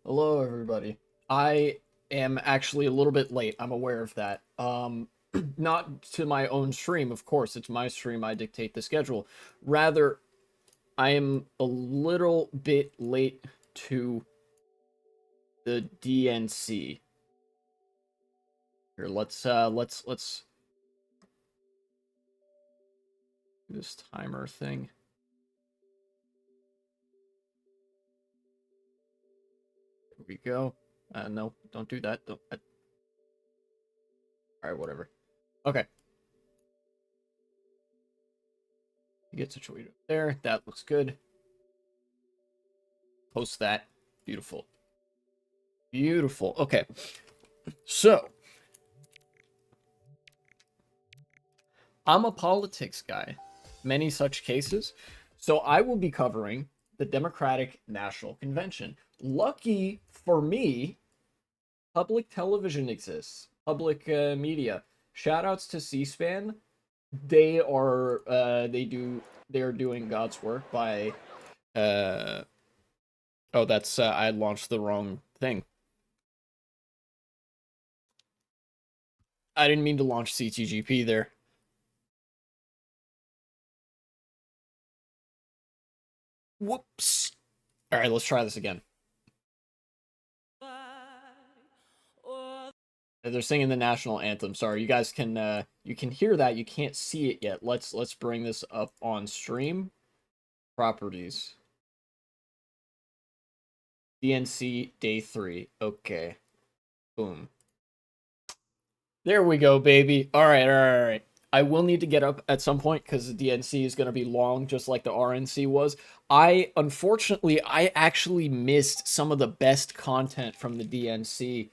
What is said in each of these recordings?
Hello, everybody. I am actually a little bit late. I'm aware of that. Not to my own stream, of course. It's my stream. I dictate the schedule. Rather, I am a little bit late to the DNC. Here, let's do this timer thing. Here we go. No, don't do that. Don't. All right, whatever. Okay. You get situated there. That looks good. Post that. Beautiful. Beautiful. Okay. So, I'm a politics guy, many such cases. So, I will be covering the Democratic National Convention. Lucky for me, public television exists, public media. Shoutouts to C-SPAN. They are doing God's work by uh oh, that's I launched the wrong thing. I didn't mean to launch CTGP there. Whoops. All right, let's try this again. They're singing the national anthem. Sorry, you guys can you can hear that. You can't see it yet. Let's bring this up on stream. Properties. DNC day 3. Okay. Boom. There we go, baby. All right, all right, all right. I will need to get up at some point because the DNC is going to be long, just like the RNC was. Unfortunately, I actually missed some of the best content from the DNC.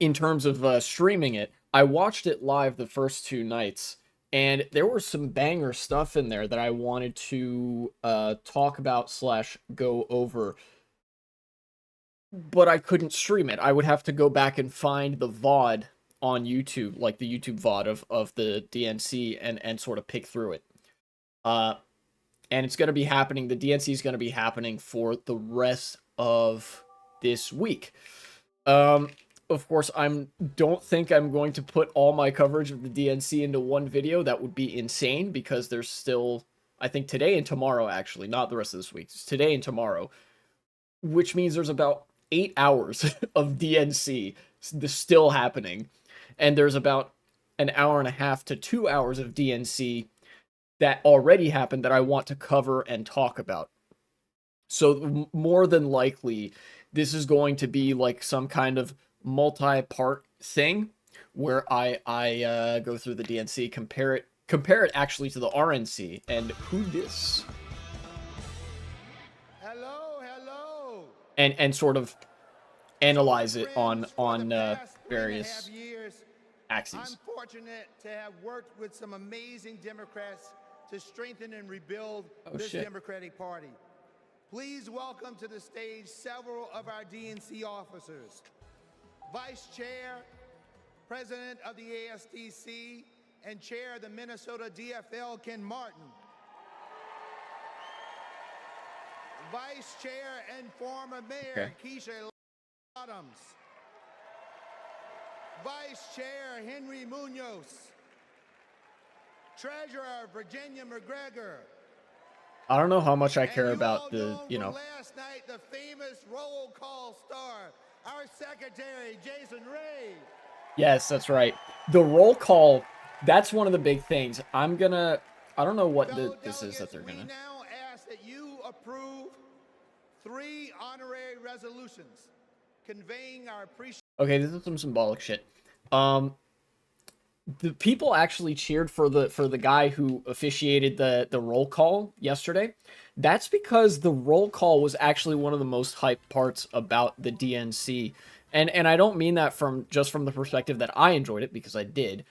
In terms of streaming it, I watched it live the first 2 nights, and there was some banger stuff in there that I wanted to talk about slash go over, but I couldn't stream it. I would have to go back and find the VOD on YouTube, like the YouTube VOD of the DNC, and sort of pick through it. Uh, and it's going to be happening. The DNC is going to be happening for the rest of this week. Of course, don't think I'm going to put all my coverage of the DNC into one video. That would be insane because there's still, I think, today and tomorrow, actually, not the rest of this week. It's today and tomorrow, which means there's about 8 hours of DNC still happening. And there's about an hour and a half to 2 hours of DNC that already happened that I want to cover and talk about. So more than likely, this is going to be like some kind of multi-part thing where I go through the DNC, compare it actually to the RNC, and who dis, Hello. and sort of analyze it on various axes. I'm fortunate to have worked with some amazing Democrats to strengthen and rebuild this Shit. Democratic Party. Please welcome to the stage several of our DNC officers. Vice Chair, President of the ASDC, and Chair of the Minnesota DFL, Ken Martin. Vice Chair and former Mayor Keisha Adams. Vice Chair Henry Munoz. Treasurer Virginia McGregor. I don't know how much I care about the, last night, the famous roll call star, our Secretary Jason Ray. Yes, that's right. The roll call, that's one of the big things. I don't know what this is that they're gonna. We now ask that you approve 3 honorary resolutions conveying our appreciation. Okay, this is some symbolic shit. The people actually cheered for the guy who officiated the roll call yesterday. That's because the roll call was actually one of the most hyped parts about the DNC. And I don't mean that from the perspective that I enjoyed it, because I did.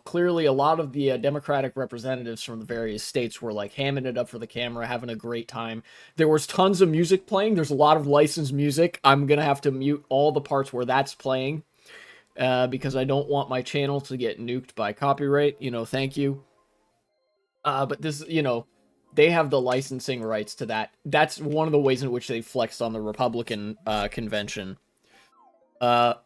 Clearly a lot of the Democratic representatives from the various states were like hamming it up for the camera, having a great time. There was tons of music playing. There's a lot of licensed music. I'm gonna have to mute all the parts where that's playing, because I don't want my channel to get nuked by copyright. Thank you. But this, they have the licensing rights to that. That's one of the ways in which they flexed on the Republican convention. But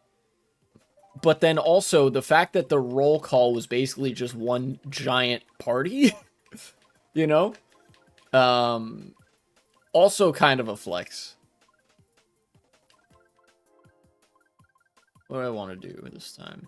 then also the fact that the roll call was basically just one giant party, you know? Also kind of a flex. What do I want to do this time?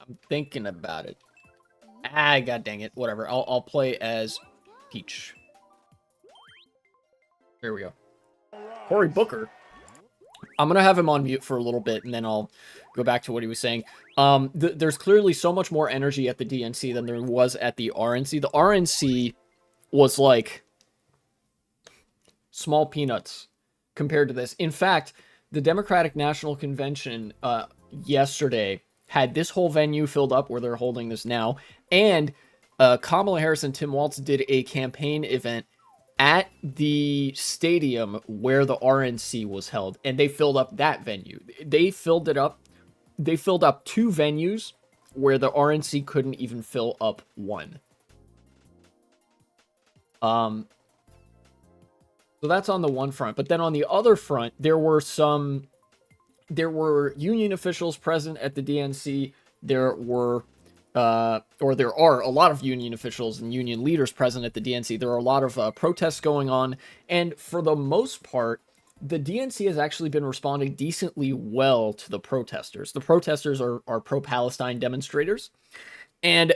I'm thinking about it. Ah, god dang it. Whatever. I'll play as Peach. There we go. Cory Booker. I'm gonna have him on mute for a little bit, and then I'll go back to what he was saying. There's clearly so much more energy at the DNC than there was at the RNC. The RNC was like small peanuts compared to this. In fact, the Democratic National Convention yesterday had this whole venue filled up where they're holding this now, and Kamala Harris and Tim Walz did a campaign event at the stadium where the RNC was held, and they filled up that venue. They filled it up. They filled up 2 venues where the RNC couldn't even fill up one. So that's on the one front. But then on the other front, there were union officials present at the DNC. There are a lot of union officials and union leaders present at the DNC. There are a lot of protests going on. And for the most part, the DNC has actually been responding decently well to the protesters. The protesters are pro-Palestine demonstrators. And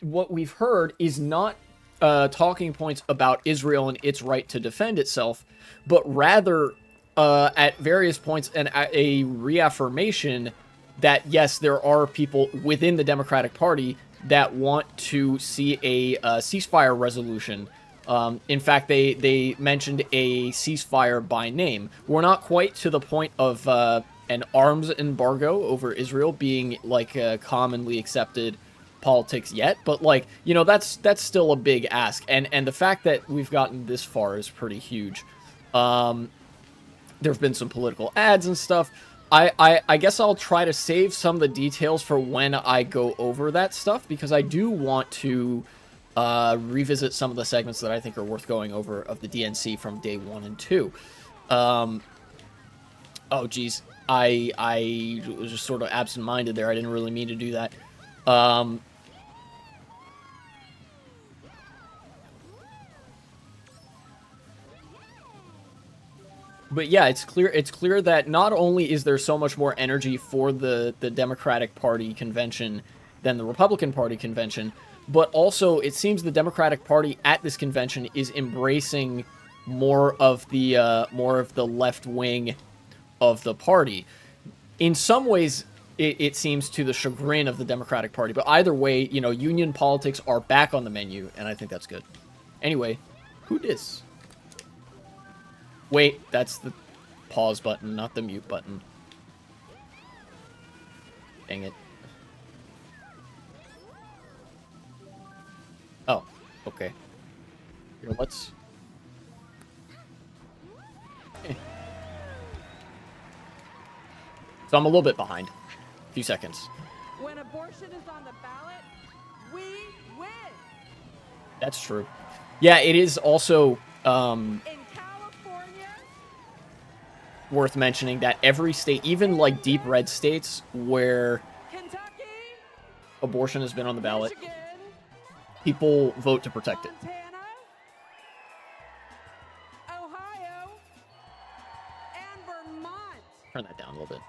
what we've heard is not talking points about Israel and its right to defend itself, but rather at various points a reaffirmation that, yes, there are people within the Democratic Party that want to see a ceasefire resolution. In fact, they mentioned a ceasefire by name. We're not quite to the point of an arms embargo over Israel being like commonly accepted politics yet, but like, you know, that's still a big ask, and the fact that we've gotten this far is pretty huge. There have been some political ads and stuff. I guess I'll try to save some of the details for when I go over that stuff, because I do want to revisit some of the segments that I think are worth going over of the DNC from day 1 and 2. Oh geez, I was just sort of absent-minded there. I didn't really mean to do that. But yeah, it's clear that not only is there so much more energy for the Democratic Party convention than the Republican Party convention, but also it seems the Democratic Party at this convention is embracing more of the left wing of the party. In some ways, it seems to the chagrin of the Democratic Party, but either way, you know, union politics are back on the menu, and I think that's good. Anyway, who dis? Wait, that's the pause button, not the mute button. Dang it. Oh, okay. Here, let's... So I'm a little bit behind. A few seconds. When abortion is on the ballot, we win. That's true. Yeah, it is also... worth mentioning that every state, even like deep red states where Kentucky, abortion has been on the ballot, Michigan, people vote to protect it. Montana, Ohio, and Vermont. Turn that down a little bit.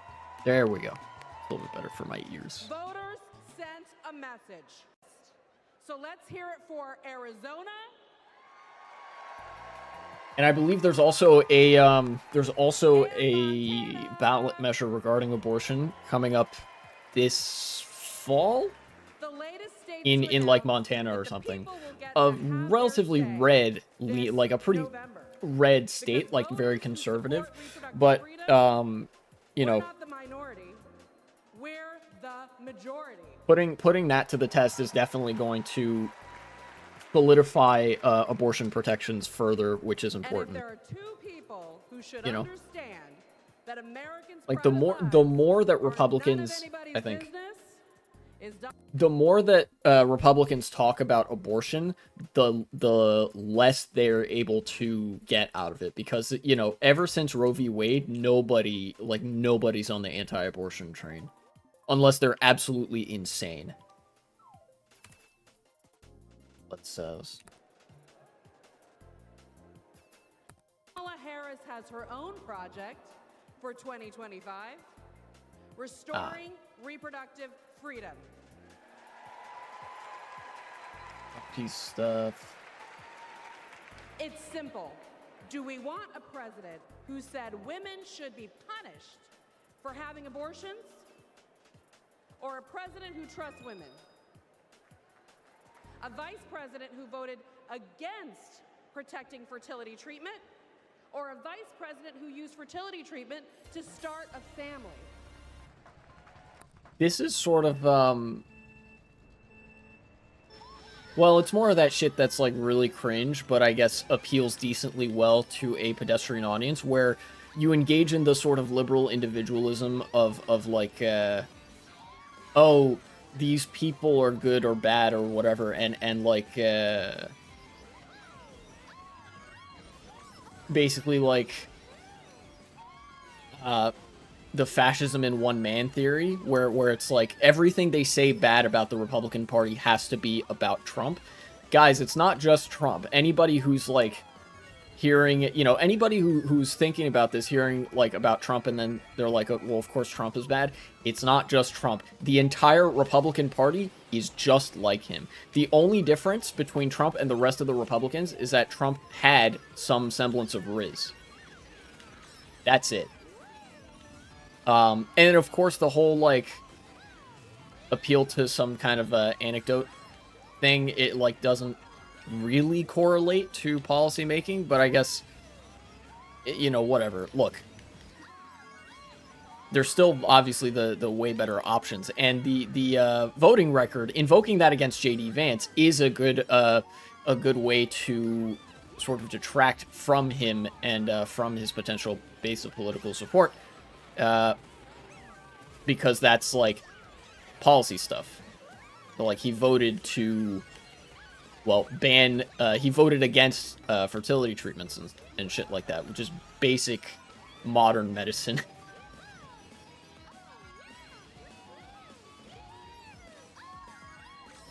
There we go. A little bit better for my ears. Voters sent a message. So let's hear it for Arizona. And I believe there's also a ballot measure regarding abortion coming up this fall in like Montana or something. A relatively red, like a pretty red state, like very conservative, but you know, we're the majority. Putting that to the test is definitely going to solidify abortion protections further, which is important. And if there are two people who should You know? understand that Americans' Like the private more that lives are Republicans, none of anybody's I think, business, is the more that Republicans talk about abortion, the less they're able to get out of it. Because, you know, ever since Roe v. Wade, nobody's on the anti-abortion train. Unless they're absolutely insane. Let's Kamala Harris has her own project for 2025, restoring reproductive freedom. piece stuff. It's simple. Do we want a president who said women should be punished for having abortions, or a president who trusts women? A vice president who voted against protecting fertility treatment, or a vice president who used fertility treatment to start a family? This is sort of, well, it's more of that shit that's, like, really cringe, but I guess appeals decently well to a pedestrian audience, where you engage in the sort of liberal individualism of like, oh, these people are good or bad or whatever, and like, basically, like, the fascism in one man theory, where it's like everything they say bad about the Republican Party has to be about Trump. Guys, it's not just Trump. Anybody who's like hearing, you know, anybody who's thinking about this, hearing like about Trump, and then they're like, oh, well, of course Trump is bad. It's not just Trump. The entire Republican Party is just like him. The only difference between Trump and the rest of the Republicans is that Trump had some semblance of riz. That's it. And of course the whole, like, appeal to some kind of anecdote thing, it, like, doesn't really correlate to policy making, but I guess, you know, whatever. Look, there's still obviously the way better options, and the voting record, invoking that against J.D. Vance is a good way to sort of detract from him and from his potential base of political support. Because that's, like, policy stuff. So, like, he voted to, well, ban, he voted against fertility treatments and shit like that, which is basic modern medicine.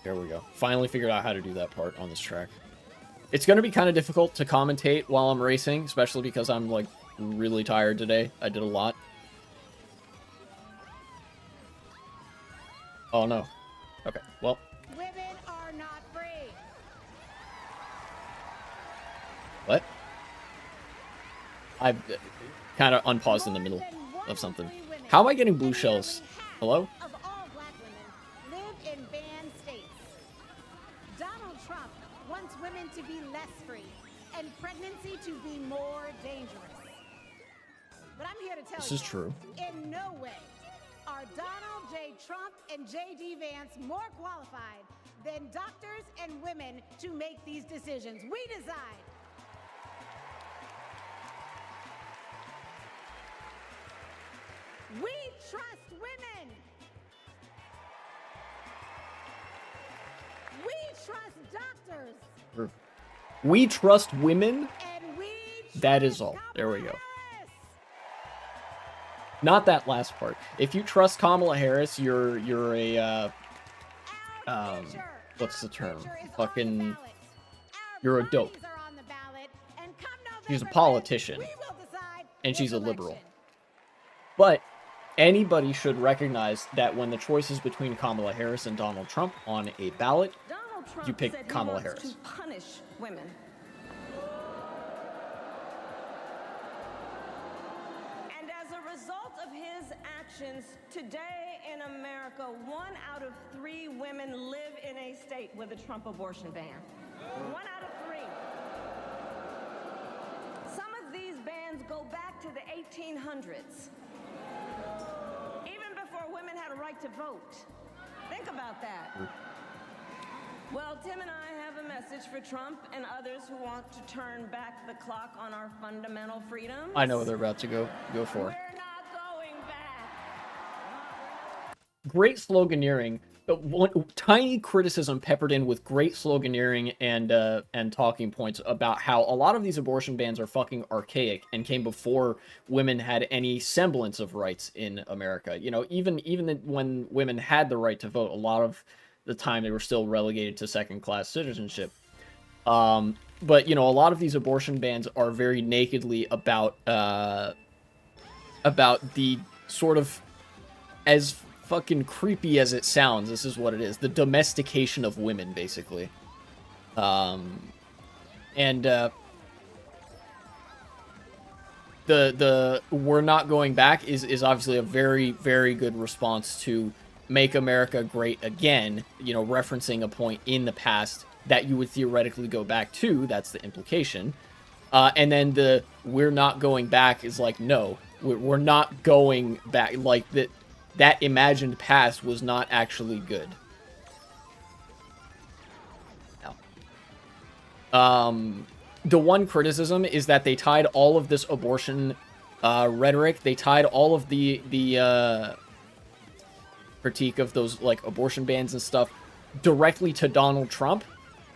There we go. Finally figured out how to do that part on this track. It's going to be kind of difficult to commentate while I'm racing, especially because I'm, like, really tired today. I did a lot. Oh, no. Okay, well. Women are not free. What? I've kind of unpaused in the middle of something. How am I getting blue shells? Hello? Of all black women live in banned states. Donald Trump wants women to be less free and pregnancy to be more dangerous. But I'm here to tell you, This is true. in no way are Donald J. Trump and J.D. Vance more qualified than doctors and women to make these decisions. We decide. We trust women. We trust doctors. We trust women? And we That is trust all. There we go. Kamala Not that last part. If you trust Kamala Harris, you're a, Harris. what's the Our term? future is on Fucking, the ballot. Our you're a dope. bodies are on the ballot, and come She's a November 5th, politician, we will decide and she's a this liberal. election. But anybody should recognize that when the choice is between Kamala Harris and Donald Trump on a ballot, Donald Trump you pick said he Kamala wants Harris. to punish women. And as a result of his actions, today in America, 1 out of 3 women live in a state with a Trump abortion ban. 1 out of 3. Some of these bans go back to the 1800s, even before women had a right to vote. Think about that. Well, Tim and I have a message for Trump and others who want to turn back the clock on our fundamental freedoms. I know what they're about to go for. We're not going back. Great sloganeering. One tiny criticism peppered in with great sloganeering and talking points about how a lot of these abortion bans are fucking archaic and came before women had any semblance of rights in America. You know, even when women had the right to vote, a lot of the time they were still relegated to second-class citizenship. But you know, a lot of these abortion bans are very nakedly about the sort of, as fucking creepy as it sounds, this is what it is: the domestication of women, basically. The "we're not going back" is obviously a very, very good response to "Make America Great Again," you know, referencing a point in the past that you would theoretically go back to. That's the implication. And then the "we're not going back" is like, no, we're not going back. Like, that imagined past was not actually good. No. The one criticism is that they tied all of this abortion rhetoric, they tied all of the critique of those, like, abortion bans and stuff directly to Donald Trump.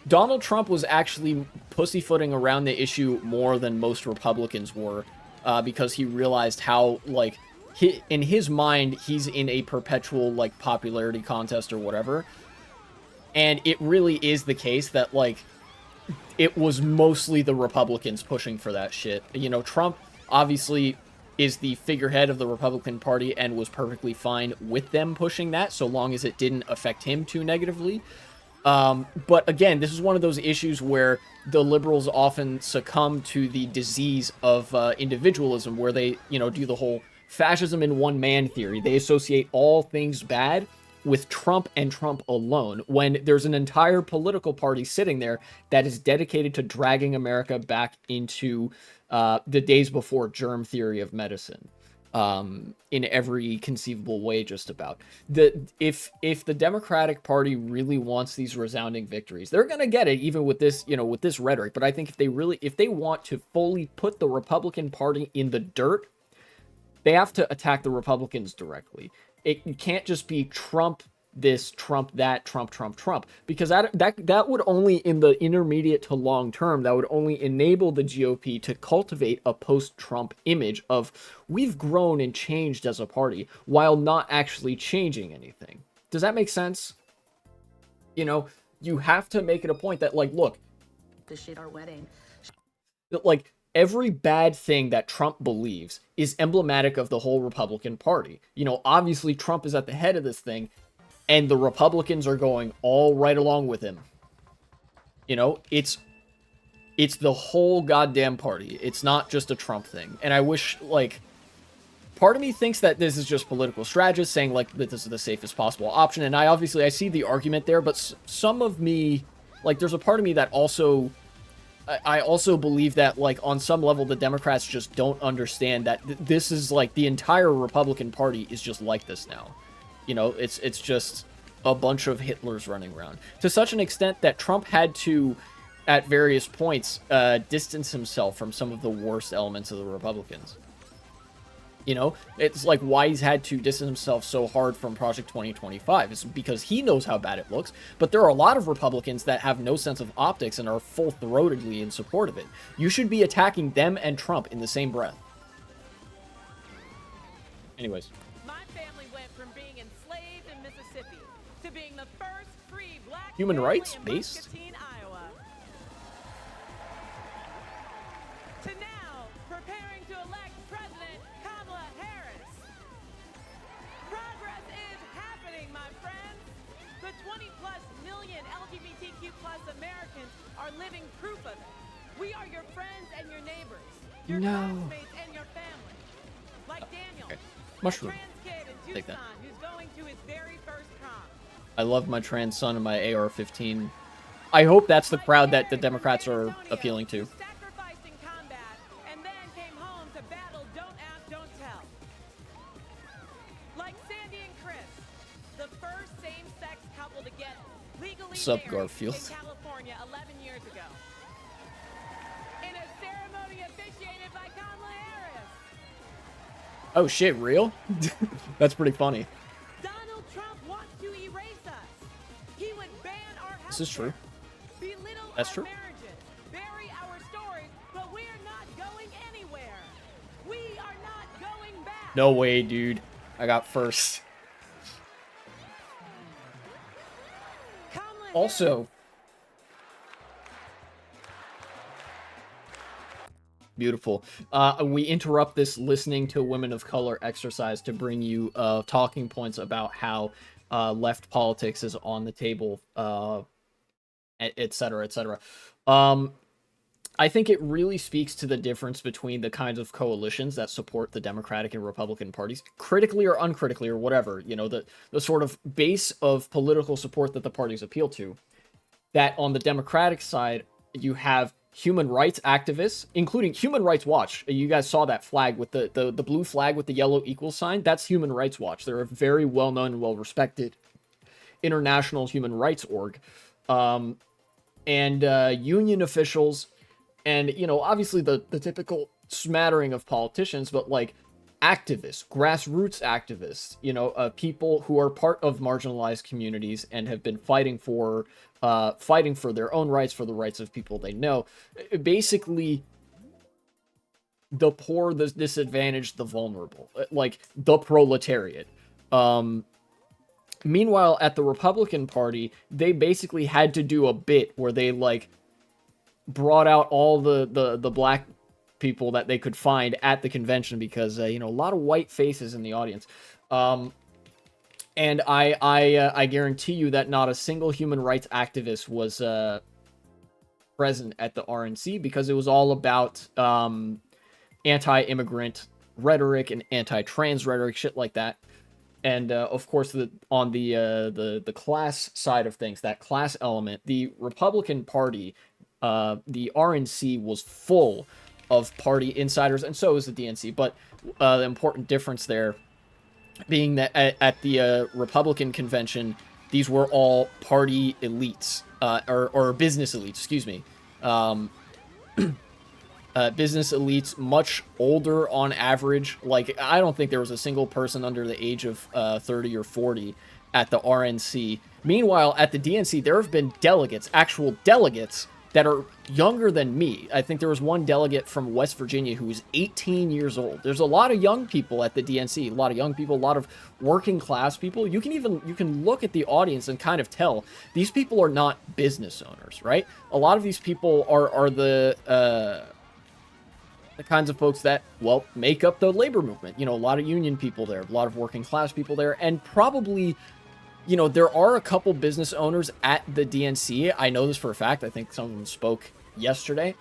Donald Trump was actually pussyfooting around the issue more than most Republicans were, because he realized how, like, in his mind, he's in a perpetual, like, popularity contest or whatever. And it really is the case that, like, it was mostly the Republicans pushing for that shit. You know, Trump obviously is the figurehead of the Republican Party and was perfectly fine with them pushing that, so long as it didn't affect him too negatively. But again, this is one of those issues where the liberals often succumb to the disease of individualism, where they, you know, do the whole fascism in one man theory. They associate all things bad with Trump and Trump alone, when there's an entire political party sitting there that is dedicated to dragging America back into the days before germ theory of medicine, in every conceivable way, just about. If the Democratic Party really wants these resounding victories, they're gonna get it, even with this, you know, with this rhetoric. But I think if they want to fully put the Republican Party in the dirt, they have to attack the Republicans directly. It can't just be Trump this, Trump that, Trump, Trump, Trump, because that would only, in the intermediate to long term, that would only enable the GOP to cultivate a post-Trump image of, we've grown and changed as a party, while not actually changing anything. Does that make sense? You know, you have to make it a point that, like, look, to shit our wedding. That, like, every bad thing that Trump believes is emblematic of the whole Republican Party. You know, obviously Trump is at the head of this thing, and the Republicans are going all right along with him. You know, it's the whole goddamn party. It's not just a Trump thing. And I wish, like, part of me thinks that this is just political strategists saying, like, that this is the safest possible option. And I see the argument there, but some of me, like, there's a part of me that also, I also believe that, like, on some level, the Democrats just don't understand that this is, like, the entire Republican Party is just like this now. You know, it's just a bunch of Hitlers running around. To such an extent that Trump had to, at various points, distance himself from some of the worst elements of the Republicans. You know, it's like why he's had to distance himself so hard from Project 2025 is because he knows how bad it looks, but there are a lot of Republicans that have no sense of optics and are full-throatedly in support of it. You should be attacking them and Trump in the same breath. Anyways. My family went from being enslaved in Mississippi to being the first free black Human family rights in based? Muscatine, Iowa. To now, preparing to elect President Kamala Harris. Progress is happening, my friends. The 20-plus million LGBTQ+ Americans are living proof of it. We are your friends and your neighbors, your classmates and your family. Like Daniel, Okay. Mushroom. a trans kid in Take Tucson that. who's going to his very first prom. I love my trans son and my AR-15. I hope that's the crowd that the Democrats are appealing to. Sacrificed in combat and then came home to battle Don't Ask, Don't Tell. Like Sandy and Chris, the first same-sex legally Sup, married Garfield? in California 11 years ago. In a ceremony officiated by Kamala Harris. Oh shit, real? That's pretty funny. Donald Trump wants to erase us. He would ban our health This is true. belittle That's our true. marriages, bury our stories, but we're not going anywhere. We are not going back. No way, dude. I got first. Kamala Also, beautiful. We interrupt this listening to women of color exercise to bring you talking points about how left politics is on the table, et cetera, et cetera. I think it really speaks to the difference between the kinds of coalitions that support the Democratic and Republican parties, critically or uncritically or whatever, you know, the sort of base of political support that the parties appeal to. That on the Democratic side, you have human rights activists, including Human Rights Watch. You guys saw that flag with the blue flag with the yellow equal sign. That's Human Rights Watch. They're a very well-known and well-respected international human rights org. And union officials, and, you know, obviously the typical smattering of politicians, but like activists, grassroots activists, you know, people who are part of marginalized communities and have been fighting for their own rights, for the rights of people they know. Basically, the poor, the disadvantaged, the vulnerable, like the proletariat. Meanwhile, at the Republican Party, they basically had to do a bit where they like brought out all the black people that they could find at the convention because you know, a lot of white faces in the audience, and I guarantee you that not a single human rights activist was present at the RNC because it was all about anti-immigrant rhetoric and anti-trans rhetoric, shit like that. And of course, on the class side of things, that class element, the Republican Party, the RNC was full of party insiders, and so is the DNC. But the important difference there being that at the Republican convention, these were all party elites, or business elites, excuse me. Business elites, much older on average. Like, I don't think there was a single person under the age of 30 or 40 at the RNC. Meanwhile, at the DNC, there have been delegates, actual delegates, that are younger than me. I think there was one delegate from West Virginia who was 18 years old. There's a lot of young people at the DNC, a lot of young people, a lot of working class people. You can look at the audience and kind of tell these people are not business owners, right? A lot of these people are the kinds of folks that, well, make up the labor movement. You know, a lot of union people there, a lot of working class people there, and probably, you know, there are a couple business owners at the DNC. I know this for a fact. I think some of them spoke yesterday.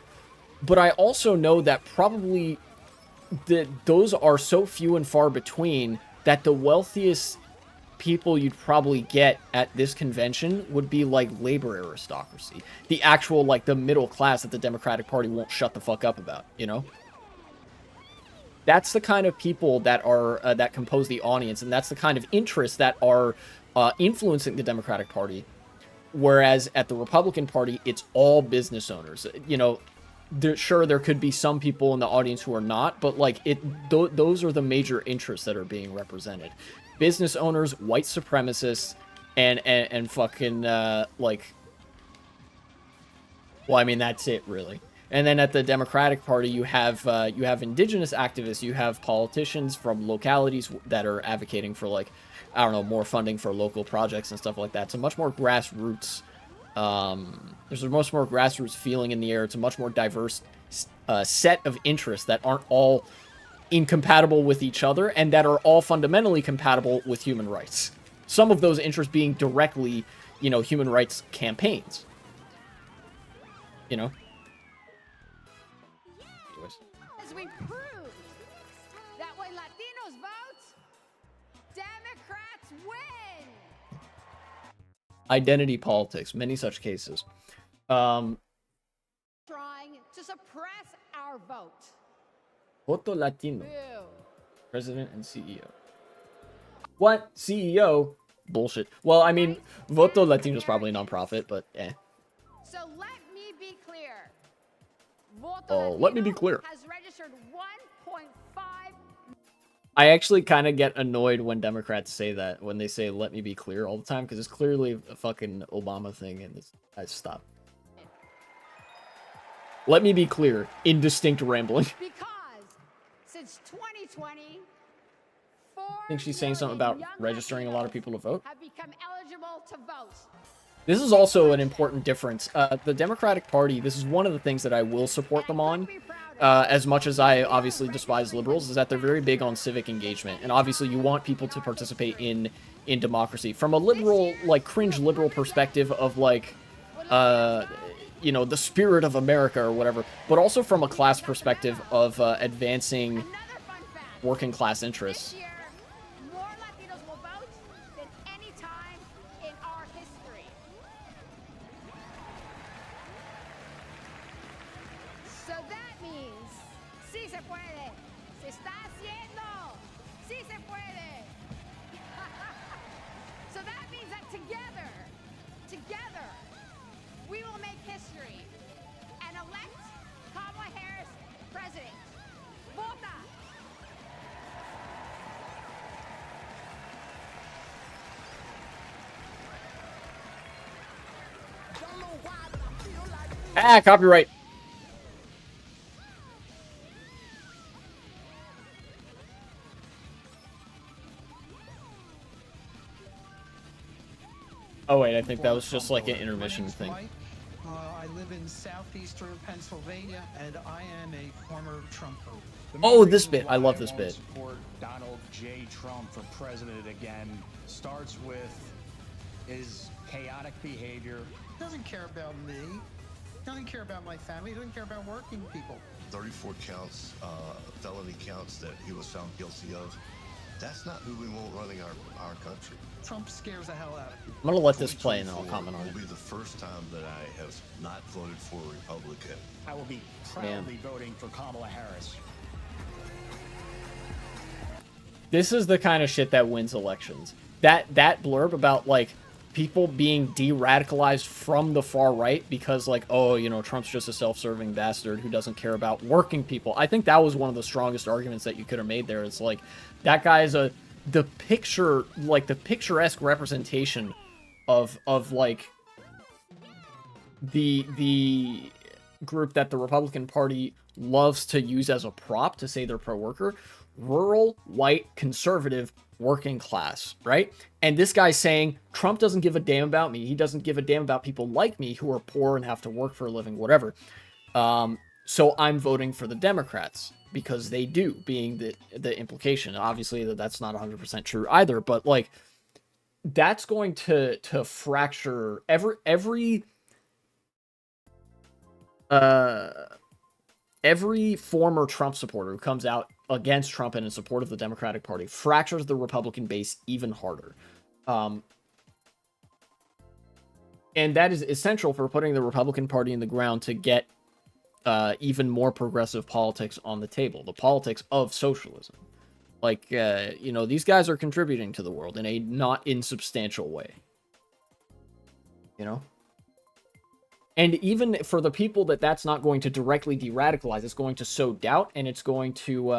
But I also know that probably those are so few and far between that the wealthiest people you'd probably get at this convention would be like labor aristocracy. The actual, like, the middle class that the Democratic Party won't shut the fuck up about, you know? That's the kind of people that are that compose the audience, and that's the kind of interests that are influencing the Democratic Party. Whereas at the Republican Party, it's all business owners. You know, sure, there could be some people in the audience who are not, but like those are the major interests that are being represented: business owners, white supremacists, and fucking like. Well, I mean, that's it, really. And then at the Democratic Party, you have indigenous activists, you have politicians from localities that are advocating for, like, I don't know, more funding for local projects and stuff like that. It's a much more grassroots, there's a much more grassroots feeling in the air. It's a much more diverse set of interests that aren't all incompatible with each other and that are all fundamentally compatible with human rights. Some of those interests being directly, you know, human rights campaigns. You know? As we proved that when Latinos vote, Democrats win. Identity politics, many such cases. Trying to suppress our vote. Voto Latino. Boo. President and CEO. What? CEO? bullshit. Well, I mean, Voto Latino is probably a nonprofit, but eh. So let me be clear. Voto Oh, let me be Latino clear. has registered 1.5. I actually kind of get annoyed when Democrats say that, when they say "let me be clear" all the time, because it's clearly a fucking Obama thing, and I stop. Let me be clear. Indistinct rambling. Because since 2020, I think she's saying something about registering a lot of people to vote. have become eligible to vote. This is also an important difference. The Democratic Party, this is one of the things that I will support them on, as much as I obviously despise liberals, is that they're very big on civic engagement. And obviously you want people to participate in democracy. From a liberal, like, cringe liberal perspective of, like, you know, the spirit of America or whatever, but also from a class perspective of advancing Another fun fact. working class interests. This year, more Latinos will vote than any time in our history. So that means, sí se puede. Se está haciendo. Sí se puede. So that means that together, we will make history and elect Kamala Harris president. Vota. Ah, copyright. Oh wait, I think that was just like an intermission thing. I live in southeastern Pennsylvania, and I am a former Trumper. Oh, this bit. I love this bit. Support Donald J. Trump for president again starts with his chaotic behavior. He doesn't care about me. He doesn't care about my family. He doesn't care about working people. 34 counts, felony counts that he was found guilty of. That's not who we want running our country. Trump scares the hell out of people. I'm gonna let this play and then I'll comment on it. Will be the first time that I have not voted for a Republican. I will be proudly voting for Kamala Harris. This is the kind of shit that wins elections. That blurb about, like, people being de-radicalized from the far right because, like, oh, you know, Trump's just a self-serving bastard who doesn't care about working people. I think that was one of the strongest arguments that you could have made there. It's like, that guy is the picturesque representation of like the group that the Republican Party loves to use as a prop to say they're pro-worker. Rural, white, conservative, working class, right? And this guy's saying, Trump doesn't give a damn about me. He doesn't give a damn about people like me who are poor and have to work for a living, whatever. So I'm voting for the Democrats because they do, being the implication. Obviously, that's not 100% true either, but, like, that's going to fracture every former Trump supporter who comes out against Trump and in support of the Democratic Party fractures the Republican base even harder. And that is essential for putting the Republican Party in the ground to get even more progressive politics on the table, the politics of socialism. Like, you know, these guys are contributing to the world in a not insubstantial way. You know? And even for the people that's not going to directly de-radicalize, it's going to sow doubt, and it's going to,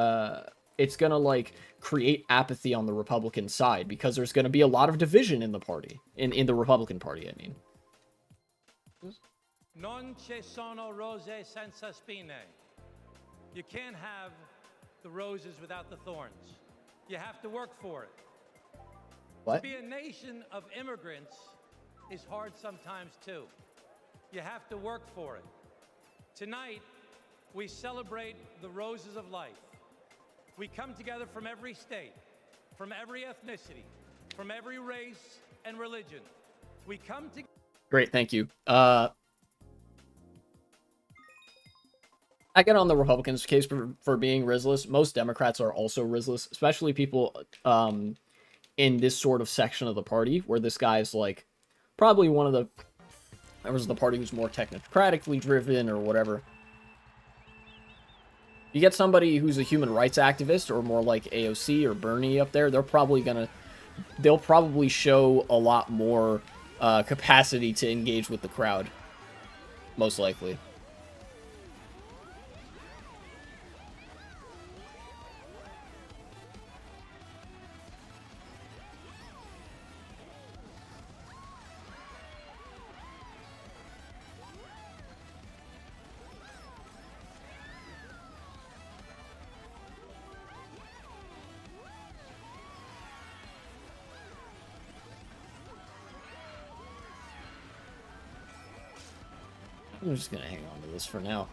like, create apathy on the Republican side, because there's going to be a lot of division in the party, in the Republican Party, I mean. Non ci sono rose senza spine. You can't have the roses without the thorns. You have to work for it. What? To be a nation of immigrants is hard sometimes too. You have to work for it. Tonight, we celebrate the roses of life. We come together from every state, from every ethnicity, from every race and religion. We come together. Great, thank you. I get on the Republicans' case for being risless. Most Democrats are also risless, especially people in this sort of section of the party, where this guy's, like, probably one of the members of the party who's more technocratically driven or whatever. You get somebody who's a human rights activist or more like AOC or Bernie up there, they're probably gonna they'll probably show a lot more capacity to engage with the crowd, most likely. I'm just gonna hang on to this for now.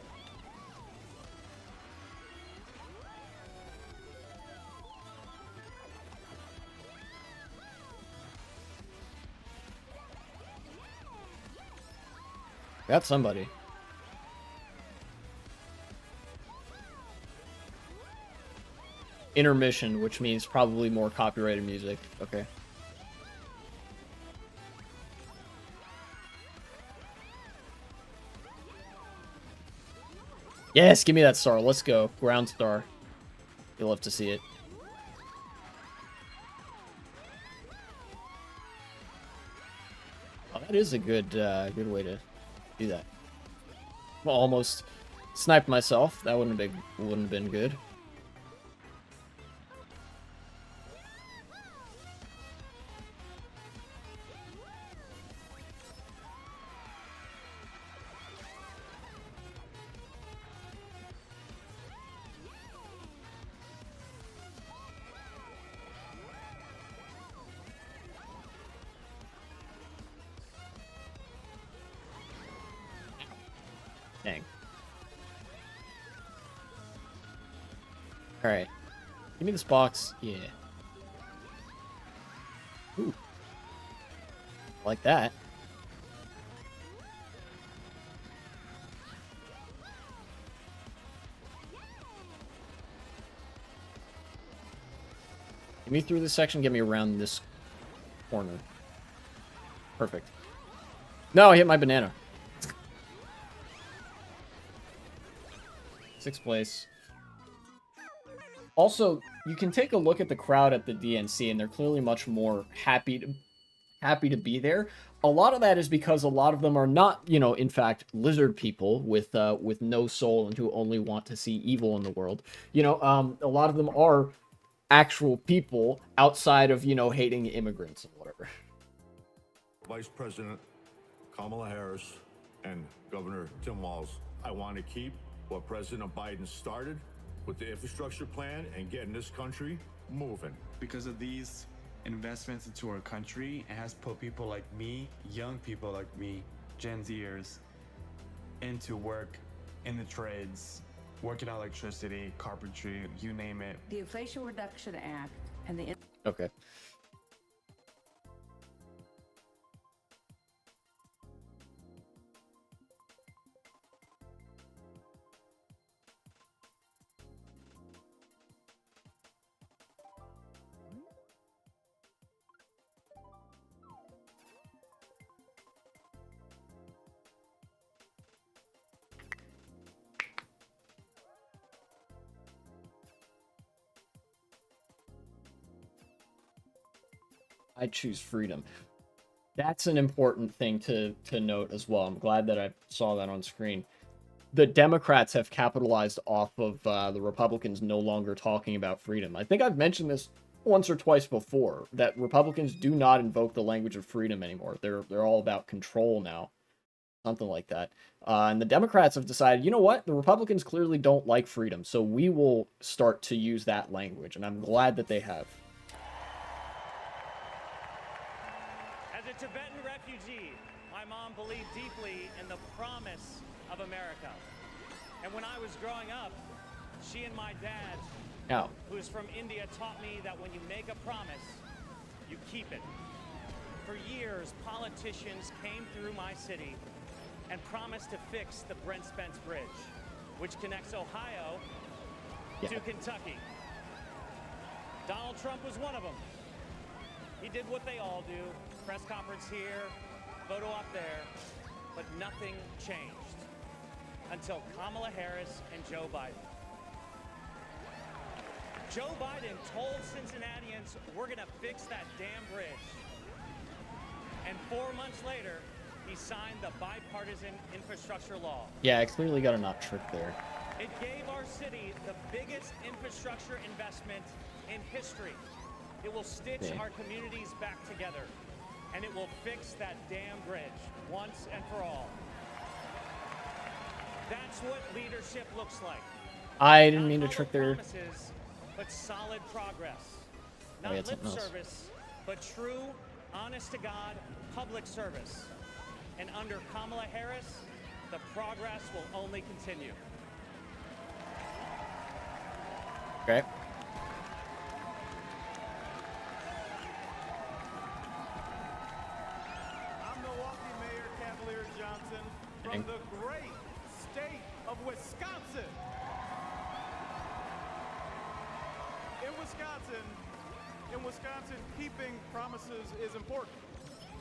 Got somebody. Intermission, which means probably more copyrighted music. Okay. Yes, give me that star. Let's go. Ground star. You'll love to see it. Oh, that is a good good way to do that. Almost sniped myself. That wouldn't have been good. Dang. Alright. Give me this box. Yeah. Ooh. Like that. Get me through this section, get me around this corner. Perfect. No, I hit my banana. 6th place. Also, you can take a look at the crowd at the DNC, and they're clearly much more happy to be there. A lot of that is because a lot of them are not, you know, in fact, lizard people with no soul and who only want to see evil in the world. You know, a lot of them are actual people outside of, you know, hating immigrants and whatever. Vice President Kamala Harris and Governor Tim Walz, I want to keep what President Biden started with the infrastructure plan and getting this country moving. Because of these investments into our country, it has put people like me, young people like me, Gen Zers, into work in the trades, working on electricity, carpentry, you name it. The Inflation Reduction Act and the... Okay. I choose freedom. That's an important thing to note as well. I'm glad that I saw that on screen. The Democrats have capitalized off of the Republicans no longer talking about freedom. I think I've mentioned this once or twice before, that Republicans do not invoke the language of freedom anymore. They're all about control now. Something like that. And the Democrats have decided, you know what? The Republicans clearly don't like freedom, so we will start to use that language, and I'm glad that they have. As a Tibetan refugee, my mom believed deeply in the promise of America. And when I was growing up, she and my dad, who is from India, taught me that when you make a promise, you keep it. For years, politicians came through my city and promised to fix the Brent Spence Bridge, which connects Ohio to Kentucky. Donald Trump was one of them. He did what they all do, press conference here, photo up there, but nothing changed until Kamala Harris and Joe Biden. Joe Biden told Cincinnatians, we're going to fix that damn bridge. And 4 months later, he signed the bipartisan infrastructure law. Yeah, I clearly got a not trick there. It gave our city the biggest infrastructure investment in history. It will stitch our communities back together, and it will fix that damn bridge once and for all. That's what leadership looks like. I didn't mean to trick there. Promises, but solid progress. Oh, Not yeah, lip something else. service, but true, honest-to-God public service. And under Kamala Harris, the progress will only continue. Okay. I'm Milwaukee Mayor Cavalier Johnson from the great state of Wisconsin. In Wisconsin, keeping promises is important.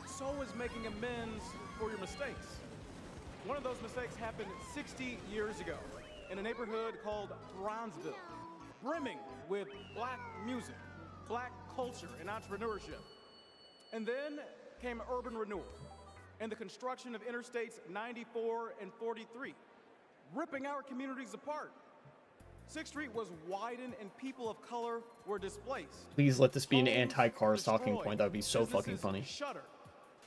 So is making amends for your mistakes. One of those mistakes happened 60 years ago in a neighborhood called Bronzeville, brimming with black music, black culture, and entrepreneurship. And then came urban renewal and the construction of Interstates 94 and 43, ripping our communities apart. 6th Street was widened and people of color were displaced. Please let this be an anti-cars talking point. That would be so fucking funny. Shuttered,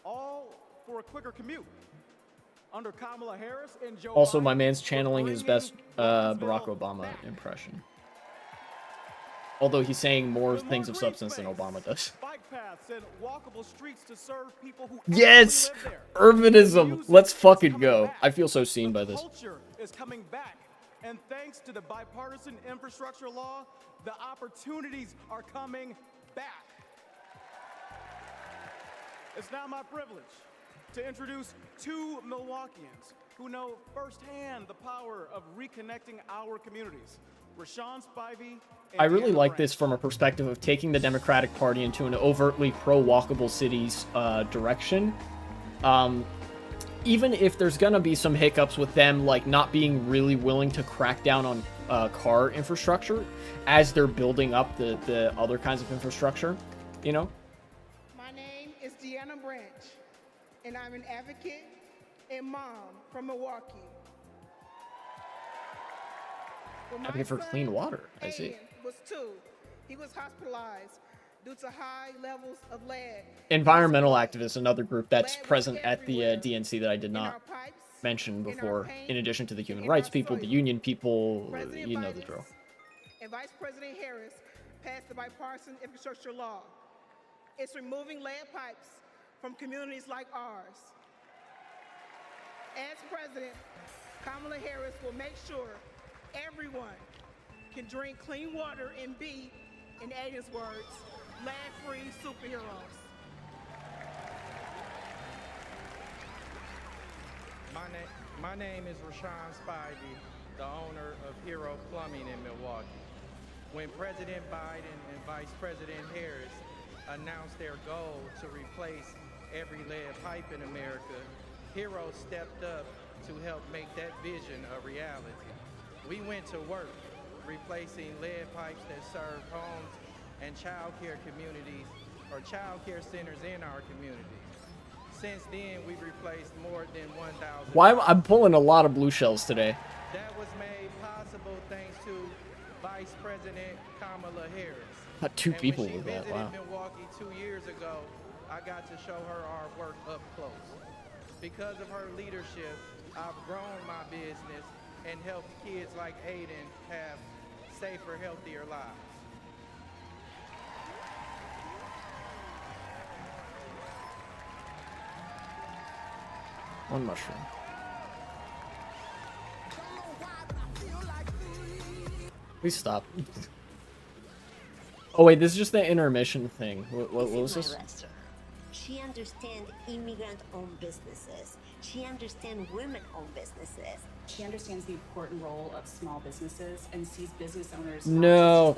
all for a quicker commute. Under Kamala Harris and Joe Also, Biden, my man's channeling his best Barack Bronzeville Obama back. impression. Although he's saying more things of substance than Obama does. Bike paths and walkable streets to serve people who Yes! actually live there. Urbanism! Let's fucking go. I feel so seen by this. Culture is coming back. And thanks to the bipartisan infrastructure law, the opportunities are coming back. It's now my privilege to introduce two Milwaukeeans who know firsthand the power of reconnecting our communities. Rashawn Spivey and I really Deanna like Branch. this from a perspective of taking the Democratic Party into an overtly pro-walkable cities direction. Even if there's gonna be some hiccups with them, like not being really willing to crack down on car infrastructure as they're building up the other kinds of infrastructure, you know? My name is Deanna Branch, and I'm an advocate and mom from Milwaukee. When my Advocate for son, clean water, I see. Aiden, was 2. He was hospitalized due to high levels of lead. Environmental activists, another group that's present at the DNC that I did not mention before, in addition to the human rights people, the union people, you know the drill. And Vice President Harris passed the bipartisan infrastructure law. It's removing lead pipes from communities like ours. As president, Kamala Harris will make sure everyone can drink clean water and be, in Aiden's words, lead-free superheroes. My name is Rashawn Spivey, the owner of Hero Plumbing in Milwaukee. When President Biden and Vice President Harris announced their goal to replace every lead pipe in America, Hero stepped up to help make that vision a reality. We went to work replacing lead pipes that serve homes and child care communities or child care centers in our communities. Since then, we've replaced more than 1,000. Why I'm pulling a lot of blue shells today. That was made possible thanks to Vice President Kamala Harris. Not two And people when she with that, visited wow. Milwaukee 2 years ago, I got to show her our work up close. Because of her leadership, I've grown my business and helped kids like Aiden have safer, healthier lives. One mushroom. Please stop. Oh wait, this is just the intermission thing. What was this? She understands immigrant-owned businesses. She understands women-owned businesses. She understands the important role of small businesses and sees business owners No.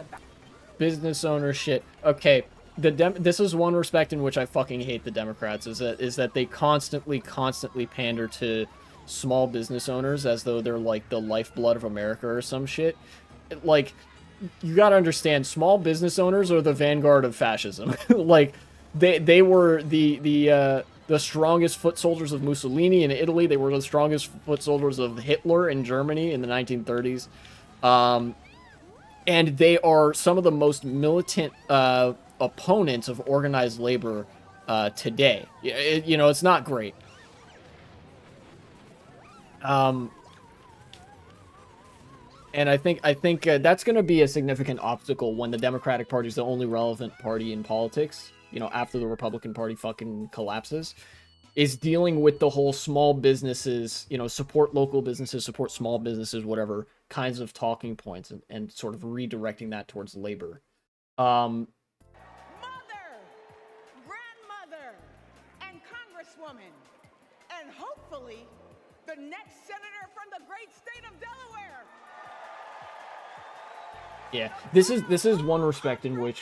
Business ownership. Okay. This is one respect in which I fucking hate the Democrats is that they constantly pander to small business owners as though they're like the lifeblood of America or some shit. Like you got to understand, small business owners are the vanguard of fascism. Like, they were the strongest foot soldiers of Mussolini in Italy. They were the strongest foot soldiers of Hitler in Germany in the 1930s. And they are some of the most militant opponents of organized labor today. You know, it's not great. And I think that's going to be a significant obstacle when the Democratic Party is the only relevant party in politics, you know, after the Republican Party fucking collapses, is dealing with the whole small businesses, you know, support local businesses, support small businesses, whatever kinds of talking points, and sort of redirecting that towards labor. Mother, grandmother, and congresswoman, and hopefully the next senator from the great state of Delaware. Yeah, this is one respect in which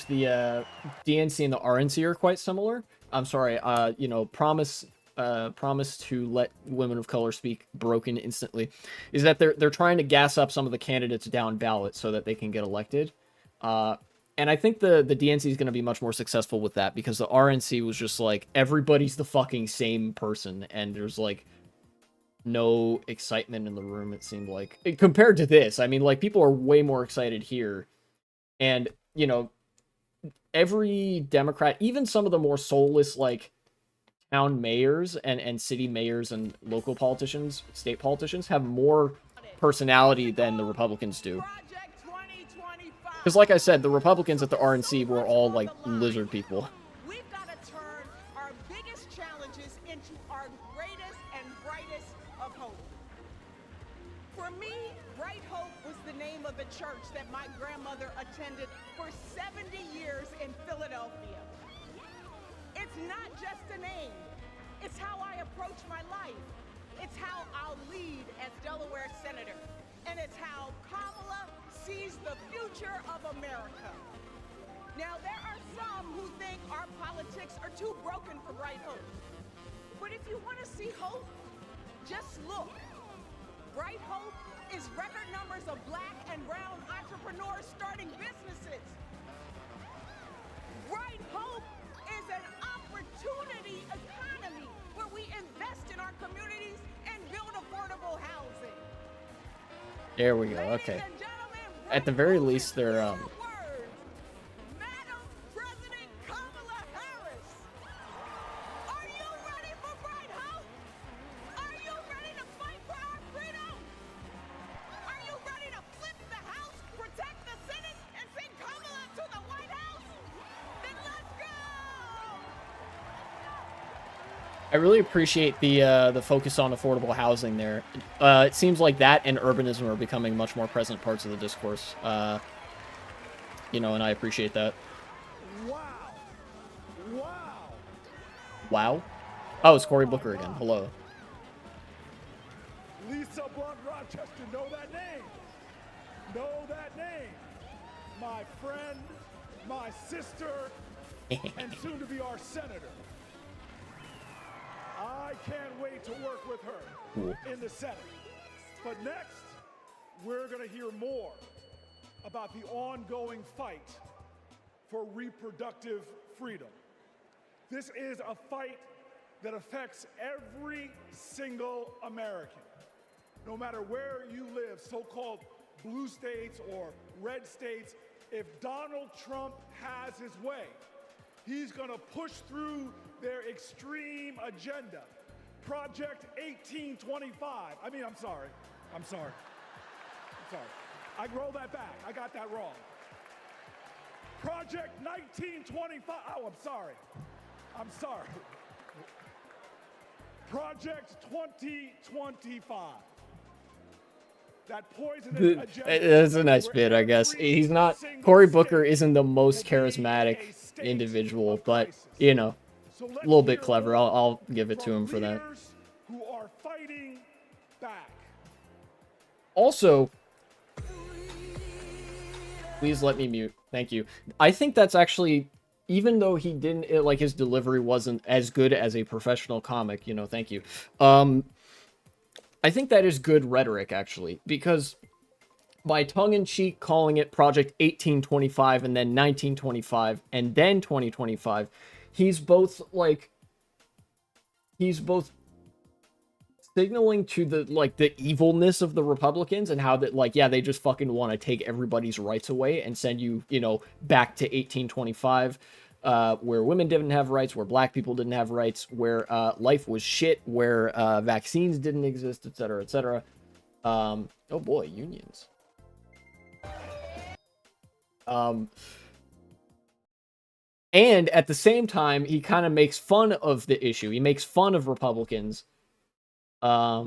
the DNC and the RNC are quite similar. I'm sorry, you know, promise to let women of color speak broken instantly, is that they're trying to gas up some of the candidates down ballot so that they can get elected. And I think the DNC is going to be much more successful with that, because the RNC was just like, everybody's the fucking same person, and there's like no excitement in the room, it seemed like, compared to this. I mean, like, people are way more excited here. And, you know, every Democrat, even some of the more soulless, like, town mayors and city mayors and local politicians, state politicians, have more personality than the Republicans do. Because, like I said, the Republicans at the RNC were all, like, lizard people. We've got to turn our biggest challenges into our greatest and brightest of hope. For me, Bright Hope was the name of the church that my grandmother attended for 70 years in Philadelphia. It's not just a name. It's how I approach my life. It's how I'll lead as Delaware Senator. And it's how Kamala sees the future of America. Now, there are some who think our politics are too broken for Bright Hope. But if you want to see hope, just look. Bright Hope is record numbers of Black and brown entrepreneurs starting businesses. Bright Hope is an opportunity economy where we invest in our communities and build affordable housing. There we go. Okay. At the very least, they're Madam President Kamala Harris, are you ready for Bright Hope? Are you ready to fight for our freedom? Are you ready to flip the House, protect the Senate, and send Kamala to the White House? Then let's go! I really appreciate the focus on affordable housing there. It seems like that and urbanism are becoming much more present parts of the discourse. You know, and I appreciate that. Wow. Wow. Wow? Oh, it's Cory Booker again. Hello. Lisa Blunt Rochester, know that name. Know that name. My friend, my sister, and soon to be our senator. I can't wait to work with her in the Senate. But next, we're going to hear more about the ongoing fight for reproductive freedom. This is a fight that affects every single American, no matter where you live, so-called blue states or red states. If Donald Trump has his way, he's going to push through their extreme agenda. Project 1825. I'm sorry. I rolled that back. I got that wrong. Project 1925. Oh, I'm sorry. Project 2025. That poisonous agenda. It's a nice bit, I guess. He's not... Cory Booker isn't the most charismatic individual, but, you know, a little bit clever. I'll give it to him for that. Who are fighting back. Also, please let me mute. Thank you. I think that's actually, even though he didn't, like, his delivery wasn't as good as a professional comic, you know, thank you. I think that is good rhetoric, actually, because by tongue-in-cheek calling it Project 1825 and then 1925 and then 2025, he's both signaling to the evilness of the Republicans and how that, like, yeah, they just fucking want to take everybody's rights away and send you, back to 1825, where women didn't have rights, where black people didn't have rights, where life was shit, where vaccines didn't exist, etc., etc. Oh boy, unions. And at the same time, he kind of makes fun of the issue. He makes fun of Republicans, by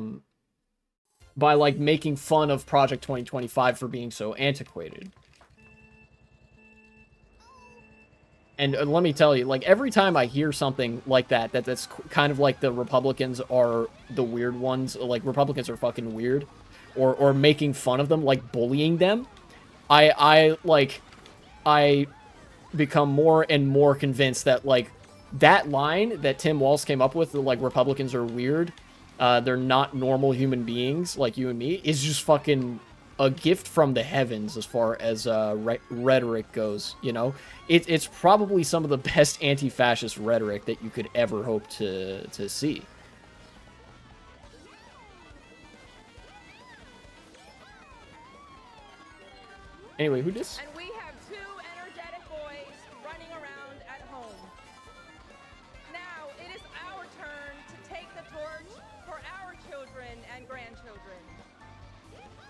like making fun of Project 2025 for being so antiquated. And let me tell you, like, every time I hear something like that's kind of like the Republicans are the weird ones, like Republicans are fucking weird, or making fun of them, like bullying them, I become more and more convinced that, like, that line that Tim Walz came up with, like, Republicans are weird, they're not normal human beings like you and me, is just fucking a gift from the heavens as far as rhetoric goes, It's probably some of the best anti-fascist rhetoric that you could ever hope to see. Anyway, who dis? And we have two energetic boys running around at home. Now it is our turn to take the torch for our children and grandchildren.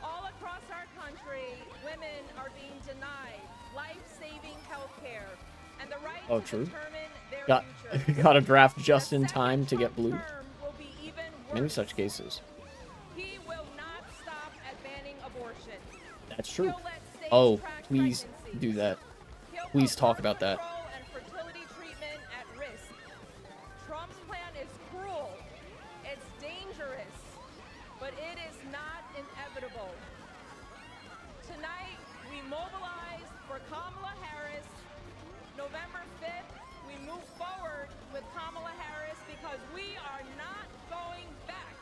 All across our country, women are being denied life-saving health care and the right to determine their future. Got a draft just in time to get blue. Many such cases. He will not stop at banning abortion. That's true. Oh, please do that. Please talk about that. And fertility treatment at risk. Trump's plan is cruel. It's dangerous, but it is not inevitable. Tonight, we mobilize for Kamala Harris. November 5th, we move forward with Kamala Harris because we are not going back.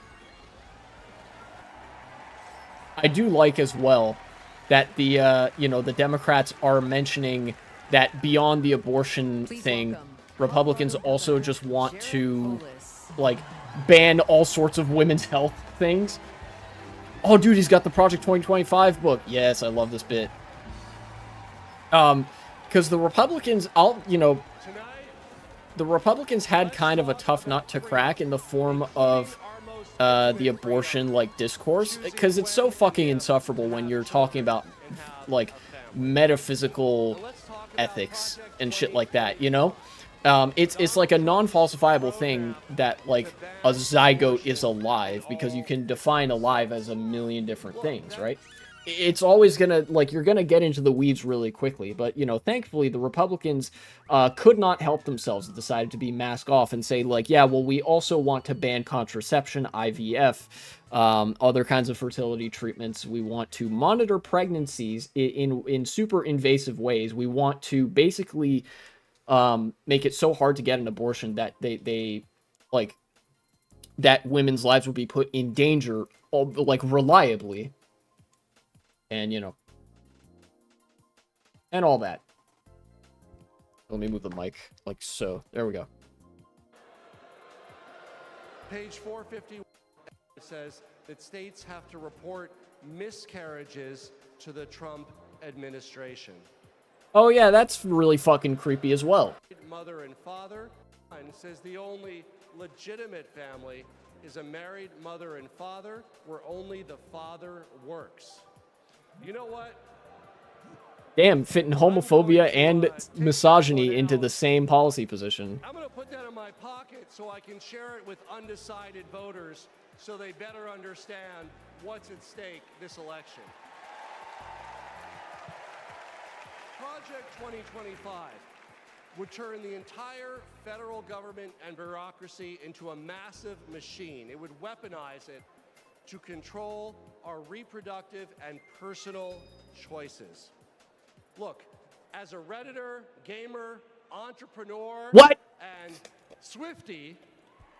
I do like as well that the Democrats are mentioning that beyond the abortion thing, Republicans also just want to, like, ban all sorts of women's health things. Oh, dude, he's got the Project 2025 book. Yes, I love this bit. Because the Republicans, the Republicans had kind of a tough nut to crack in the form of the abortion, like, discourse, because it's so fucking insufferable when you're talking about, like, metaphysical ethics and shit like that, it's like a non-falsifiable thing that, like, a zygote is alive, because you can define alive as a million different things, right? It's always gonna, like, you're gonna get into the weeds really quickly, but, thankfully the Republicans could not help themselves and decided to be mask off and say, like, yeah, well, we also want to ban contraception, IVF, other kinds of fertility treatments. We want to monitor pregnancies in super invasive ways. We want to basically make it so hard to get an abortion that they like, that women's lives would be put in danger, like, reliably. And, and all that. Let me move the mic, like so. There we go. Page 451 says that states have to report miscarriages to the Trump administration. Oh, yeah, that's really fucking creepy as well. Mother and father, and says the only legitimate family is a married mother and father where only the father works. You know what? Damn, fitting homophobia and misogyny into the same policy position. I'm going to put that in my pocket so I can share it with undecided voters so they better understand what's at stake this election. Project 2025 would turn the entire federal government and bureaucracy into a massive machine. It would weaponize it to control our reproductive and personal choices. Look, as a Redditor, gamer, entrepreneur, what? and Swiftie,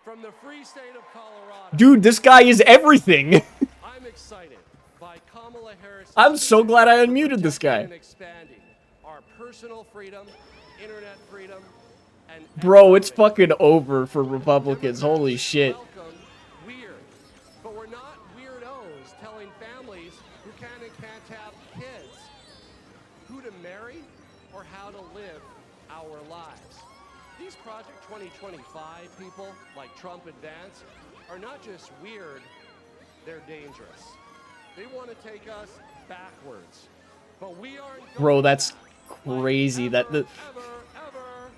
From the free state of Colorado. Dude, this guy is everything. I'm excited by Kamala Harris. I'm so glad I unmuted this guy. And expanding our personal freedom, internet freedom, and Bro, it's fucking over for Republicans. Holy shit. welcome weird. But we're not weirdos telling families who can and can't have kids who to marry or how to live our lives. These Project 2025 people, like Trump and Vance, are not just weird, they're dangerous. They want to take us backwards. But we aren't going Bro, that's crazy. That the ever.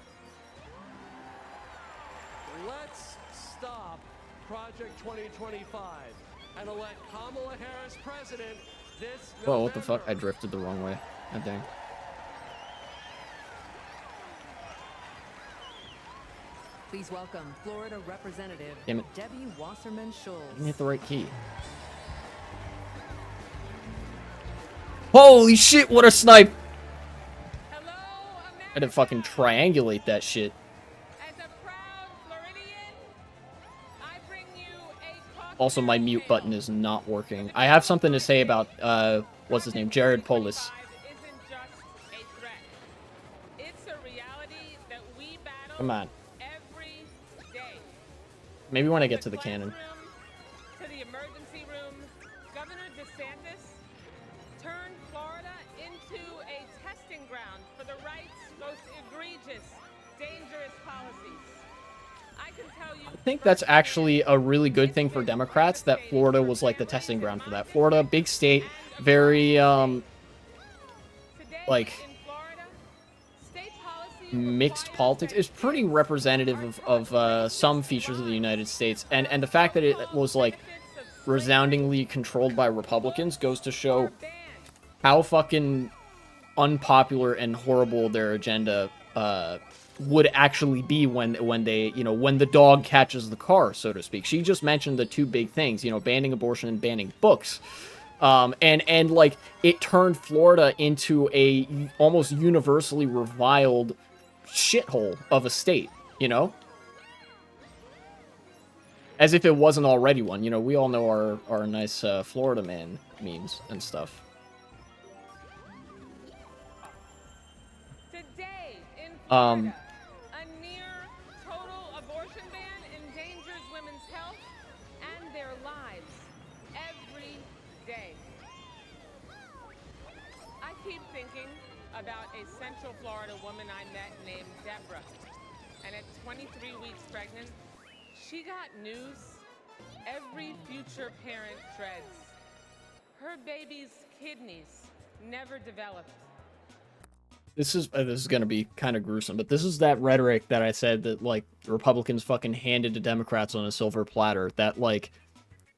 Let's stop Project 2025 and elect Kamala Harris president this Whoa, what the fuck? I drifted the wrong way. God dang. Please welcome Florida Representative Damn it. Debbie Wasserman I Schultz. didn't hit the right key. Holy shit, what a snipe! I had to fucking triangulate that shit. Also, my mute button is not working. I have something to say about, what's his name? Jared Polis. Come on. Maybe when I get to the cannon. To the emergency room, Governor DeSantis turned Florida into a testing ground for the right's most egregious, dangerous policies. I can tell you. I think that's actually a really good thing for Democrats, that Florida was like the testing ground for that. Florida, big state, very, like, mixed politics. It's pretty representative of some features of the United States, and the fact that it was like resoundingly controlled by Republicans goes to show how fucking unpopular and horrible their agenda would actually be when they, you know, when the dog catches the car, so to speak. She just mentioned the two big things, you know, banning abortion and banning books. And like, it turned Florida into a almost universally reviled shithole of a state, you know? As if it wasn't already one. You know, we all know our nice Florida man memes and stuff. Today in Florida, a near total abortion ban endangers women's health and their lives every day. I keep thinking about a Central Florida woman I met named Deborah. And at 23 weeks pregnant, she got news every future parent dreads. Her baby's kidneys never developed. This is gonna be kind of gruesome, but this is that rhetoric that I said that, like, Republicans fucking handed to Democrats on a silver platter. That, like,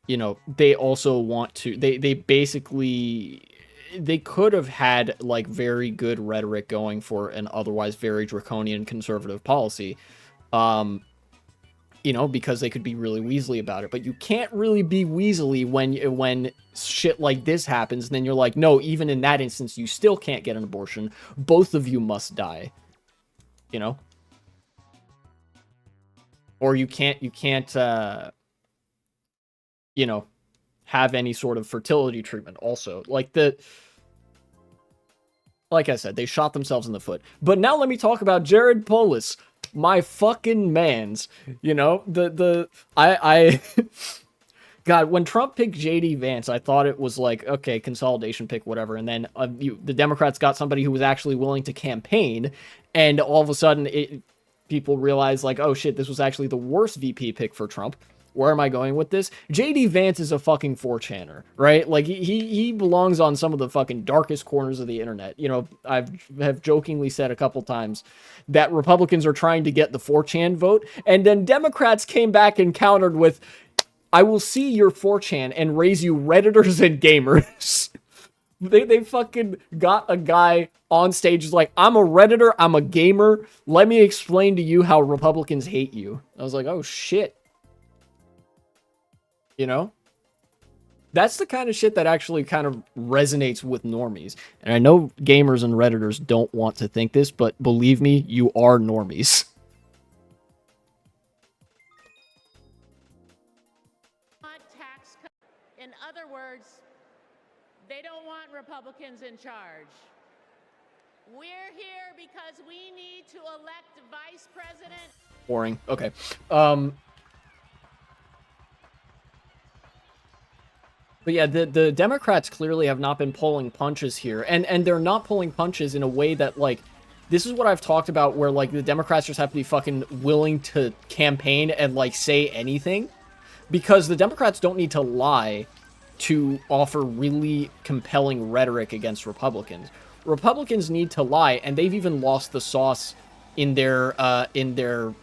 you know, they also want to, they basically, they could have had, like, very good rhetoric going for an otherwise very draconian conservative policy, you know, because they could be really weaselly about it. But you can't really be weaselly when shit like this happens. And then you're like, no, even in that instance, you still can't get an abortion. Both of you must die, you know? Or you can't, you know, have any sort of fertility treatment also. Like I said, they shot themselves in the foot. But now let me talk about Jared Polis, my fucking mans. You know, God, when Trump picked J.D. Vance, I thought it was like, okay, consolidation pick, whatever. And then the Democrats got somebody who was actually willing to campaign, and all of a sudden, people realized, like, oh shit, this was actually the worst VP pick for Trump. Where am I going with this? J.D. Vance is a fucking 4chaner, right? Like, he belongs on some of the fucking darkest corners of the internet. You know, have jokingly said a couple times that Republicans are trying to get the 4chan vote, and then Democrats came back and countered with, I will see your 4chan and raise you Redditors and gamers. They fucking got a guy on stage who's like, I'm a Redditor, I'm a gamer, let me explain to you how Republicans hate you. I was like, oh shit. You know? That's the kind of shit that actually kind of resonates with normies. And I know gamers and Redditors don't want to think this, but believe me, you are normies. other words, they don't want Republicans in charge. We're here because we need to elect Vice President. Boring. Okay. But yeah, the Democrats clearly have not been pulling punches here. And they're not pulling punches in a way that, like, this is what I've talked about where, like, the Democrats just have to be fucking willing to campaign and, like, say anything. Because the Democrats don't need to lie to offer really compelling rhetoric against Republicans. Republicans need to lie, and they've even lost the sauce in their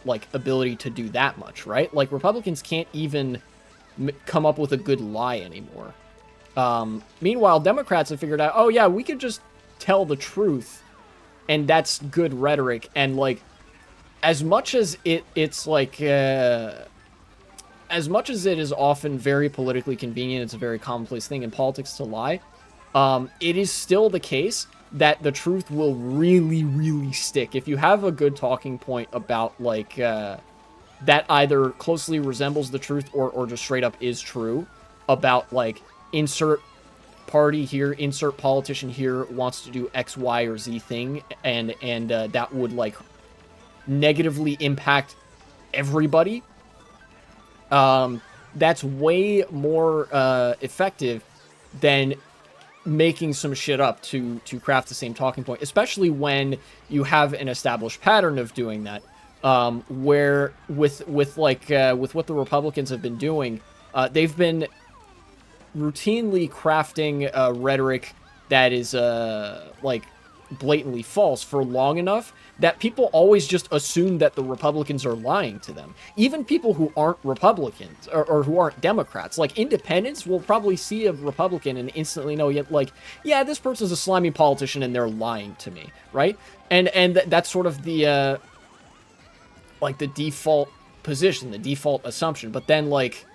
like, ability to do that much, right? Like, Republicans can't even come up with a good lie anymore. Meanwhile, Democrats have figured out, oh yeah, we could just tell the truth, and that's good rhetoric. And, like, as much as it's like, as much as it is often very politically convenient, it's a very commonplace thing in politics to lie, it is still the case that the truth will really, really stick. If you have a good talking point about, like, that either closely resembles the truth or just straight up is true about, like, insert party here, insert politician here wants to do X, Y, or Z thing, and that would, like, negatively impact everybody, that's way more effective than making some shit up to craft the same talking point, especially when you have an established pattern of doing that. Where with what the Republicans have been doing, they've been routinely crafting rhetoric that is like blatantly false for long enough that people always just assume that the Republicans are lying to them. Even people who aren't Republicans or who aren't Democrats, like independents, will probably see a Republican and instantly know, like, yeah, this person's a slimy politician and they're lying to me, right? And that's sort of the like the default position, the default assumption. But then, like,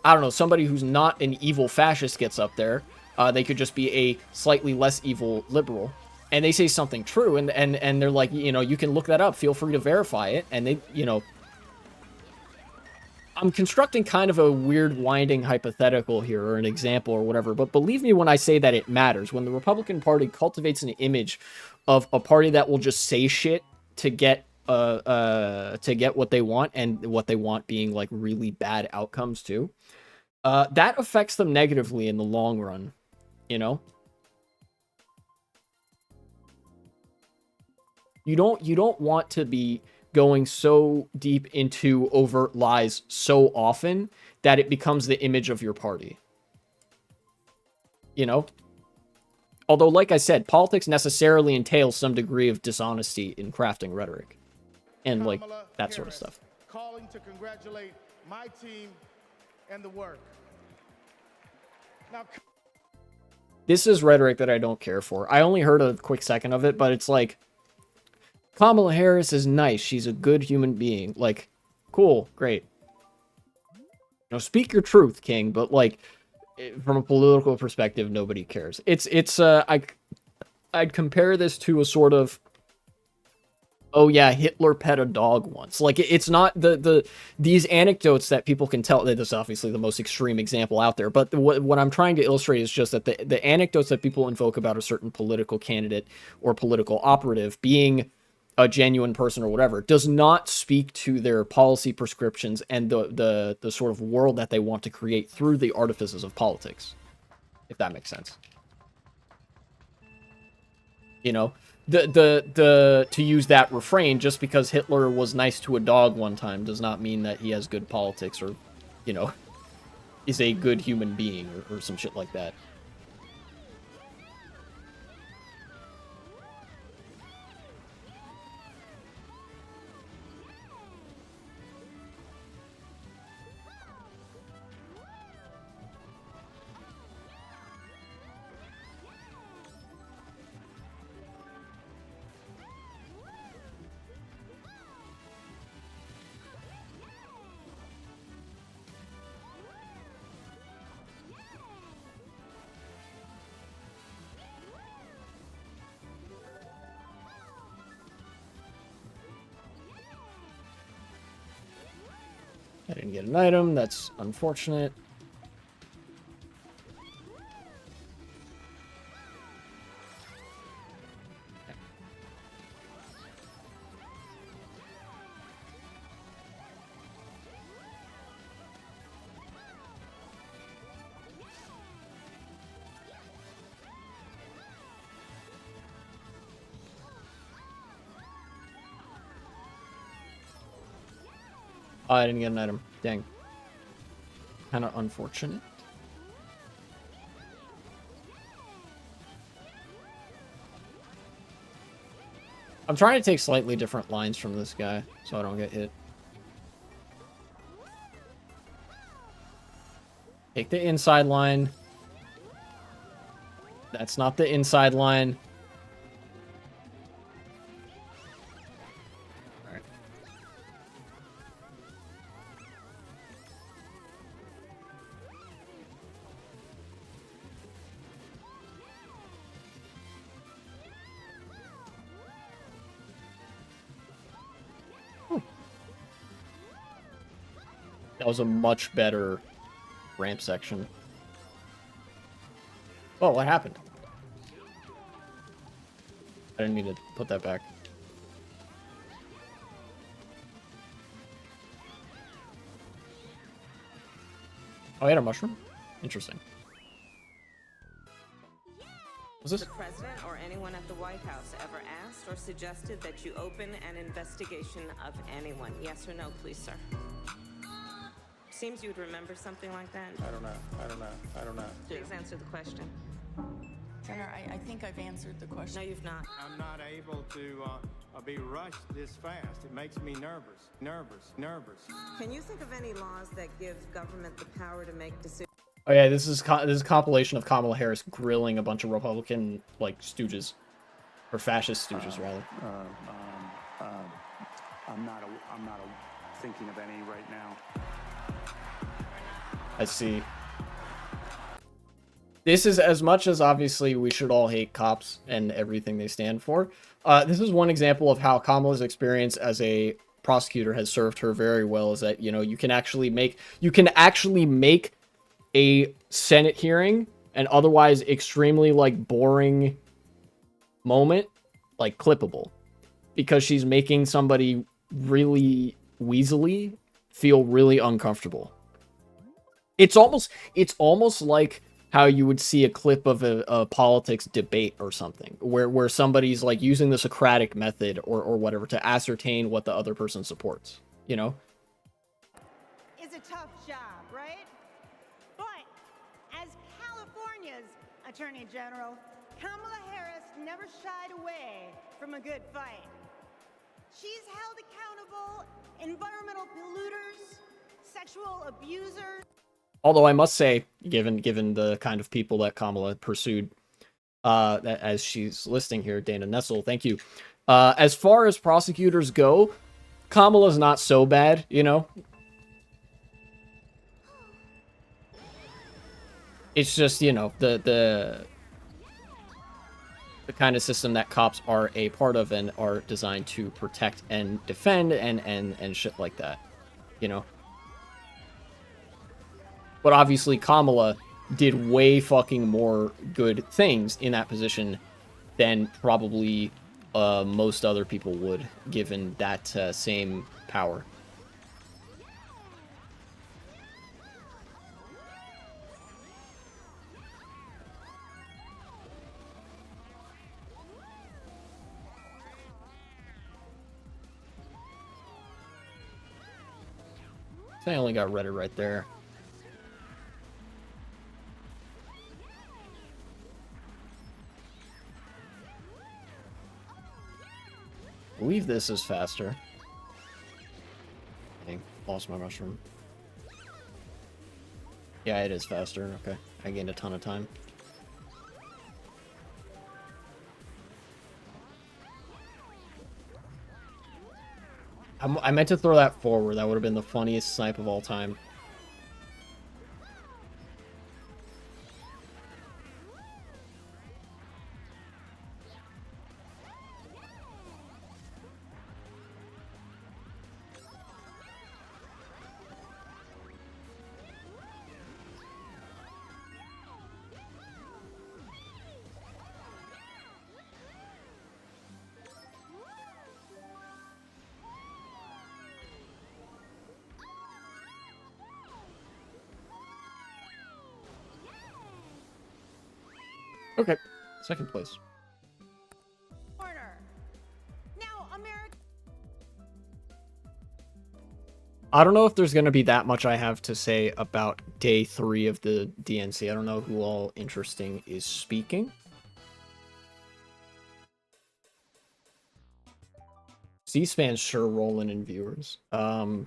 I don't know, somebody who's not an evil fascist gets up there. They could just be a slightly less evil liberal, and they say something true, and they're like, you know, you can look that up. Feel free to verify it. And they, you know, I'm constructing kind of a weird winding hypothetical here, or an example or whatever, but believe me when I say that it matters. When the Republican Party cultivates an image of a party that will just say shit to get what they want, and what they want being, like, really bad outcomes too, that affects them negatively in the long run, you know? You don't want to be going so deep into overt lies so often that it becomes the image of your party. You know? Although, like I said, politics necessarily entails some degree of dishonesty in crafting rhetoric. And, like, that sort of stuff. Calling to congratulate my team and the work. Now, this is rhetoric that I don't care for. I only heard a quick second of it, but it's like, Kamala Harris is nice. She's a good human being. Like, cool, great. You know, speak your truth, King. But, like, from a political perspective, nobody cares. I'd compare this to a sort of, oh yeah, Hitler pet a dog once. Like, it's not these anecdotes that people can tell. This is obviously the most extreme example out there, but what I'm trying to illustrate is just that the anecdotes that people invoke about a certain political candidate or political operative being a genuine person or whatever does not speak to their policy prescriptions and the sort of world that they want to create through the artifices of politics, if that makes sense. You know, to use that refrain, just because Hitler was nice to a dog one time does not mean that he has good politics or, you know, is a good human being or some shit like that. I didn't get an item. That's unfortunate. Oh, I didn't get an item. Dang. Kind of unfortunate. I'm trying to take slightly different lines from this guy so I don't get hit. Take the inside line. That's not the inside line. Alright. That was a much better ramp section. Oh, what happened? I didn't mean to put that back. Oh, I had a mushroom? Interesting. What's this? The president or anyone at the White House ever asked or suggested that you open an investigation of anyone? Yes or no, please, sir? Seems you'd remember something like that. I don't know. Please answer the question. Senator, I think I've answered the question. No, you've not. I'm not able to be rushed this fast. It makes me nervous. Can you think of any laws that give government the power to make decisions? Oh yeah, this is a compilation of Kamala Harris grilling a bunch of Republican like stooges, or fascist stooges rather. I'm not thinking of any right now. I see. This is, as much as obviously we should all hate cops and everything they stand for, this is one example of how Kamala's experience as a prosecutor has served her very well, is that, you know, you can actually make a Senate hearing an otherwise extremely like boring moment like clippable, because she's making somebody really weaselly feel really uncomfortable. It's almost like how you would see a clip of a politics debate or something, where somebody's like using the Socratic method or whatever to ascertain what the other person supports, you know? Is a tough job, right? But as California's Attorney General, Kamala Harris never shied away from a good fight. She's held accountable environmental polluters, sexual abusers. Although I must say, given the kind of people that Kamala pursued, as she's listing here, Dana Nessel, thank you. As far as prosecutors go, Kamala's not so bad, you know? It's just, you know, the kind of system that cops are a part of and are designed to protect and defend and shit like that, you know? But obviously Kamala did way fucking more good things in that position than probably most other people would, given that same power. I only got Reddit right there. I believe this is faster. Dang, lost my mushroom. Yeah, it is faster. Okay, I gained a ton of time. I meant to throw that forward. That would have been the funniest snipe of all time. Okay, second place. Corner. Now, America. I don't know if there's going to be that much I have to say about day 3 of the DNC. I don't know who all interesting is speaking. C-SPAN's sure rolling in viewers. Yeah,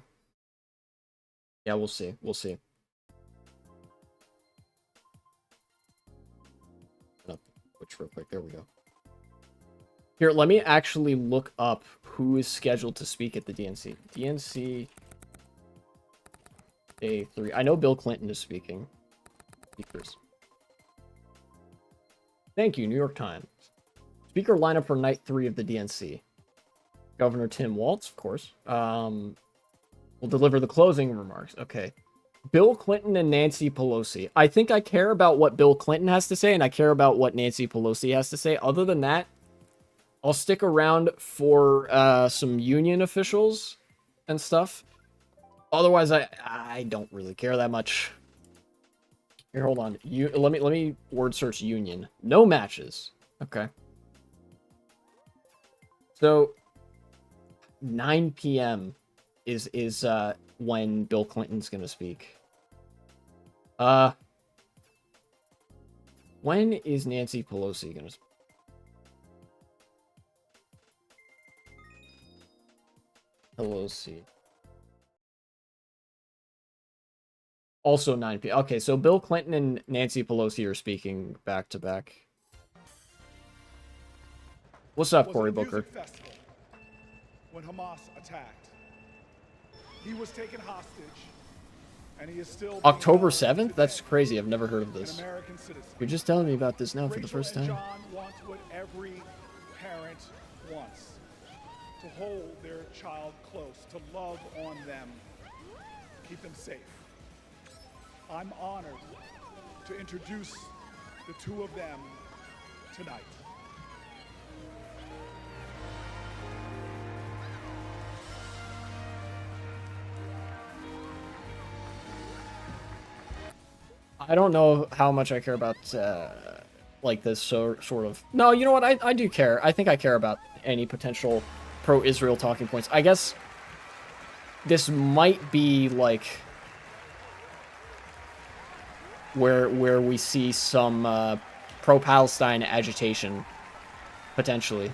we'll see. We'll see. Which real quick, there we go. Here, let me actually look up who is scheduled to speak at the DNC. DNC day 3. I know Bill Clinton is speaking. Speakers. Thank you, New York Times. Speaker lineup for night 3 of the DNC. Governor Tim Walz, of course, will deliver the closing remarks. Okay. Bill Clinton and Nancy Pelosi. I think I care about what Bill Clinton has to say, and I care about what Nancy Pelosi has to say. Other than that, I'll stick around for some union officials and stuff. Otherwise, I don't really care that much. Here, hold on. Let me word search union. No matches. Okay. So 9 p.m. is when Bill Clinton's gonna speak. When is Nancy Pelosi gonna speak? Pelosi. Also 9 p.m. Okay, so Bill Clinton and Nancy Pelosi are speaking back to back. What's up, Cory Booker? When Hamas attacked, he was taken hostage, and he is still October 7th? That's crazy. I've never heard of this. an American citizen. You're just telling me about this now for the first time. John want what every parent wants: to hold their child close, to love on them, keep them safe. I'm honored to introduce the two of them tonight. I don't know how much I care about, like, this sort of... No, you know what? I do care. I think I care about any potential pro-Israel talking points. I guess this might be, like, where we see some pro-Palestine agitation, potentially.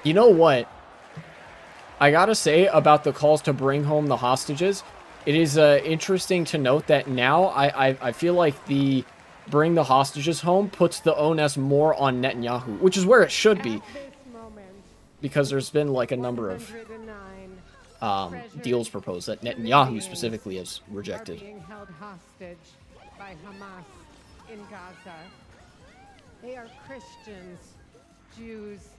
You know what? I gotta say about the calls to bring home the hostages, it is interesting to note that now I feel like the bring the hostages home puts the onus more on Netanyahu, which is where it should be. Because there's been like a number of deals proposed that Netanyahu specifically has rejected. Being held hostage by Hamas in Gaza. They are Christians, Jews,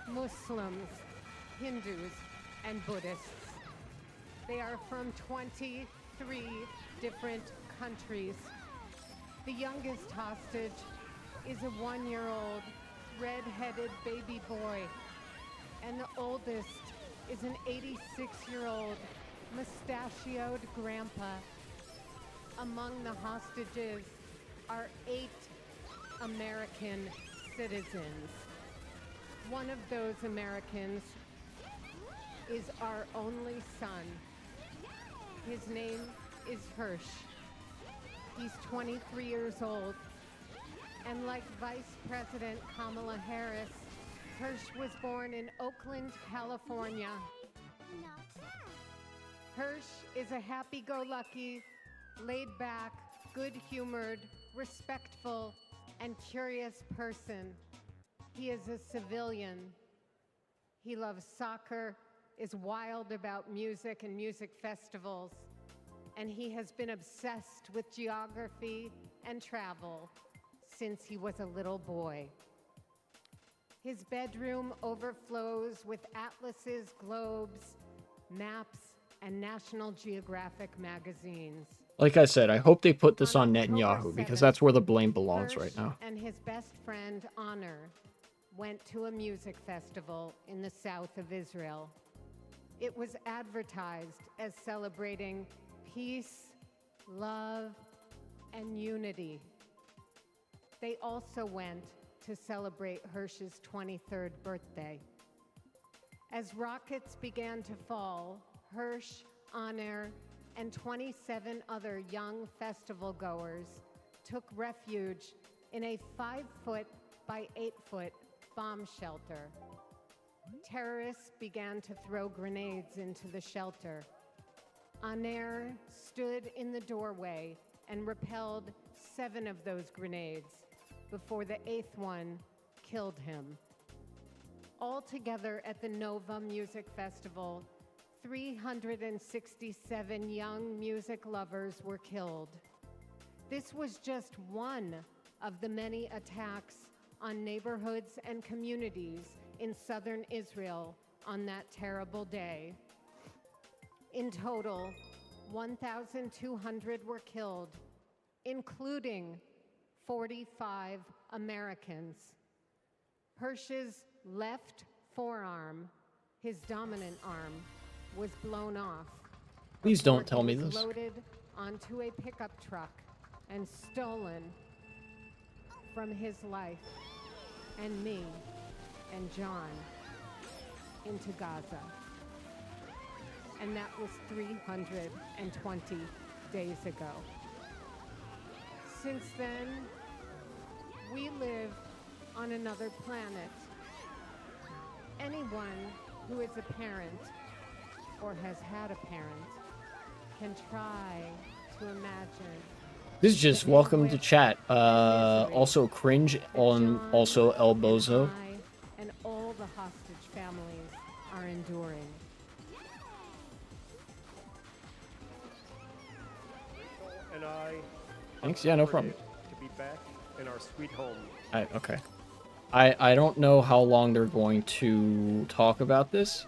Muslims, Hindus, and Buddhists. They are from 23 different countries. The youngest hostage is a 1-year-old red-headed baby boy, and the oldest is an 86-year-old mustachioed grandpa. Among the hostages are 8 American citizens. One of those Americans is our only son. His name is Hirsch. He's 23 years old. And like Vice President Kamala Harris, Hirsch was born in Oakland, California. Hirsch is a happy-go-lucky, laid-back, good-humored, respectful, and curious person. He is a civilian. He loves soccer, is wild about music and music festivals, and he has been obsessed with geography and travel since he was a little boy. His bedroom overflows with atlases, globes, maps, and National Geographic magazines. Like I said, I hope they put this on Netanyahu, because that's where the blame belongs right now. And his best friend, Honor, went to a music festival in the south of Israel. It was advertised as celebrating peace, love, and unity. They also went to celebrate Hirsch's 23rd birthday. As rockets began to fall, Hirsch, Honor, and 27 other young festival goers took refuge in a 5-foot by 8-foot bomb shelter. Terrorists began to throw grenades into the shelter. Honor stood in the doorway and repelled 7 of those grenades before the 8th one killed him. Altogether at the Nova Music Festival, 367 young music lovers were killed. This was just one of the many attacks on neighborhoods and communities in southern Israel on that terrible day. In total, 1,200 were killed, including 45 Americans. Hirsch's left forearm, his dominant arm, was blown off. Please don't tell me this. Loaded onto a pickup truck and stolen from his life and me and John into Gaza. And that was 320 days ago. Since then, we live on another planet. Anyone who is a parent or has had a parent can try to imagine. This is just welcome to chat. Also cringe on also El Bozo. And all the hostage families are enduring. And I Thanks. Yeah, no problem. to be back in our sweet home. Okay. I don't know how long they're going to talk about this.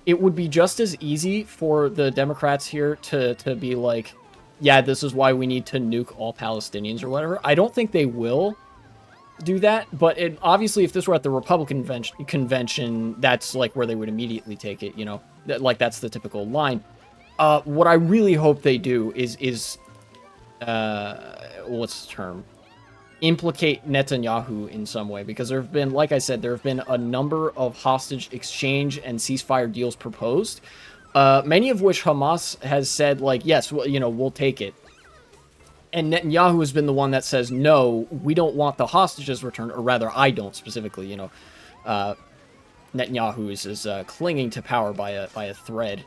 It would be just as easy for the Democrats here to be like, yeah, this is why we need to nuke all Palestinians or whatever. I don't think they will do that, but obviously if this were at the Republican convention, that's like where they would immediately take it, you know? Like, that's the typical line. What I really hope they do is what's the term? Implicate Netanyahu in some way, because there have been, like I said, there have been a number of hostage exchange and ceasefire deals proposed, many of which Hamas has said, like, yes, well, you know, we'll take it. And Netanyahu has been the one that says, no, we don't want the hostages returned, or rather, I don't specifically, you know. Netanyahu is clinging to power by a thread.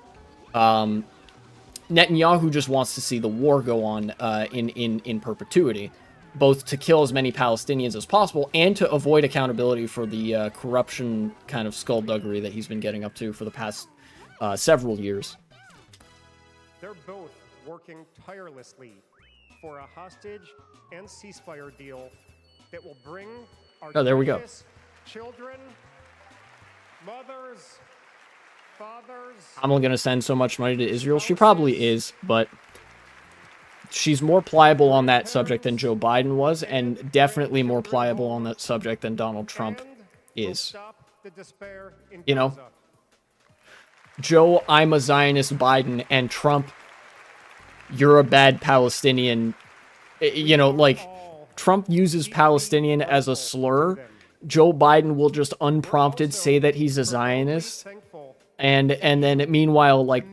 Netanyahu just wants to see the war go on in perpetuity, both to kill as many Palestinians as possible and to avoid accountability for the corruption kind of skullduggery that he's been getting up to for the past several years. They're both working tirelessly for a hostage and ceasefire deal that will bring our there we go. Children, mothers, fathers. Kamala gonna send so much money to Israel? She probably is, but she's more pliable on that subject than Joe Biden was, and definitely more pliable on that subject than Donald Trump is. You know? Joe, I'm a Zionist Biden, and Trump, you're a bad Palestinian. You know, like, Trump uses Palestinian as a slur. Joe Biden will just unprompted say that he's a Zionist. And then meanwhile, like,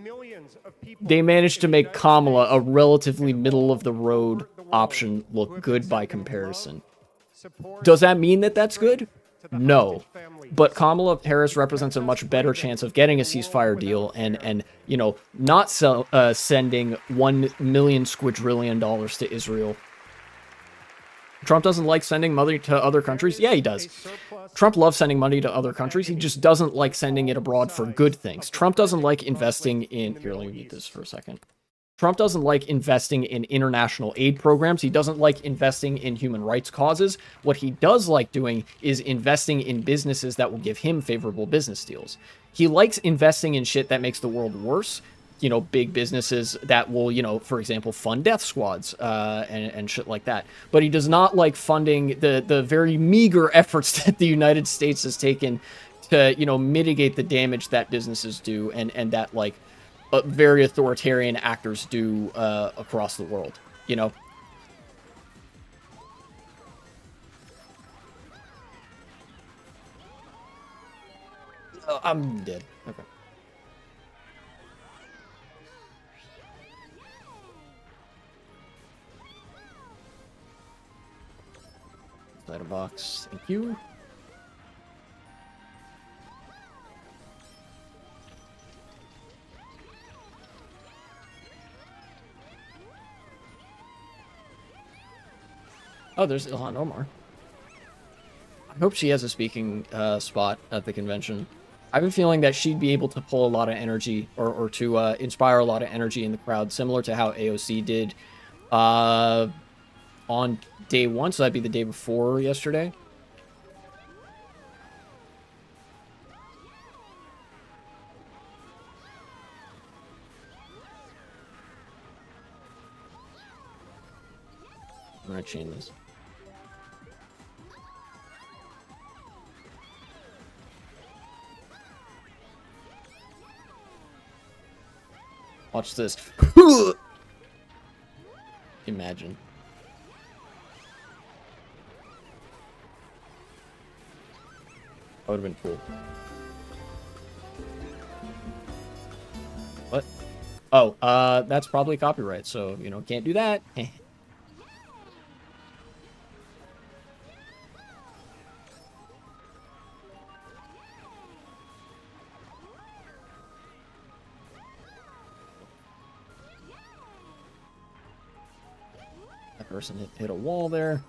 they managed to make Kamala a relatively middle-of-the-road option look good by comparison. Does that mean that that's good? No. But Kamala Harris represents a much better chance of getting a ceasefire deal and you know, not sending $1 million squadrillion to Israel. Trump doesn't like sending money to other countries? Yeah, he does. Trump loves sending money to other countries. He just doesn't like sending it abroad for good things. Trump doesn't like investing in... Here, let me mute this for a second. Trump doesn't like investing in international aid programs. He doesn't like investing in human rights causes. What he does like doing is investing in businesses that will give him favorable business deals. He likes investing in shit that makes the world worse, you know, big businesses that will, you know, for example, fund death squads and shit like that. But he does not like funding the very meager efforts that the United States has taken to, you know, mitigate the damage that businesses do and that, like, very authoritarian actors do across the world, you know? I'm dead. Okay. Light box. Thank you. Oh, there's Ilhan Omar. I hope she has a speaking spot at the convention. I have a feeling that she'd be able to pull a lot of energy or to inspire a lot of energy in the crowd, similar to how AOC did on day one. So that'd be the day before yesterday. I'm gonna chain this. Watch this. Imagine. That would have been cool. What? Oh, that's probably copyright, so, you know, can't do that. That person hit a wall there.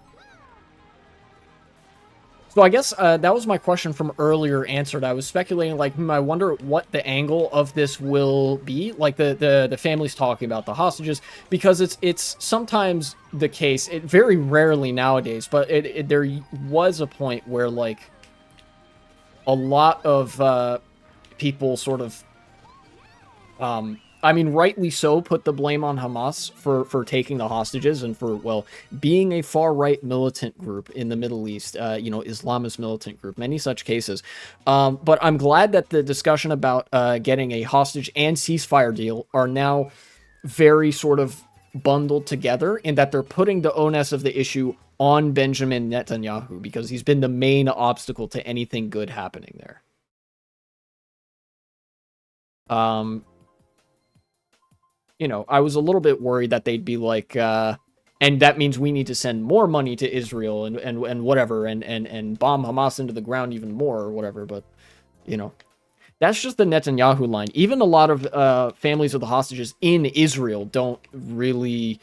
So I guess that was my question from earlier answered. I was speculating, like, I wonder what the angle of this will be. Like the family's talking about the hostages, because it's sometimes the case. It very rarely nowadays, but there was a point where, like, a lot of people sort of, I mean, rightly so, put the blame on Hamas for taking the hostages and for, well, being a far-right militant group in the Middle East, you know, Islamist militant group, many such cases. But I'm glad that the discussion about getting a hostage and ceasefire deal are now very sort of bundled together, in that they're putting the onus of the issue on Benjamin Netanyahu, because he's been the main obstacle to anything good happening there. You know, I was a little bit worried that they'd be like, and that means we need to send more money to Israel and whatever, and bomb Hamas into the ground even more or whatever. But, you know, that's just the Netanyahu line. Even a lot of families of the hostages in Israel don't really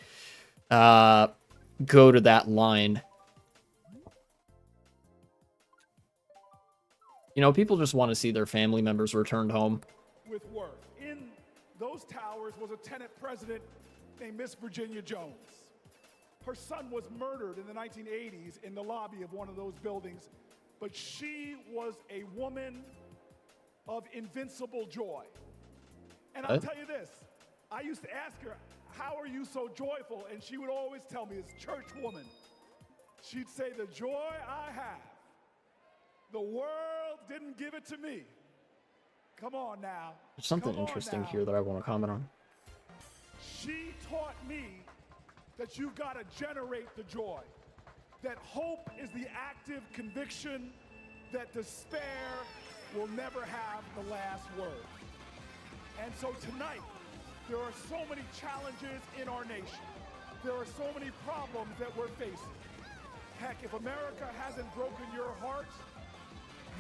go to that line. You know, people just want to see their family members returned home. With worth. In those towers was a tenant president named Miss Virginia Jones. Her son was murdered in the 1980s in the lobby of one of those buildings, but she was a woman of invincible joy. And I'll tell you this, I used to ask her, how are you so joyful? And she would always tell me, as church woman, she'd say, the joy I have, the world didn't give it to me. Come on now. There's something interesting here that I want to comment on. She taught me that you got to generate the joy, that hope is the active conviction that despair will never have the last word. And so tonight, there are so many challenges in our nation. There are so many problems that we're facing. Heck, if America hasn't broken your heart,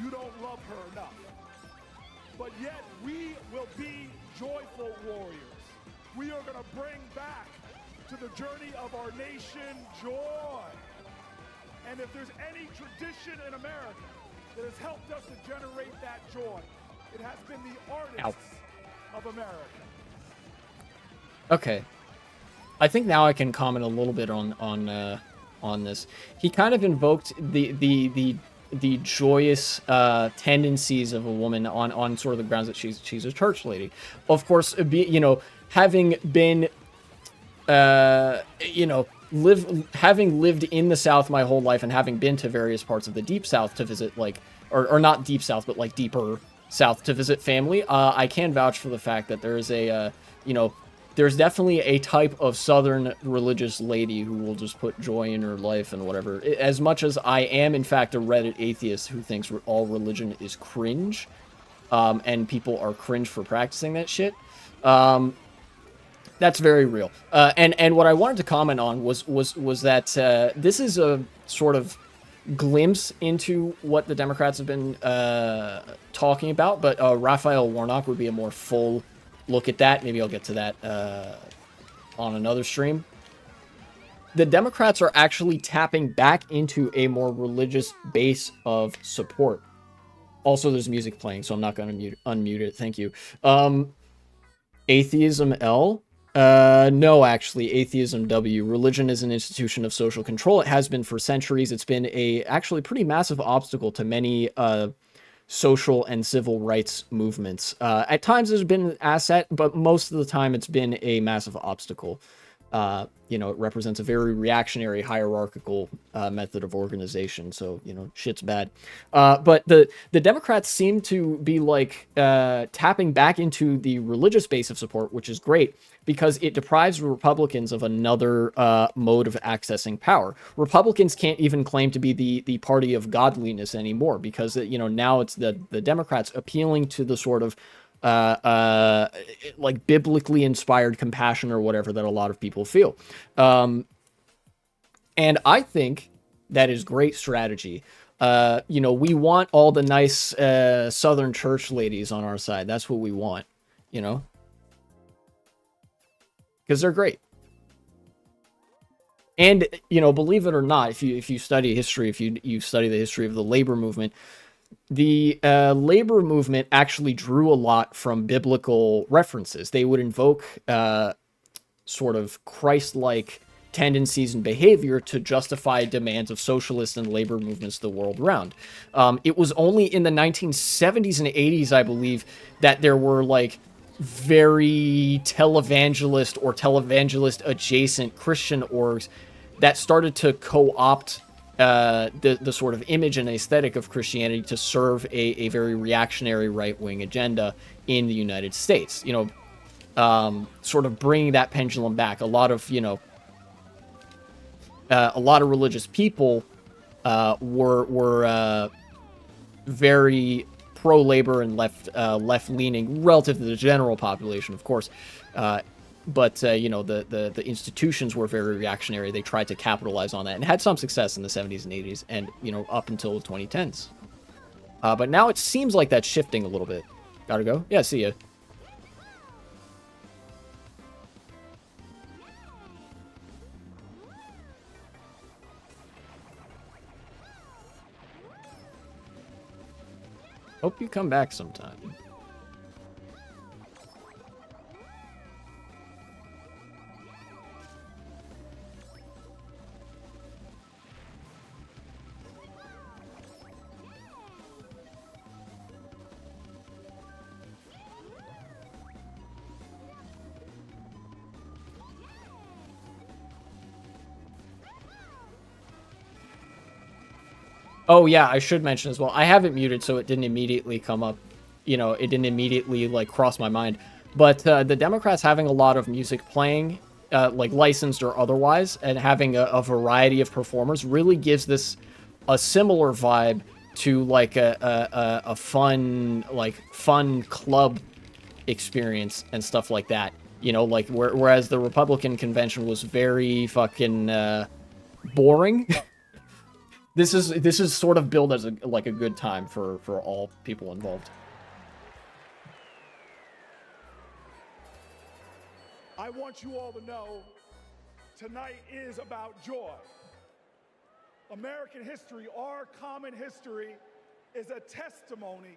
you don't love her enough. But yet, we will be joyful warriors. We are going to bring back to the journey of our nation joy. And if there's any tradition in America that has helped us to generate that joy, it has been the artists of America. Okay. I think now I can comment a little bit on this. He kind of invoked the the joyous tendencies of a woman on sort of the grounds that she's a church lady. Of course, having been having lived in the South my whole life and having been to various parts of the Deep South to visit, like, or not Deep South, but like deeper South to visit family, I can vouch for the fact that there is there's definitely a type of Southern religious lady who will just put joy in her life and whatever. As much as I am, in fact, a Reddit atheist who thinks all religion is cringe, and people are cringe for practicing that shit, that's very real. And what I wanted to comment on was that this is a sort of glimpse into what the Democrats have been talking about, but Raphael Warnock would be a more full look at that. Maybe I'll get to that on another stream. The Democrats are actually tapping back into a more religious base of support. Also, there's music playing, so I'm not going to unmute it. Thank you. Atheism L? No, actually, atheism W. Religion is an institution of social control. It has been for centuries. It's been a actually pretty massive obstacle to many social and civil rights movements. At times there's been an asset, but most of the time it's been a massive obstacle. It represents a very reactionary, hierarchical method of organization. So, shit's bad. But the Democrats seem to be like tapping back into the religious base of support, which is great because it deprives Republicans of another mode of accessing power. Republicans can't even claim to be the party of godliness anymore because, now it's the Democrats appealing to the sort of like biblically inspired compassion or whatever that a lot of people feel. And I think that is great strategy. We want all the nice Southern church ladies on our side. That's what we want, because they're great. And, believe it or not, if you study history, if you study the history of the labor movement, the labor movement actually drew a lot from biblical references. They would invoke sort of Christ-like tendencies and behavior to justify demands of socialist and labor movements the world around. It was only in the 1970s and 80s, I believe, that there were like very televangelist or televangelist adjacent Christian orgs that started to co-opt the sort of image and aesthetic of Christianity to serve a very reactionary right-wing agenda in the United States. Sort of bringing that pendulum back. A lot of religious people were very pro-labor and left-leaning relative to the general population, of course. But the institutions were very reactionary. They tried to capitalize on that and had some success in the 70s and 80s and, up until the 2010s. But now it seems like that's shifting a little bit. Gotta go? Yeah, see ya. Hope you come back sometime. Oh yeah, I should mention as well. I have it muted so it didn't immediately come up. It didn't immediately like cross my mind. But the Democrats having a lot of music playing, like licensed or otherwise, and having a variety of performers really gives this a similar vibe to like a fun club experience and stuff like that. Like whereas the Republican convention was very fucking boring. This is sort of billed as a good time for all people involved. I want you all to know tonight is about joy. American history, our common history, is a testimony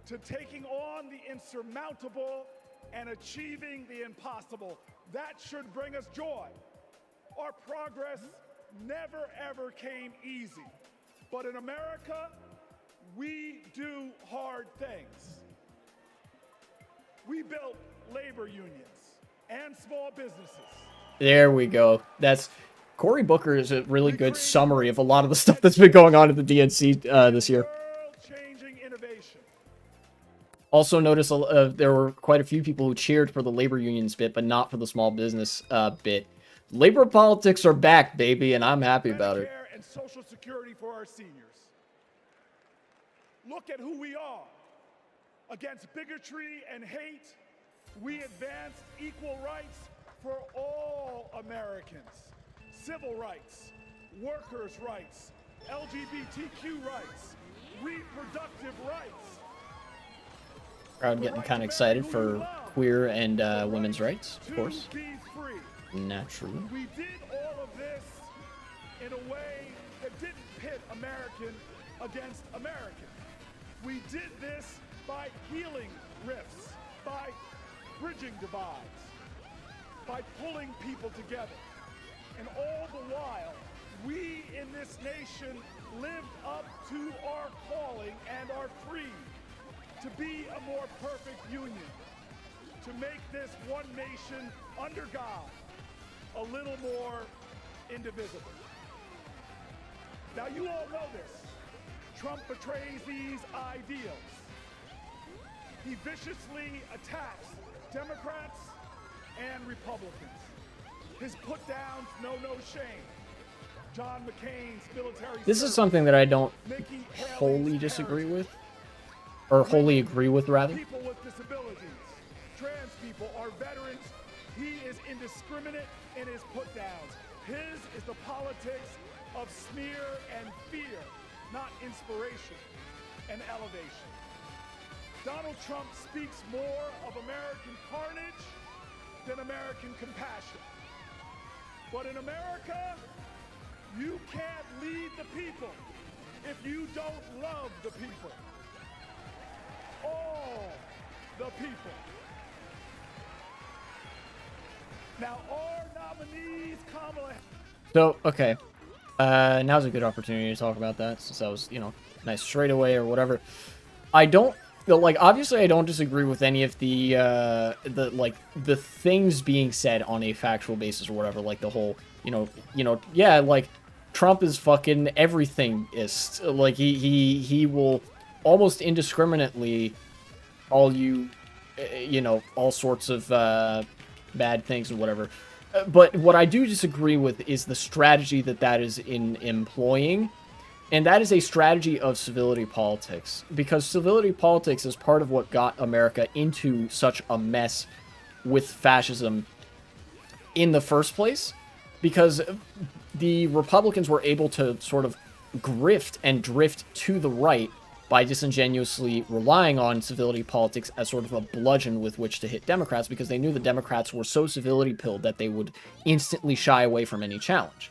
to taking on the insurmountable and achieving the impossible. That should bring us joy. Our progress never ever came easy. But in America, we do hard things. We built labor unions and small businesses. There we go. That's Cory Booker is a really good summary of a lot of the stuff that's been going on at the DNC this year. World-changing innovation. Also notice there were quite a few people who cheered for the labor unions bit, but not for the small business bit. Labor politics are back, baby, and I'm happy about it. Medicare and Social Security for our seniors. Look at who we are. Against bigotry and hate, we advanced equal rights for all Americans. Civil rights, workers' rights, LGBTQ rights, reproductive rights. Crowd getting kind of excited for queer and women's rights, of course. Naturally. We did all of this in a way that didn't pit American against American. We did this by healing rifts, by bridging divides, by pulling people together. And all the while, we in this nation lived up to our calling and our creed to be a more perfect union, to make this one nation under God a little more indivisible. Now you all know this. Trump betrays these ideals. He viciously attacks Democrats and Republicans. His put-downs know no shame. John McCain's military This is something that I don't wholly disagree with, or wholly agree with, rather. People with disabilities, trans people, our veterans. He is indiscriminate in his put-downs. His is the politics of smear and fear, not inspiration and elevation. Donald Trump speaks more of American carnage than American compassion. But in America, you can't lead the people if you don't love the people. All the people. Now, our nominees, Kamala. So, okay. Now's a good opportunity to talk about that, since that was, you know, nice straightaway or whatever. I don't, like, obviously I don't disagree with any of the things being said on a factual basis or whatever, like the whole, you know, yeah, like, Trump is fucking everything-ist. Like, he will almost indiscriminately call you, you know, all sorts of, bad things and whatever. But what I do disagree with is the strategy that is in employing. And that is a strategy of civility politics. Because civility politics is part of what got America into such a mess with fascism in the first place. Because the Republicans were able to sort of grift and drift to the right by disingenuously relying on civility politics as sort of a bludgeon with which to hit Democrats, because they knew the Democrats were so civility-pilled that they would instantly shy away from any challenge.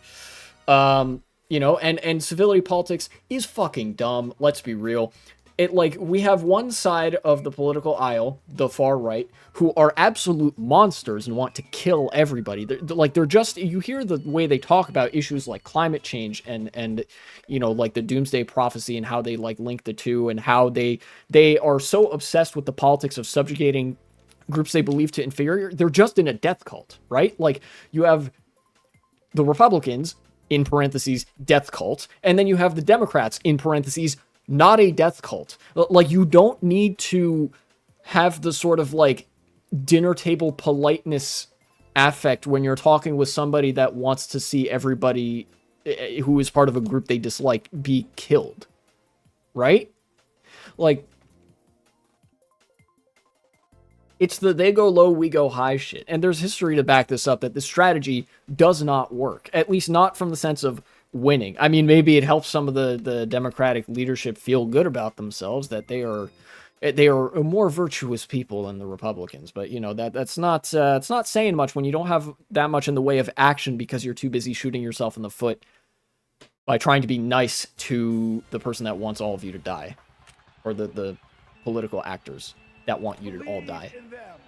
You know, and civility politics is fucking dumb, let's be real. It, like, we have one side of the political aisle, the far right, who are absolute monsters and want to kill everybody. They're just, you hear the way they talk about issues like climate change and you know, like the doomsday prophecy and how they, like, link the two, and how they are so obsessed with the politics of subjugating groups they believe to inferior. They're just in a death cult, right? Like, you have the Republicans, in parentheses, death cult, and then you have the Democrats, in parentheses, not a death cult. Like, you don't need to have the sort of, like, dinner table politeness affect when you're talking with somebody that wants to see everybody who is part of a group they dislike be killed. Right? Like, it's the they go low, we go high shit. And there's history to back this up, that this strategy does not work. At least not from the sense of winning. I mean, maybe it helps some of the Democratic leadership feel good about themselves, that they are more virtuous people than the Republicans. But, you know, that's not it's not saying much when you don't have that much in the way of action, because you're too busy shooting yourself in the foot by trying to be nice to the person that wants all of you to die, or the political actors that want you to all die. In them.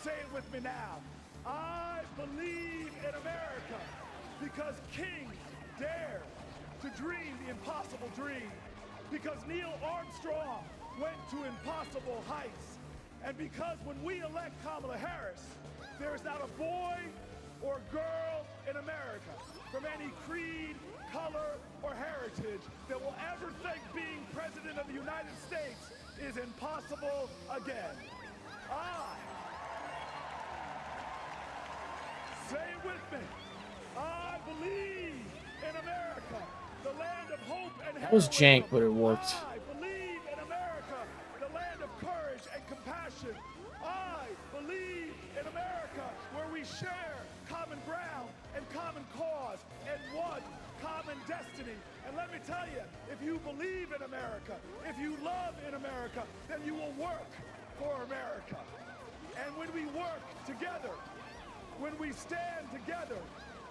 Say it with me now. I believe in America, because kings dare to dream the impossible dream. Because Neil Armstrong went to impossible heights. And because when we elect Kamala Harris, there is not a boy or girl in America from any creed, color, or heritage that will ever think being president of the United States is impossible again. Say it with me. I believe in America, the land of hope and That was jank, but it worked. I believe in America, the land of courage and compassion. I believe in America, where we share common ground and common cause and one common destiny. And let me tell you, if you believe in America, if you love in America, then you will work for America. And when we work together, when we stand together,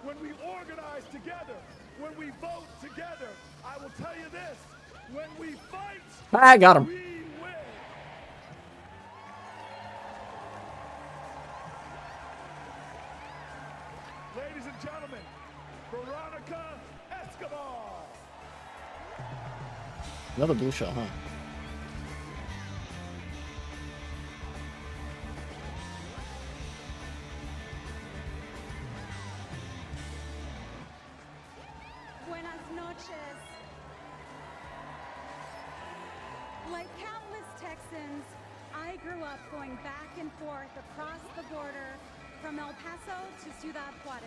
when we organize together, when we vote together, I will tell you this, when we fight, I got him. we win. Ladies and gentlemen, Veronica Escobar. Another blue shell, huh? Buenas noches. Like countless Texans, I grew up going back and forth across the border from El Paso to Ciudad Juarez.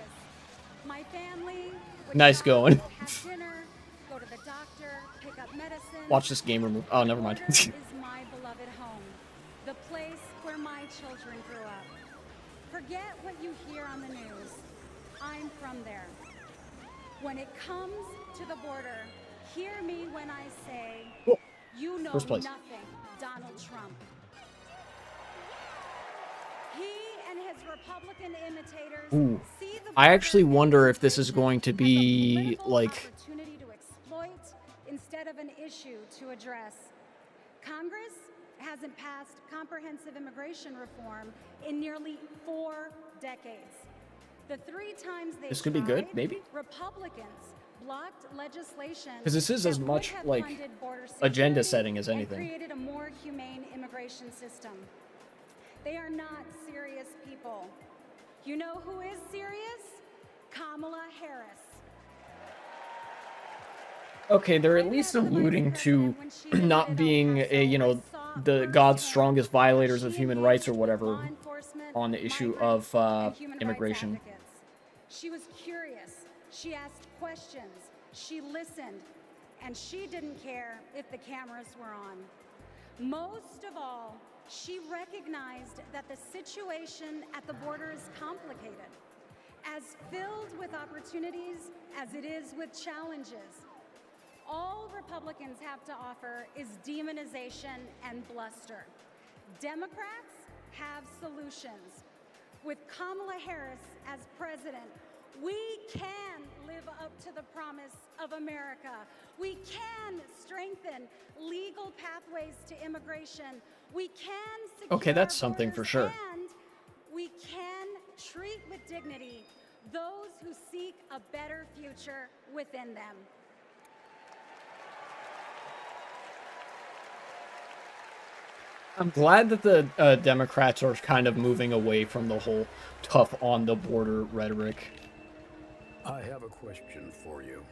My family would Nice travel, going. have dinner, go to the doctor, pick up medicine. Watch this game remove. Oh, never mind. Is my beloved home, the place where my children grew up. Forget what you hear on the news. I'm from there. When it comes to the border, hear me when I say, Cool. you know First place. nothing, Donald Trump. He and his Republican imitators Ooh. see the I border actually wonder if this is going to be like opportunity to exploit instead of an issue to address. Congress hasn't passed comprehensive immigration reform in nearly 4 decades. The 3 times they this could be good, tried, maybe? Republicans blocked legislation Because this is as that would much have like funded border agenda security setting as and anything. created a more humane immigration system. They are not serious people. You know who is serious? Kamala Harris. Okay, they're at least alluding to not being a, you know, the God's strongest violators of human rights or whatever on the issue of immigration. She was curious. She asked questions. She listened. And she didn't care if the cameras were on. Most of all, she recognized that the situation at the border is complicated, as filled with opportunities as it is with challenges. All Republicans have to offer is demonization and bluster. Democrats have solutions. With Kamala Harris as president, we can live up to the promise of America. We can strengthen legal pathways to immigration. We can secure Okay, that's our something for borders, sure. and we can treat with dignity those who seek a better future within them. I'm glad that the Democrats are kind of moving away from the whole tough on the border rhetoric. I have a question for you.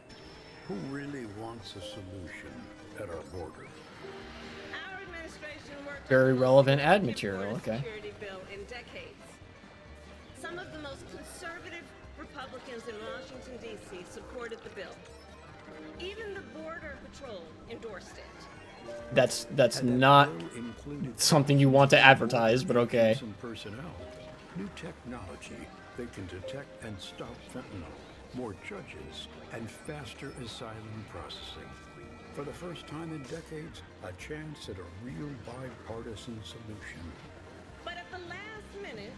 Who really wants a solution at our border? Our administration worked Very on the most relevant ad significant material, border okay. security bill in decades. Some of the most conservative Republicans in Washington, D.C. supported the bill. Even the Border Patrol endorsed it. That's not something you want to advertise, but okay. Some personnel, new technology that can detect and stop fentanyl, more judges, and faster asylum processing. For the first time in decades, a chance at a real bipartisan solution. But at the last minute,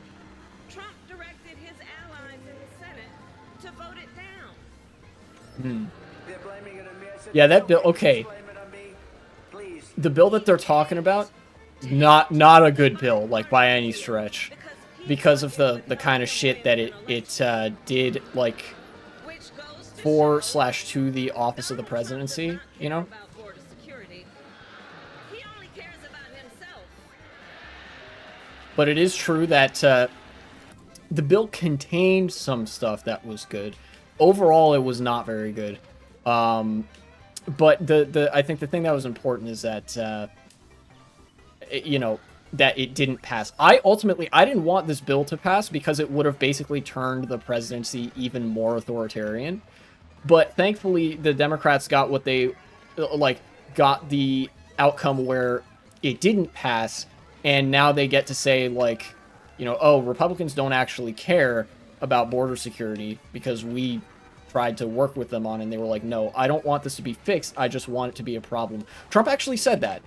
Trump directed his allies in the Senate to vote it down. Yeah, that bill. Okay, the bill that they're talking about, not a good bill, like by any stretch, because of the kind of shit that it did, like for/to the office of the presidency, you know? But it is true that the bill contained some stuff that was good. Overall, it was not very good. But I think the thing that was important is that, you know, that it didn't pass. I didn't want this bill to pass because it would have basically turned the presidency even more authoritarian. But thankfully, the Democrats got what they, like, got the outcome where it didn't pass, and now they get to say, like, you know, oh, Republicans don't actually care about border security because we tried to work with them on it, and they were like, no, I don't want this to be fixed, I just want it to be a problem. Trump actually said that.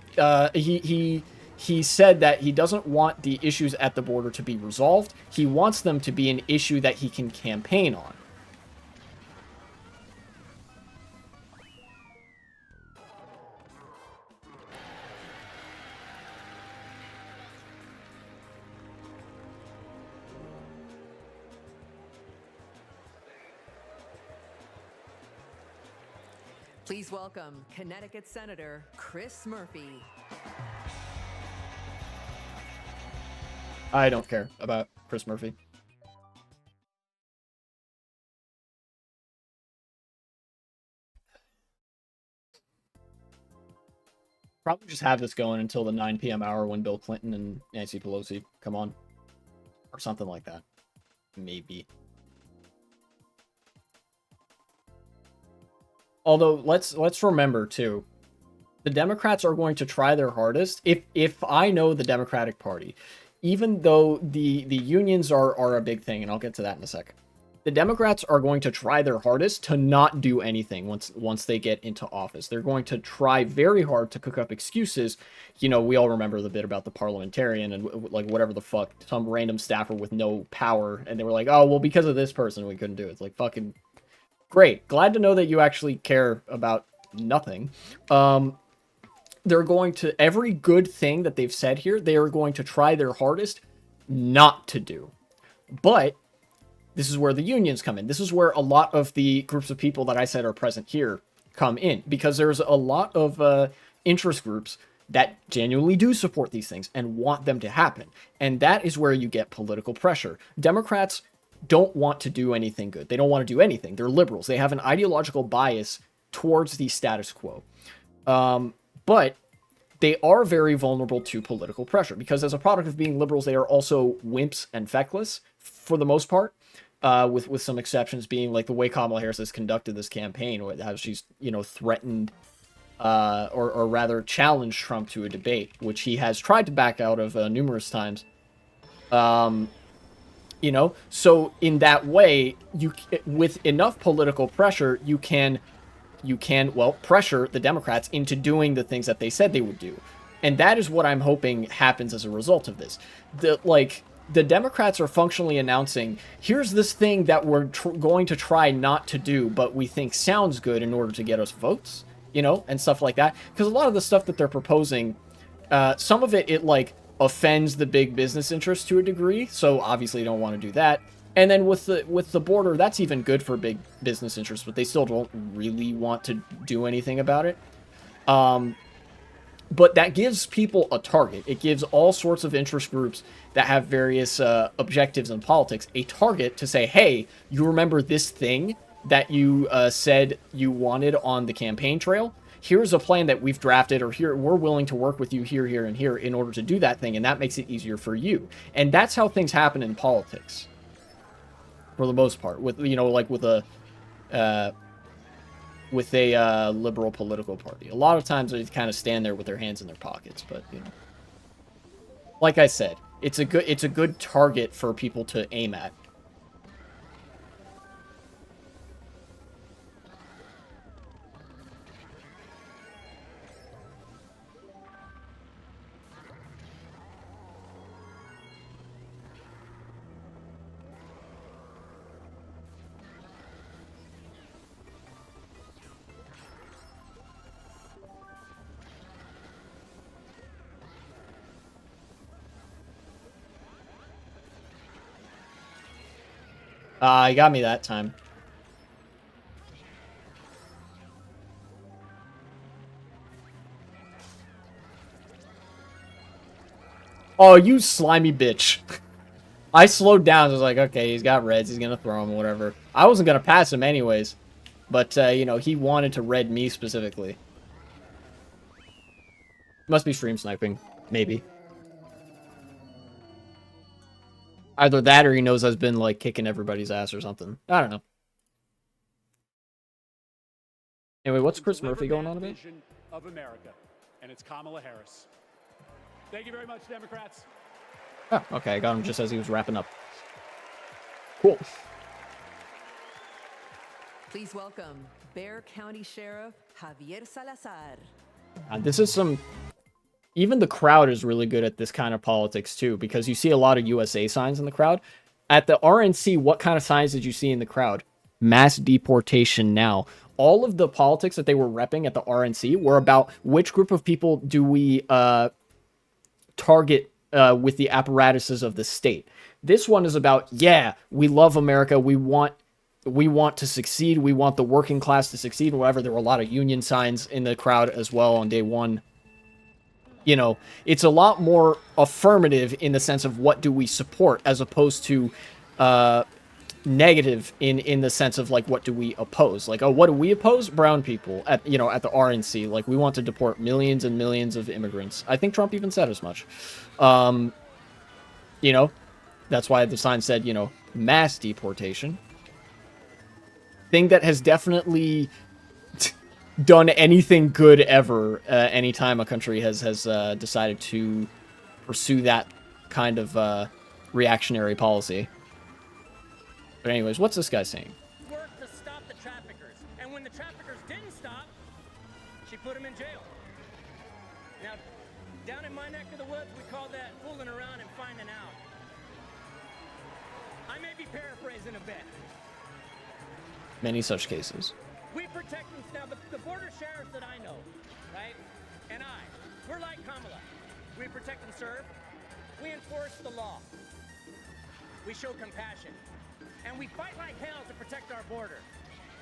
He said that he doesn't want the issues at the border to be resolved. He wants them to be an issue that he can campaign on. Please welcome Connecticut Senator Chris Murphy. I don't care about Chris Murphy. Probably just have this going until the 9 p.m. hour when Bill Clinton and Nancy Pelosi come on. Or something like that. Maybe. Although, let's remember, too, the Democrats are going to try their hardest. If I know the Democratic Party, even though the unions are a big thing, and I'll get to that in a sec, the Democrats are going to try their hardest to not do anything once they get into office. They're going to try very hard to cook up excuses. You know, we all remember the bit about the parliamentarian and, like, whatever the fuck, some random staffer with no power, and they were like, oh, well, because of this person, we couldn't do it. It's like, fucking... Great. Glad to know that you actually care about nothing. They're going to... Every good thing that they've said here, they are going to try their hardest not to do. But this is where the unions come in. This is where a lot of the groups of people that I said are present here come in. Because there's a lot of interest groups that genuinely do support these things and want them to happen. And that is where you get political pressure. Democrats don't want to do anything good. They don't want to do anything. They're liberals. They have an ideological bias towards the status quo. But they are very vulnerable to political pressure because as a product of being liberals, they are also wimps and feckless for the most part, with some exceptions being like the way Kamala Harris has conducted this campaign, or how she's, you know, threatened or rather challenged Trump to a debate, which he has tried to back out of numerous times. You know, so in that way, with enough political pressure, you can, well, pressure the Democrats into doing the things that they said they would do. And that is what I'm hoping happens as a result of this. The Democrats are functionally announcing, here's this thing that we're going to try not to do, but we think sounds good in order to get us votes, you know, and stuff like that. Because a lot of the stuff that they're proposing, some of it like, offends the big business interests to a degree, so obviously you don't want to do that. And then with the border, that's even good for big business interests, but they still don't really want to do anything about it. But that gives people a target. It gives all sorts of interest groups that have various objectives in politics a target to say, hey, you remember this thing that you said you wanted on the campaign trail? Here's a plan that we've drafted, or here we're willing to work with you here, here, and here in order to do that thing, and that makes it easier for you. And that's how things happen in politics, for the most part. With, you know, like with a liberal political party, a lot of times they kind of stand there with their hands in their pockets. But, you know, like I said, it's a good target for people to aim at. He got me that time. Oh, you slimy bitch. I slowed down. I was like, okay, he's got reds. He's going to throw him, whatever. I wasn't going to pass him anyways. But, you know, he wanted to red me specifically. Must be stream sniping. Maybe. Either that or he knows I've been, like, kicking everybody's ass or something. I don't know. Anyway, what's Chris Murphy going on about? Of America, and it's Kamala Harris. Thank you very much, Democrats. Oh, okay, I got him just as he was wrapping up. Cool. Please welcome Bexar County Sheriff Javier Salazar. This is some... Even the crowd is really good at this kind of politics, too, because you see a lot of USA signs in the crowd. At the RNC, what kind of signs did you see in the crowd? Mass deportation now. All of the politics that they were repping at the RNC were about which group of people do we target with the apparatuses of the state. This one is about, yeah, we love America. We want to succeed. We want the working class to succeed. Whatever. There were a lot of union signs in the crowd as well on day one. You know, it's a lot more affirmative in the sense of what do we support as opposed to negative in the sense of like what do we oppose? Like, oh, what do we oppose? Brown people at the RNC. Like, we want to deport millions and millions of immigrants. I think Trump even said as much. You know, that's why the sign said, you know, mass deportation. Thing that has definitely done anything good ever anytime a country has decided to pursue that kind of reactionary policy. But anyways, what's this guy saying? Work to stop the traffickers, and when the traffickers didn't stop, she put them in jail. Now, down in my neck of the woods, we call that fooling around and finding out. I may be paraphrasing a bit. Many such cases. We protect them. Now, the border sheriffs that I know, right, and we're like Kamala. We protect and serve. We enforce the law. We show compassion. And we fight like hell to protect our border.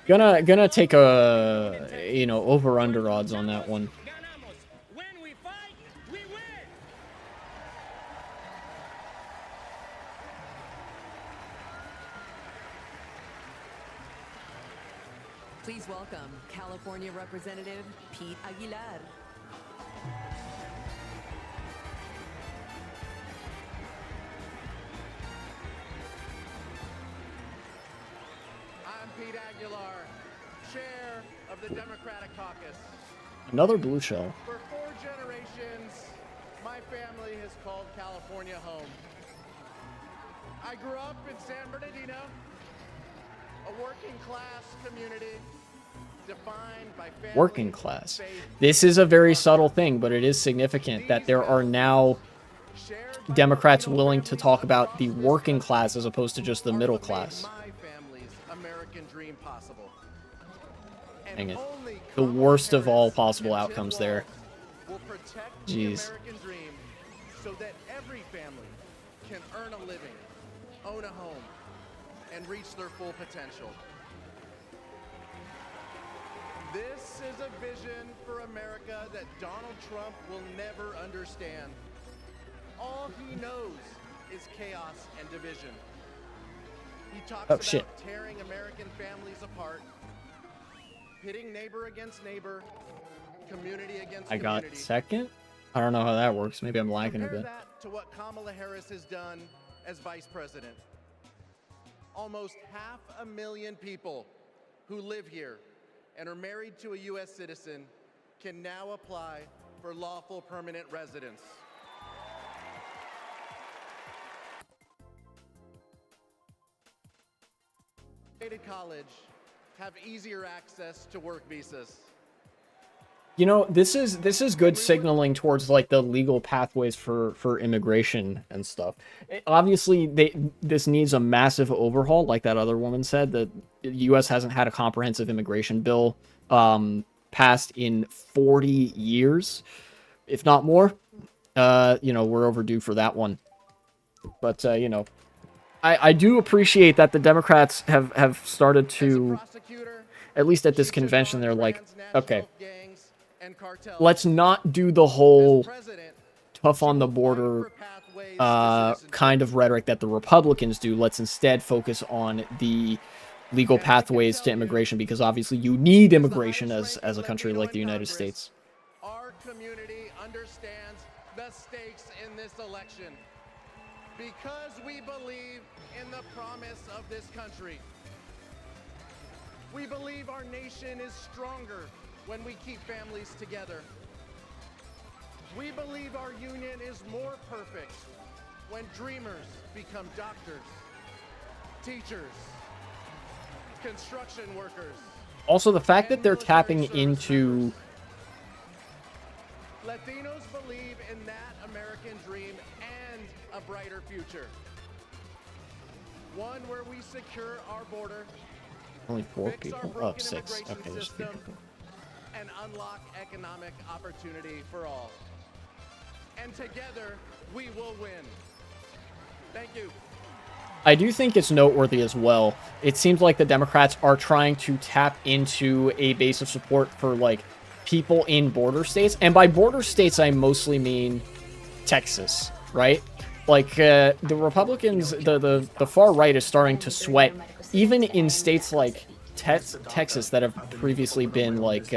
Gonna take a, you know, over-under odds on that one. When we fight, we win. Please welcome California Representative Pete Aguilar. I'm Pete Aguilar, chair of the Democratic Caucus. Another blue shell. For 4 generations, my family has called California home. I grew up in San Bernardino, a working class community defined by family, Working class. This is a very subtle thing, but it is significant that there are now Democrats willing to talk about the working class as opposed to just the middle class. my family's American dream possible. Dang it. The worst of all possible outcomes there. Will protect Jeez. the American dream so that every family can earn a living, own a home, and reach their full potential. This is a vision for America that Donald Trump will never understand. All he knows is chaos and division. He talks about shit. tearing American families apart, pitting neighbor against neighbor, community against I community. got second? I don't know how that works. Maybe I'm lagging a Compare bit. that to what Kamala Harris has done as vice president. Almost 500,000 people who live here and are married to a U.S. citizen can now apply for lawful permanent residence. College have easier access to work visas. You know, this is good signaling towards like the legal pathways for immigration and stuff. Obviously, this needs a massive overhaul, like that other woman said. The U.S. hasn't had a comprehensive immigration bill passed in 40 years, if not more. You know, we're overdue for that one. But you know, I do appreciate that the Democrats have started to, at least at this convention, they're like, okay, let's not do the whole tough on the border kind of rhetoric that the Republicans do. Let's instead focus on the legal pathways to immigration, because obviously you need immigration as a country like the United States. Our community understands the stakes in this election because we believe in the promise of this country. We believe our nation is stronger when we keep families together. We believe our union is more perfect when dreamers become doctors, teachers, construction workers. Also, the fact that they're tapping into... Latinos believe in that American dream and a brighter future. One where we secure our border, Only 4 people? Oh, 6. Okay, there's 3 people. and unlock economic opportunity for all. And together, we will win. Thank you. I do think it's noteworthy as well. It seems like the Democrats are trying to tap into a base of support for, like, people in border states. And by border states, I mostly mean Texas, right? Like, the Republicans, the far right is starting to sweat, even in states like Texas that have previously been, like,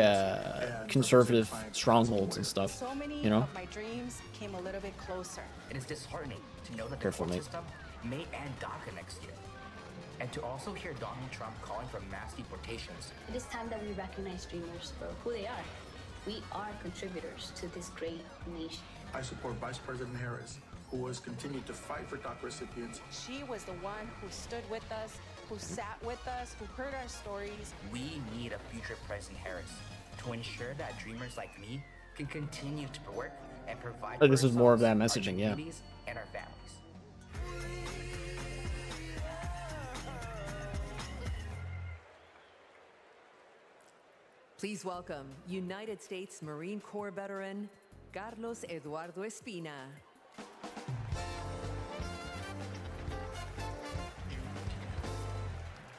conservative strongholds and stuff, So many you know? of my dreams came a little bit closer. It is disheartening to know that the Careful, court mate. system may end DACA next year. And to also hear Donald Trump calling for mass deportations. It is time that we recognize dreamers for who they are. We are contributors to this great nation. I support Vice President Harris, who has continued to fight for DACA recipients. She was the one who stood with us, who sat with us, who heard our stories. We need a future President Harris to ensure that dreamers like me can continue to work and provide Oh, this for is more of that ourselves, our messaging, yeah. communities, and our families. Please welcome United States Marine Corps veteran Carlos Eduardo Espina.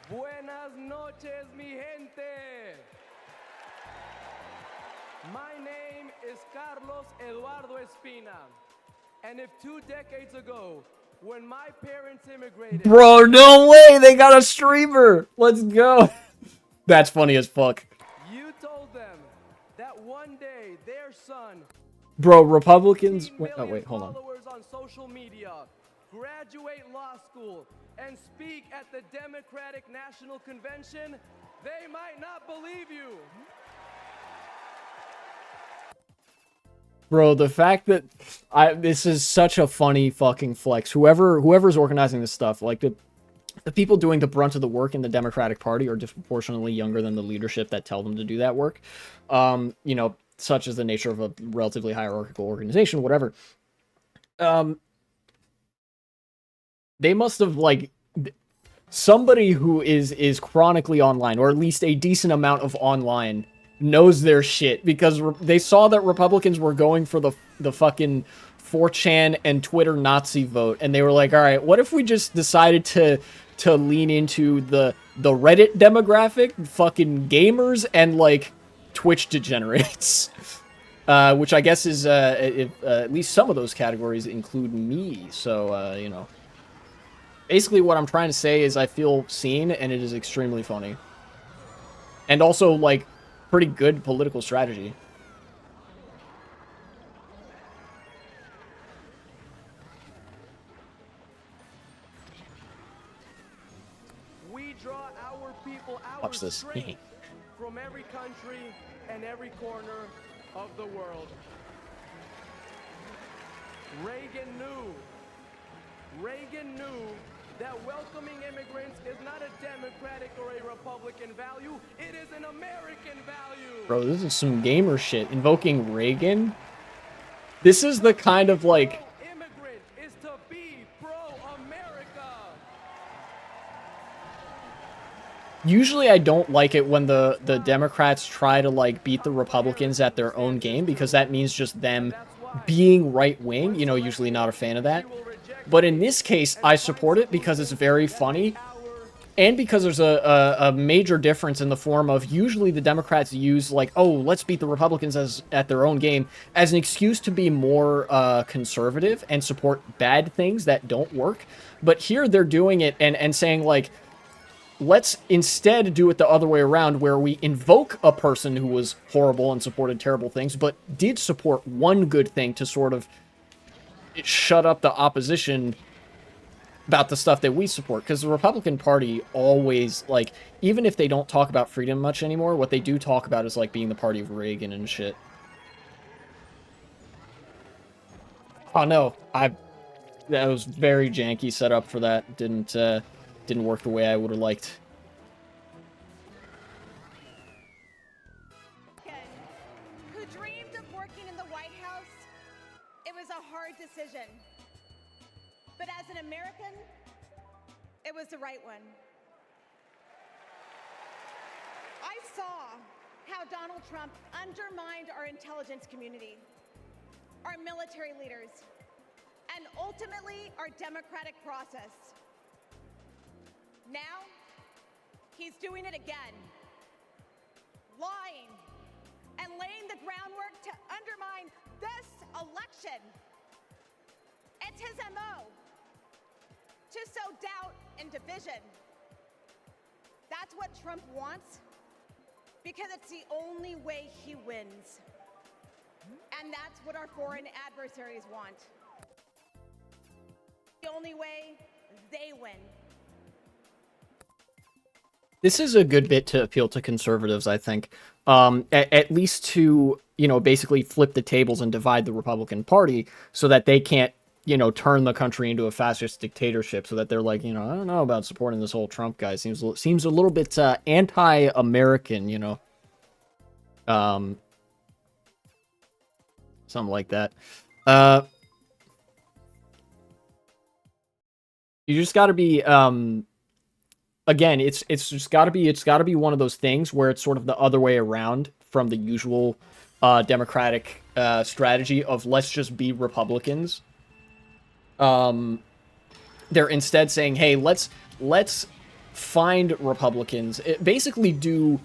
Buenas noches, mi gente. My name is Carlos Eduardo Espina. And if 2 decades ago, when my parents immigrated... Bro, no way! They got a streamer! Let's go! That's funny as fuck. You told them that one day their son... Bro, Republicans... Wait, oh, wait, hold on. ...followers on social media, graduate law school, and speak at the Democratic National Convention, they might not believe you. Bro, the fact that this is such a funny fucking flex. Whoever's organizing this stuff, like the people doing the brunt of the work in the Democratic Party are disproportionately younger than the leadership that tell them to do that work. You know, such as the nature of a relatively hierarchical organization, whatever. They must have, like, somebody who is chronically online, or at least a decent amount of online, knows their shit, because they saw that Republicans were going for the fucking 4chan and Twitter Nazi vote, and they were like, all right, what if we just decided to lean into the Reddit demographic, fucking gamers, and, like, Twitch degenerates? Which I guess is, at least some of those categories include me, so, you know. Basically, what I'm trying to say is I feel seen, and it is extremely funny. And also, like, pretty good political strategy. We draw our people, our Watch this. strength from every country and every corner of the world. Reagan knew that welcoming immigrants is not a Democratic or a Republican value, it is an American value. Bro, this is some gamer shit. Invoking Reagan? This is the kind of, like... Immigrant is to be pro-America. Usually I don't like it when the Democrats try to, like, beat the Republicans at their own game, because that means just them being right-wing. You know, usually not a fan of that. But in this case, I support it because it's very funny. And because there's a major difference in the form of usually the Democrats use like, oh, let's beat the Republicans at their own game as an excuse to be more conservative and support bad things that don't work. But here they're doing it and saying like, let's instead do it the other way around, where we invoke a person who was horrible and supported terrible things, but did support one good thing to sort of shut up the opposition about the stuff that we support. Because the Republican Party always, like, even if they don't talk about freedom much anymore, what they do talk about is, like, being the party of Reagan and shit. Oh, no. That was very janky setup for that. Didn't work the way I would have liked. Who dreamed of working in the White House? It was a hard decision. But as an American, it was the right one. I saw how Donald Trump undermined our intelligence community, our military leaders, and ultimately our democratic process. Now, he's doing it again, lying and laying the groundwork to undermine this election. It's his MO. To sow doubt and division. That's what Trump wants, because it's the only way he wins. And that's what our foreign adversaries want. The only way they win. This is a good bit to appeal to conservatives, I think. At least to, you know, basically flip the tables and divide the Republican Party so that they can't, you know, turn the country into a fascist dictatorship, so that they're like, you know, I don't know about supporting this whole Trump guy. Seems a little bit anti-American, you know. Something like that. You just got to be again, it's just got to be one of those things where it's sort of the other way around from the usual Democratic strategy of let's just be Republicans. They're instead saying, hey, let's find Republicans, basically do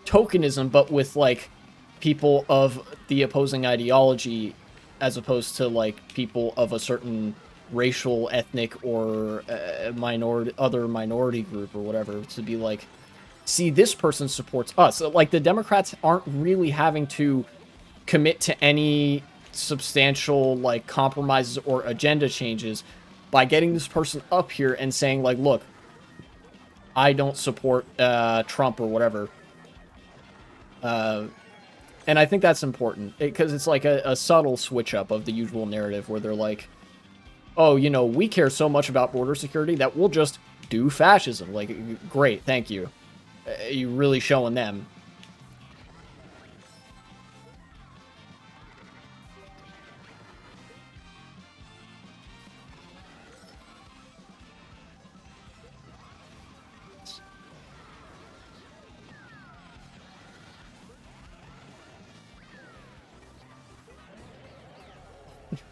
tokenism, but with like people of the opposing ideology, as opposed to like people of a certain racial, ethnic, or other minority group or whatever, to be like, see, this person supports us. Like, the Democrats aren't really having to commit to any substantial like compromises or agenda changes by getting this person up here and saying like, look, I don't support Trump or whatever. And I think that's important, because it's like a subtle switch up of the usual narrative where they're like, oh, you know, we care so much about border security that we'll just do fascism. Like, great, thank you. You're really showing them.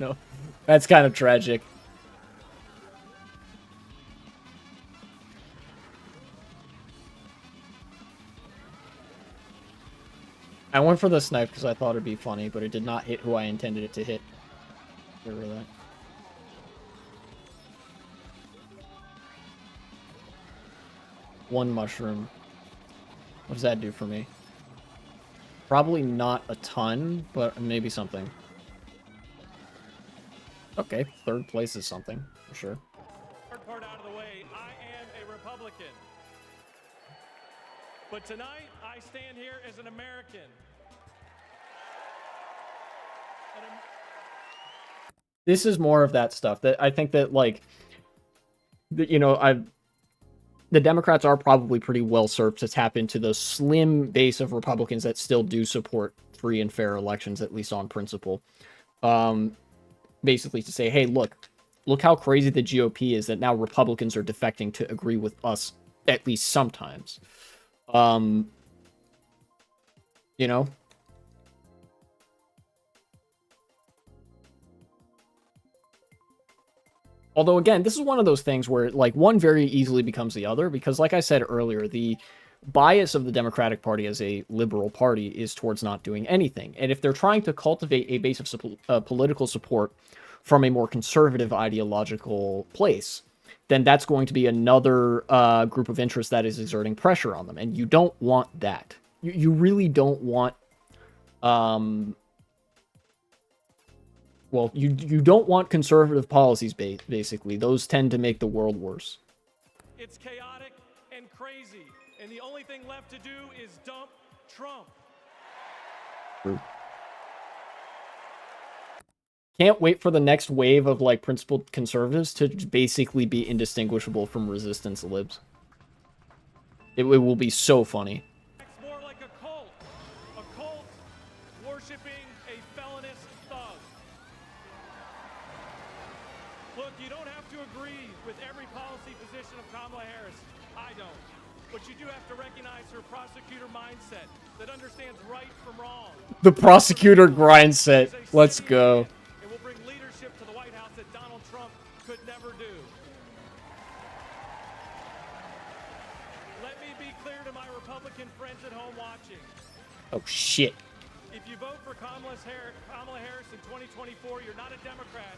No, that's kind of tragic. I went for the snipe because I thought it'd be funny, but it did not hit who I intended it to hit. Remember that. One mushroom. What does that do for me? Probably not a ton, but maybe something. Okay, third place is something, for sure. Hard part out of the way, I am a Republican. But tonight, I stand here as an American. This is more of that stuff that I think that, like, you know, the Democrats are probably pretty well served to tap into the slim base of Republicans that still do support free and fair elections, at least on principle. Basically to say, hey, look how crazy the GOP is that now Republicans are defecting to agree with us, at least sometimes. You know? Although, again, this is one of those things where, like, one very easily becomes the other, because, like I said earlier, the bias of the Democratic Party as a liberal party is towards not doing anything. And if they're trying to cultivate a base of political support from a more conservative ideological place, then that's going to be another group of interests that is exerting pressure on them. And you don't want that. You really don't want... well, you don't want conservative policies, basically. Those tend to make the world worse. It's chaotic and crazy, and the only thing left to do is dump Trump. True. Can't wait for the next wave of, like, principled conservatives to basically be indistinguishable from resistance libs. It will be so funny. It's more like a cult worshiping a felonious thug. Look, you don't have to agree with every policy position of Kamala Harris. I don't. But you do have to recognize her prosecutor mindset that understands right from wrong. The prosecutor grind set. Let's go. It will bring leadership to the White House that Donald Trump could never do. Let me be clear to my Republican friends at home watching. Oh, shit. If you vote for Kamala Harris in 2024, you're not a Democrat.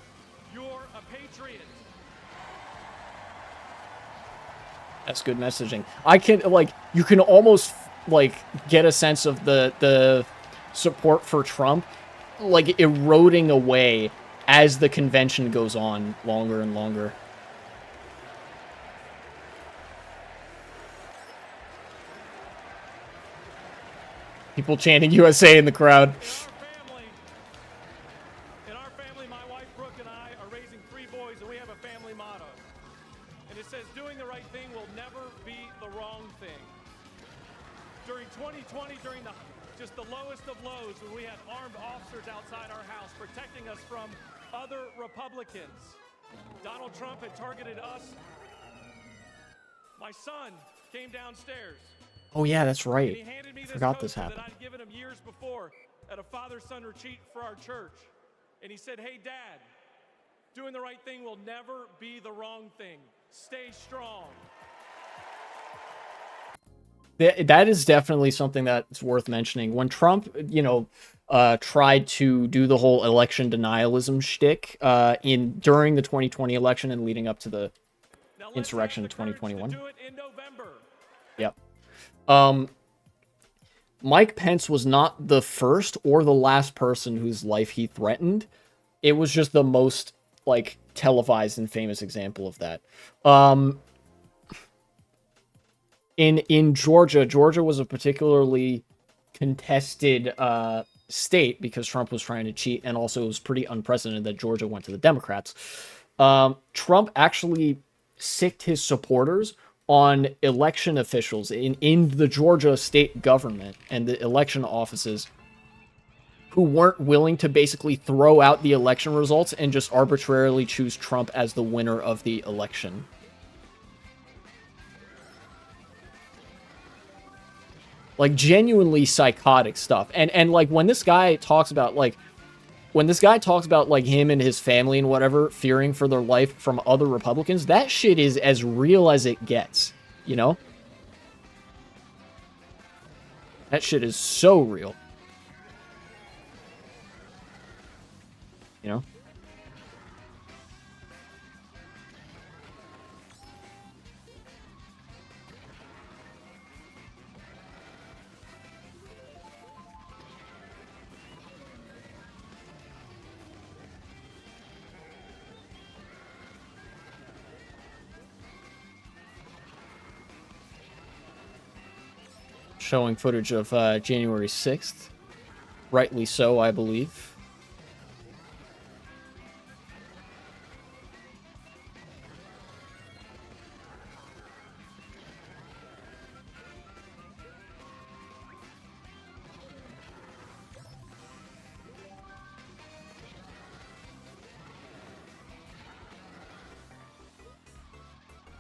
You're a patriot. That's good messaging. I can, like, you can almost, like, get a sense of the support for Trump, like, eroding away as the convention goes on longer and longer. People chanting USA in the crowd. In our family, my wife Brooke and I are raising 3 boys, and we have a family motto. And it says, doing the right thing will never be the wrong thing. During 2020, during just the lowest of lows, when we had armed officers outside our house protecting us from other Republicans, Donald Trump had targeted us. My son came downstairs. Oh, yeah, that's right. And he handed me I this forgot this poster happened. that I'd given him years before at a father-son retreat for our church. And he said, hey, Dad, doing the right thing will never be the wrong thing. Stay strong. That is definitely something that's worth mentioning. When Trump, you know, tried to do the whole election denialism shtick during the 2020 election and leading up to the insurrection in 2021. Do it in November. Yep. Mike Pence was not the first or the last person whose life he threatened. It was just the most, like, televised and famous example of that. In Georgia was a particularly contested state because Trump was trying to cheat, and also it was pretty unprecedented that Georgia went to the Democrats. Trump actually sicked his supporters on election officials in the Georgia state government and the election offices who weren't willing to basically throw out the election results and just arbitrarily choose Trump as the winner of the election. Like, genuinely psychotic stuff. And like, when this guy talks about, like, him and his family and whatever fearing for their life from other Republicans, that shit is as real as it gets, you know? That shit is so real. You know? Showing footage of January 6th. Rightly so, I believe.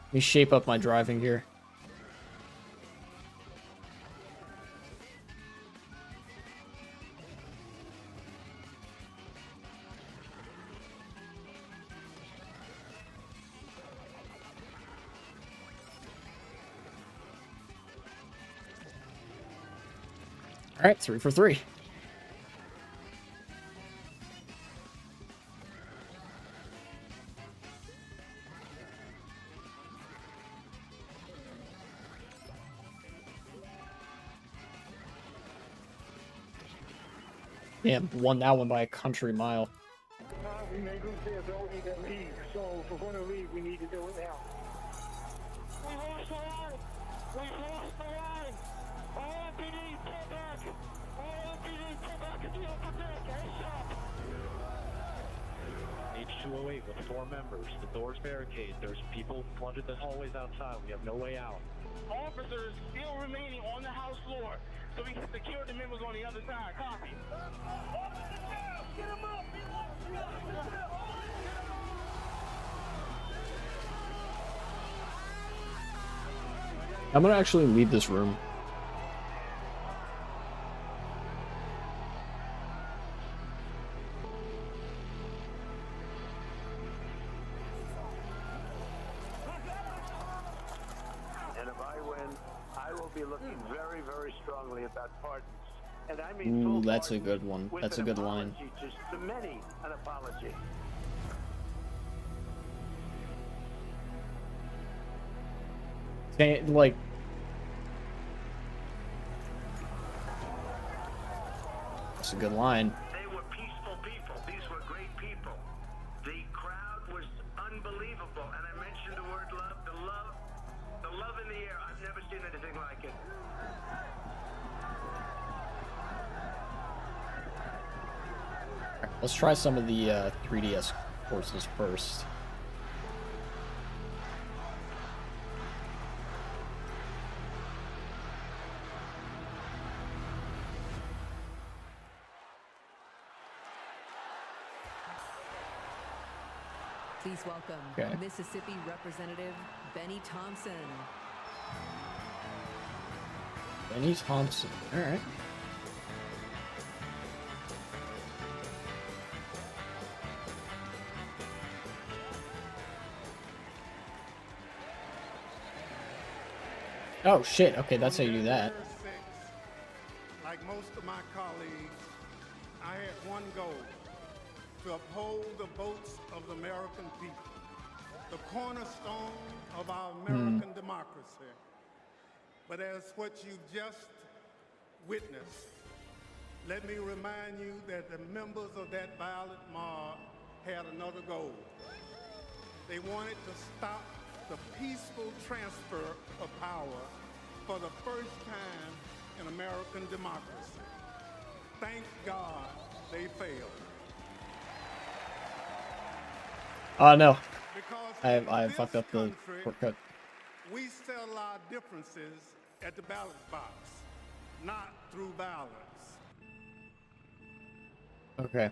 Let me shape up my driving gear. All right, 3 for 3. Damn, won that one by a country mile. We made them say ability to leave, so if we're going to leave, we need to do it now. We lost the line! We lost the line! All MPD, pull back! All MPD, pull back at the upper deck! ASAP! H208 with 4 members. The door's barricaded. There's people flooded the hallways outside. We have no way out. Officers still remaining on the house floor, so we can secure the members on the other side. Copy. Get them up! I'm gonna actually leave this room. And if I win, I will be looking very, very strongly at that pardons. And I mean full Ooh, that's a pardons good one. with That's a an good line. apology to many an apology. Like, that's a good line. They were peaceful people. These were great people. The crowd was unbelievable. And I mentioned the word love. The love in the air. I've never seen anything like it. Let's try some of the 3DS courses first. Please welcome Okay. Mississippi Representative Benny Thompson. Benny Thompson. All right. Oh shit. Okay, that's how you do that. Like most of my colleagues, I had one goal: to uphold the votes of the American people, the cornerstone of our American democracy. But as what you've just witnessed, let me remind you that the members of that violent mob had another goal. They wanted to stop the peaceful transfer of power for the first time in American democracy. Thank God they failed. Oh no. Because I fucked up the shortcut. we settle our differences at the ballot box, not through violence. Okay.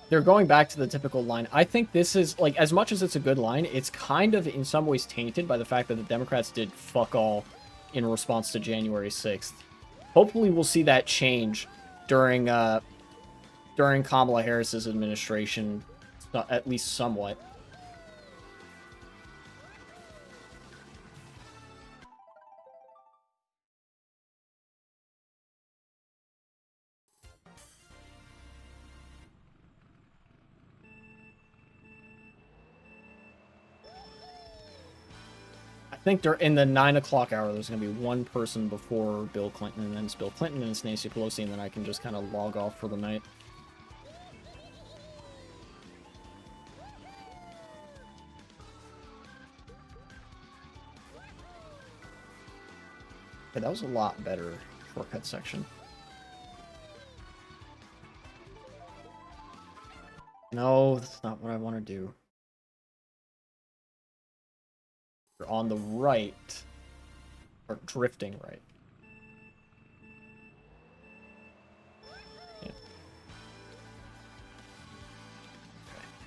They're going back to the typical line. I think this is, like, as much as it's a good line, it's kind of in some ways tainted by the fact that the Democrats did fuck all in response to January 6th. Hopefully we'll see that change during Kamala Harris's administration, at least somewhat. I think in the 9 o'clock hour, there's going to be one person before Bill Clinton, and then it's Bill Clinton and it's Nancy Pelosi, and then I can just kind of log off for the night. Okay, that was a lot better shortcut section. No, that's not what I want to do. You're on the right, or drifting right. Yeah.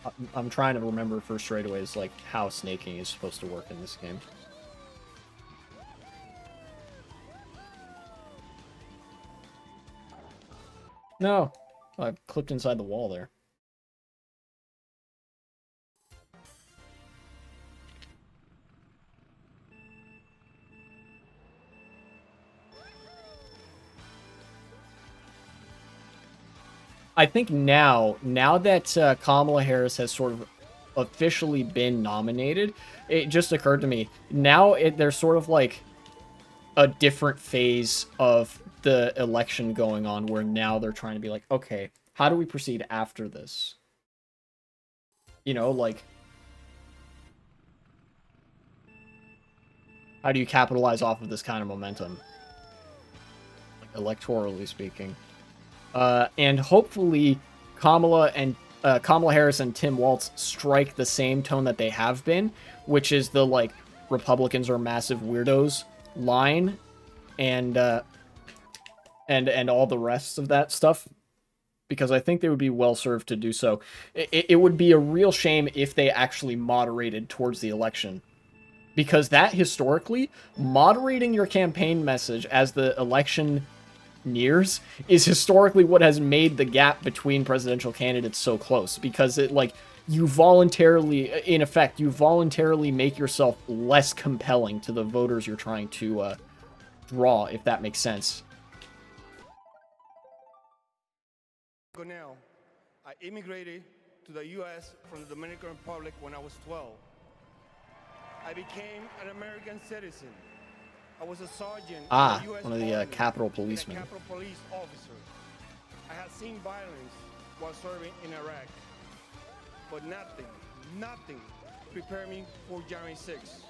Okay. I'm trying to remember for straightaways, like, how snaking is supposed to work in this game. No, I clipped inside the wall there. I think now that Kamala Harris has sort of officially been nominated, it just occurred to me, now there's sort of like a different phase of the election going on where now they're trying to be like, okay, how do we proceed after this? You know, like, how do you capitalize off of this kind of momentum? Like, electorally speaking. And hopefully Kamala Harris and Tim Walz strike the same tone that they have been, which is the, like, Republicans are massive weirdos line, and all the rest of that stuff, because I think they would be well served to do so. It would be a real shame if they actually moderated towards the election, because that historically, moderating your campaign message as the election nears is historically what has made the gap between presidential candidates so close, because it, like, you voluntarily, in effect, you voluntarily make yourself less compelling to the voters you're trying to draw, if that makes sense. Now, I immigrated to the U.S. from the Dominican Republic when I was 12. I became an American citizen. I was a sergeant. One of the Capitol policemen. A Capitol police officer. I had seen violence while serving in Iraq, but nothing prepared me for January 6th.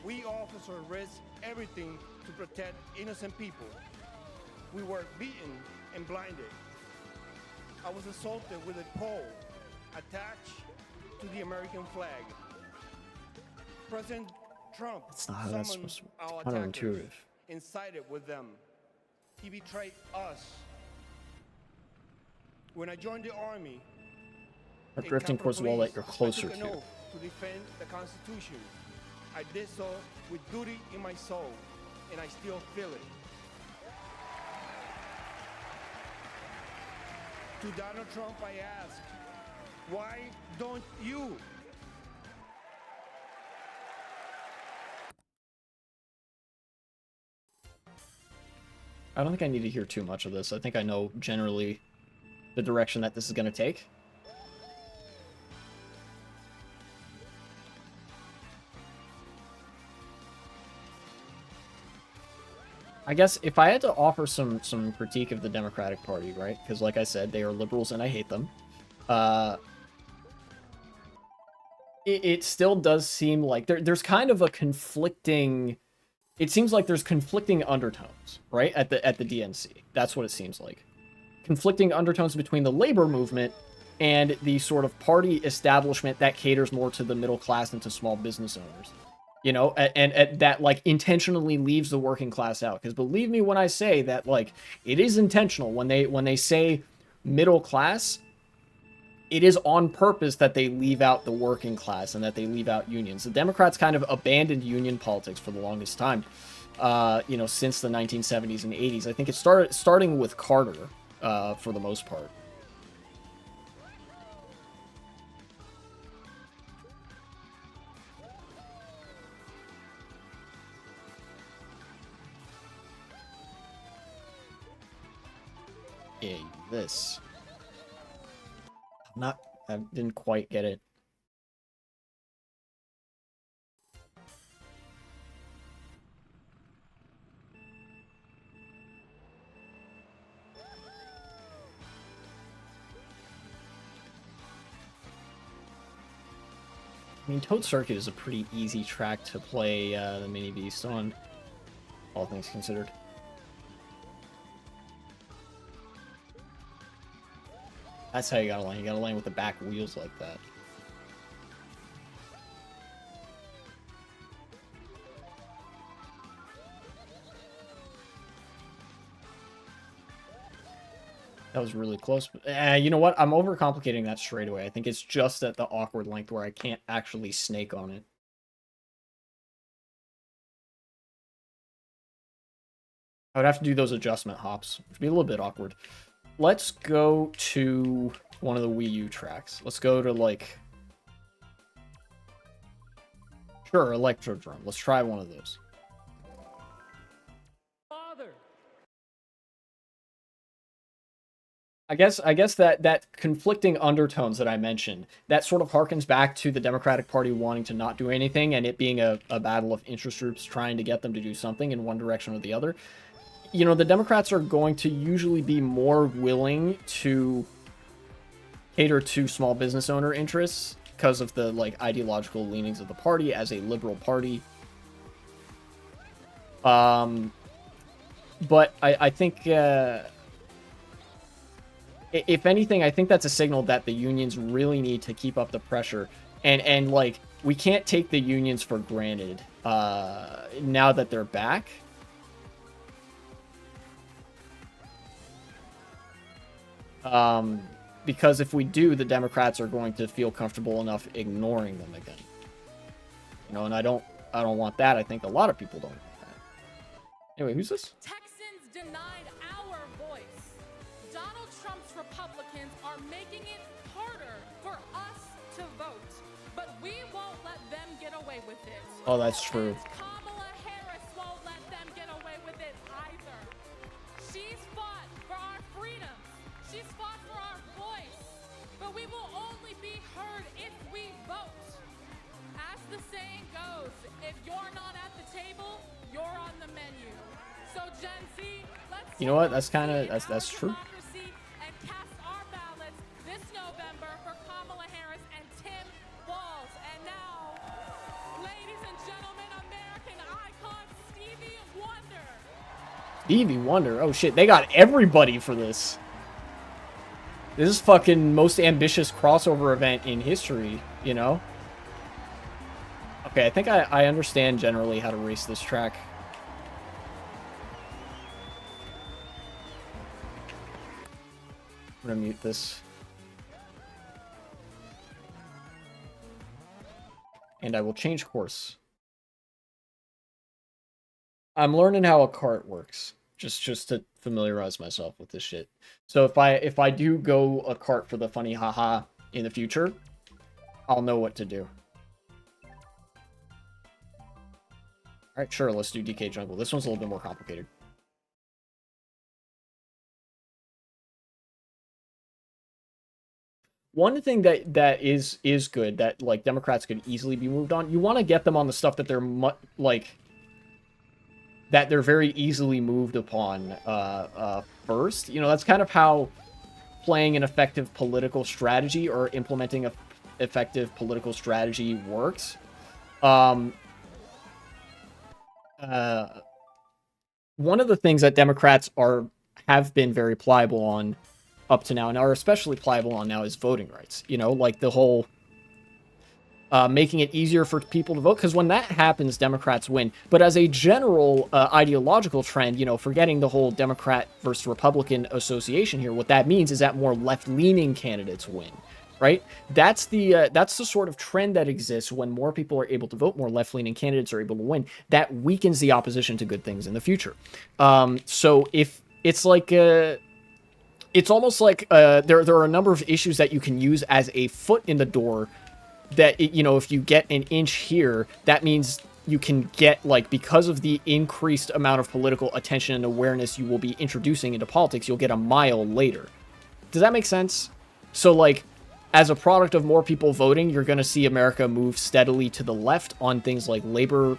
We officers risked everything to protect innocent people. We were beaten and blinded. I was assaulted with a pole attached to the American flag. President Trump summoned our attackers and sided with them. He betrayed us. When I joined the army, We're drifting towards the wall that you're closer to defend the Constitution. I did so with duty in my soul, and I still feel it. To Donald Trump, I ask, why don't you? I don't think I need to hear too much of this. I think I know generally the direction that this is going to take. I guess if I had to offer some critique of the Democratic Party, right? Because like I said, they are liberals and I hate them. It still does seem like there's kind of a conflicting... It seems like there's conflicting undertones, right? At the DNC. That's what it seems like. Conflicting undertones between the labor movement and the sort of party establishment that caters more to the middle class and to small business owners. You know, and that, like, intentionally leaves the working class out. Because believe me when I say that, like, it is intentional. When they say middle class, it is on purpose that they leave out the working class and that they leave out unions. The Democrats kind of abandoned union politics for the longest time, you know, since the 1970s and 80s. I think it starting with Carter, for the most part. Yeah, this. I didn't quite get it. I mean, Toad Circuit is a pretty easy track to play the Mini Beast on, all things considered. That's how you gotta land. You gotta land with the back wheels like that. That was really close. You know what? I'm overcomplicating that straight away. I think it's just at the awkward length where I can't actually snake on it. I would have to do those adjustment hops, which would be a little bit awkward. Let's go to one of the Wii U tracks. Let's go to, like... Sure, Electrodrome. Let's try one of those. Father. I guess that conflicting undertones that I mentioned, that sort of harkens back to the Democratic Party wanting to not do anything and it being a battle of interest groups trying to get them to do something in one direction or the other. You know, the Democrats are going to usually be more willing to cater to small business owner interests because of the like ideological leanings of the party as a liberal party. But I think if anything, I think that's a signal that the unions really need to keep up the pressure, and like we can't take the unions for granted now that they're back. Because if we do, the Democrats are going to feel comfortable enough ignoring them again. You know, and I don't want that. I think a lot of people don't want that. Anyway, who's this? Texans denied our voice. Donald Trump's Republicans are making it harder for us to vote, but we won't let them get away with it. Oh, that's true. Kamala Harris won't let them get away with it either. She's fought for our freedom. She's fought for our voice, but we will only be heard if we vote. As the saying goes, if you're not at the table, you're on the menu. So Gen Z, let's You know what? That's kind of that's true. and cast our ballots this November for Kamala Harris and Tim Walz. And now, ladies and gentlemen, American icon Stevie Wonder. Stevie Wonder. Oh shit, they got everybody for this. This is fucking most ambitious crossover event in history, you know? Okay, I think I understand generally how to race this track. I'm gonna mute this. And I will change course. I'm learning how a cart works. Just to familiarize myself with this shit. So if I do go a cart for the funny haha in the future, I'll know what to do. Alright, sure, let's do DK Jungle. This one's a little bit more complicated. One thing that is good that like Democrats could easily be moved on, you want to get them on the stuff that they're that they're very easily moved upon first. You know, that's kind of how playing an effective political strategy or implementing a effective political strategy works. One of the things that Democrats have been very pliable on up to now, and are especially pliable on now, is voting rights. You know, like the whole making it easier for people to vote, because when that happens, Democrats win. But as a general ideological trend, you know, forgetting the whole Democrat versus Republican association here, what that means is that more left-leaning candidates win, right? That's the sort of trend that exists. When more people are able to vote, more left-leaning candidates are able to win. That weakens the opposition to good things in the future. So if it's like it's almost like there are a number of issues that you can use as a foot in the door. That, you know, if you get an inch here, that means you can get, like, because of the increased amount of political attention and awareness you will be introducing into politics, you'll get a mile later. Does that make sense? So, like, as a product of more people voting, you're going to see America move steadily to the left on things like labor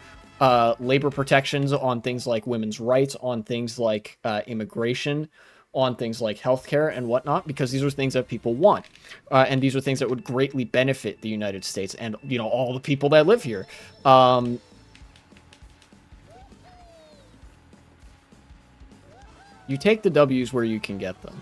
protections, on things like women's rights, on things like immigration, on things like healthcare and whatnot, because these are things that people want. And these are things that would greatly benefit the United States and, you know, all the people that live here. You take the W's where you can get them.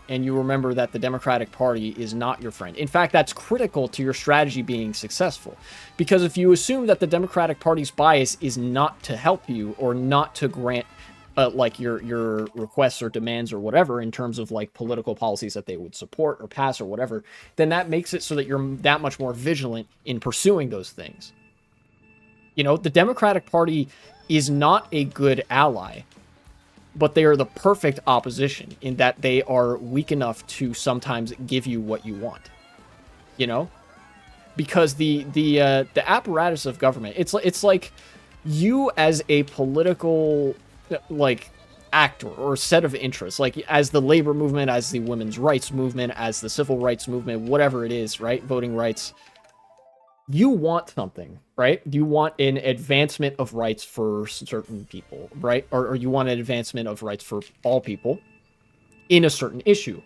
And you remember that the Democratic Party is not your friend. In fact, that's critical to your strategy being successful. Because if you assume that the Democratic Party's bias is not to help you or not to grant like your requests or demands or whatever in terms of like political policies that they would support or pass or whatever, then that makes it so that you're that much more vigilant in pursuing those things. You know, the Democratic Party is not a good ally, but they are the perfect opposition in that they are weak enough to sometimes give you what you want. You know, because the apparatus of government, it's like you as a political, like, act or set of interests, like as the labor movement, as the women's rights movement, as the civil rights movement, whatever it is, right? Voting rights. You want something, right? You want an advancement of rights for certain people, right? Or you want an advancement of rights for all people in a certain issue.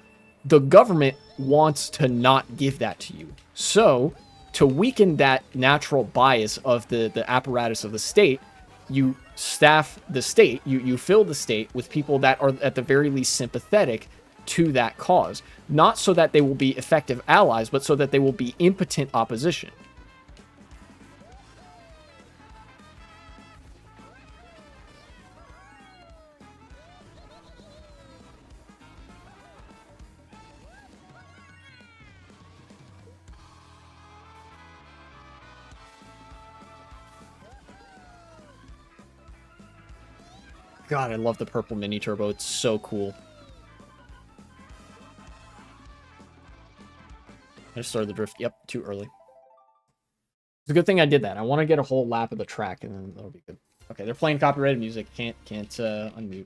The government wants to not give that to you. So, to weaken that natural bias of the apparatus of the state, you staff the state, you fill the state with people that are at the very least sympathetic to that cause. Not so that they will be effective allies, but so that they will be impotent opposition. God, I love the purple mini turbo. It's so cool. I just started the drift. Yep, too early. It's a good thing I did that. I want to get a whole lap of the track, and then that'll be good. Okay, they're playing copyrighted music. Can't unmute.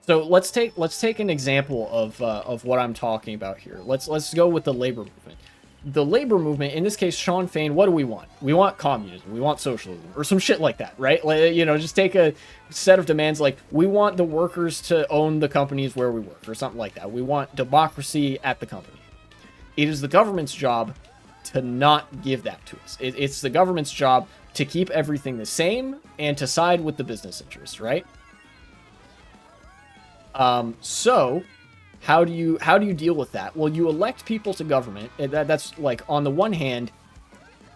So let's take an example of what I'm talking about here. Let's go with the labor movement. The labor movement, in this case, Sean Fain, what do we want? We want communism. We want socialism. Or some shit like that, right? Like, you know, just take a set of demands like, we want the workers to own the companies where we work, or something like that. We want democracy at the company. It is the government's job to not give that to us. It's the government's job to keep everything the same and to side with the business interests, right? So... How do you deal with that? Well, you elect people to government. That's like, on the one hand,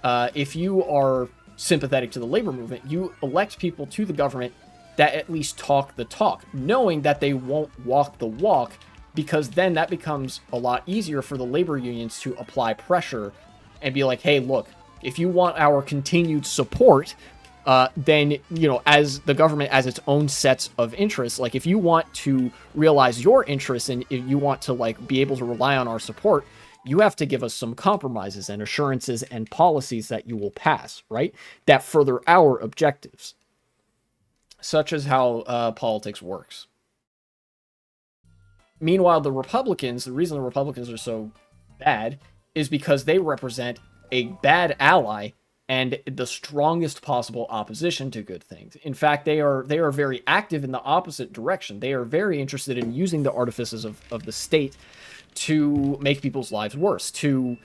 if you are sympathetic to the labor movement, you elect people to the government that at least talk the talk, knowing that they won't walk the walk, because then that becomes a lot easier for the labor unions to apply pressure and be like, hey, look, if you want our continued support, then, you know, as the government, as its own sets of interests, like, if you want to realize your interests and if you want to, like, be able to rely on our support, you have to give us some compromises and assurances and policies that you will pass, right? That further our objectives. Such as how politics works. Meanwhile, the Republicans, the reason the Republicans are so bad is because they represent a bad ally and the strongest possible opposition to good things. In fact, they are very active in the opposite direction. They are very interested in using the artifices of the state to make people's lives worse, to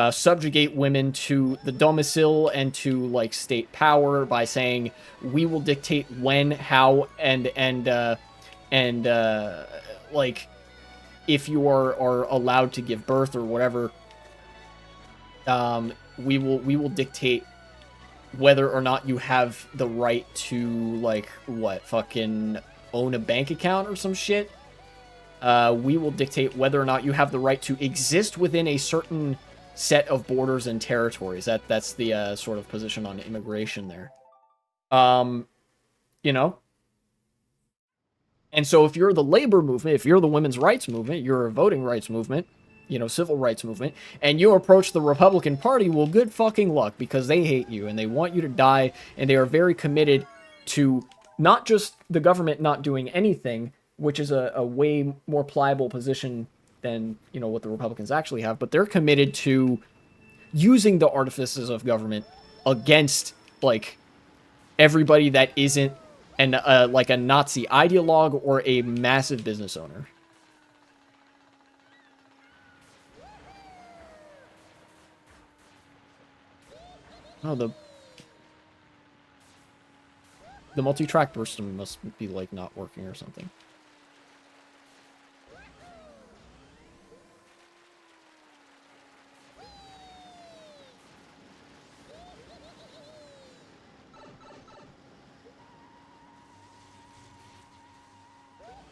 subjugate women to the domicile and to, like, state power by saying, we will dictate when, how, and like, if you are allowed to give birth or whatever, we will dictate whether or not you have the right to, like, what, fucking own a bank account or some shit. We will dictate whether or not you have the right to exist within a certain set of borders and territories. That's the sort of position on immigration there. You know? And so if you're the labor movement, if you're the women's rights movement, you're a voting rights movement, you know, civil rights movement, and you approach the Republican Party, well, good fucking luck, because they hate you, and they want you to die, and they are very committed to not just the government not doing anything, which is a way more pliable position than, you know, what the Republicans actually have, but they're committed to using the artifices of government against, like, everybody that isn't like a Nazi ideologue or a massive business owner. Oh, the multi-track system must be, like, not working or something.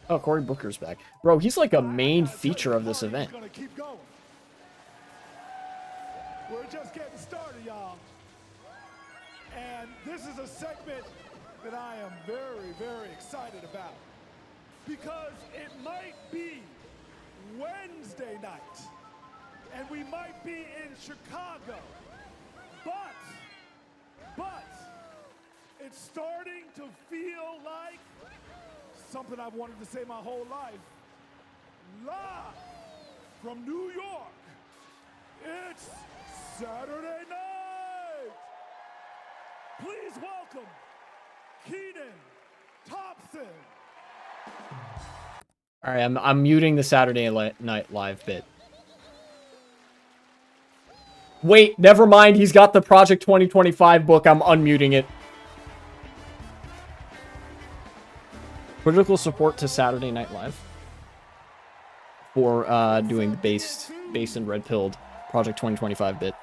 Oh, Cory Booker's back. Bro, he's like a main feature of this event. We're just getting started, y'all. And this is a segment that I am very, very excited about. Because it might be Wednesday night, and we might be in Chicago. But, It's starting to feel like something I've wanted to say my whole life. Live from New York, it's Saturday night. Please welcome Keenan Thompson. All right, I'm muting the Saturday Night Live bit. Wait, never mind. He's got the Project 2025 book. I'm unmuting it. Critical support to Saturday Night Live for doing the based and red pilled Project 2025 bit.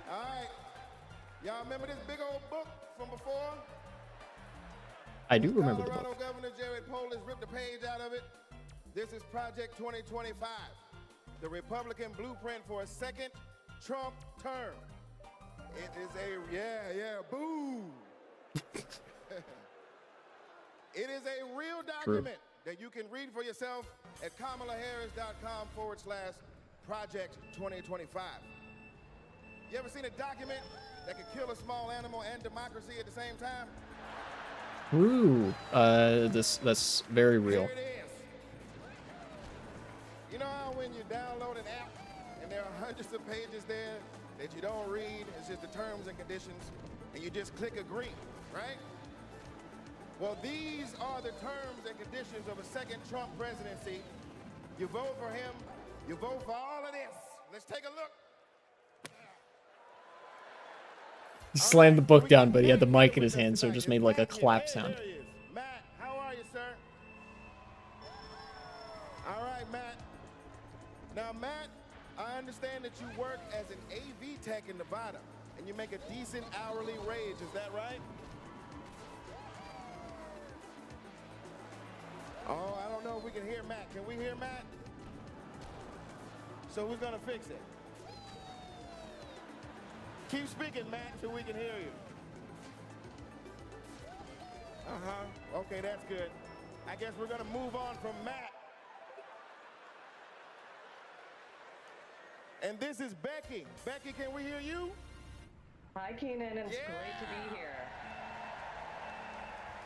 All right. Y'all remember this big old book from before? I do remember the Colorado book. Governor Jared Polis ripped a page out of it. This is Project 2025, the Republican blueprint for a second Trump term. It is boo. It is a real document that you can read for yourself at kamalaharris.com/Project 2025. You ever seen a document that could kill a small animal and democracy at the same time? Ooh, that's very real. Here it is. You know how when you download an app and there are hundreds of pages there that you don't read, it's just the terms and conditions, and you just click agree, right? Well, these are the terms and conditions of a second Trump presidency. You vote for him, you vote for all of this. Let's take a look. He slammed the book down, but he had the mic in his hand, so it just made like a clap sound. There he is. Matt, how are you, sir? All right, Matt. Now, Matt, I understand that you work as an AV tech in Nevada, and you make a decent hourly wage. Is that right? Oh, I don't know if we can hear Matt. Can we hear Matt? So who's gonna fix it? Keep speaking, Matt, so we can hear you. Okay, that's good. I guess we're gonna move on from Matt. And this is Becky. Becky, can we hear you? Hi, Keenan. It's great to be here.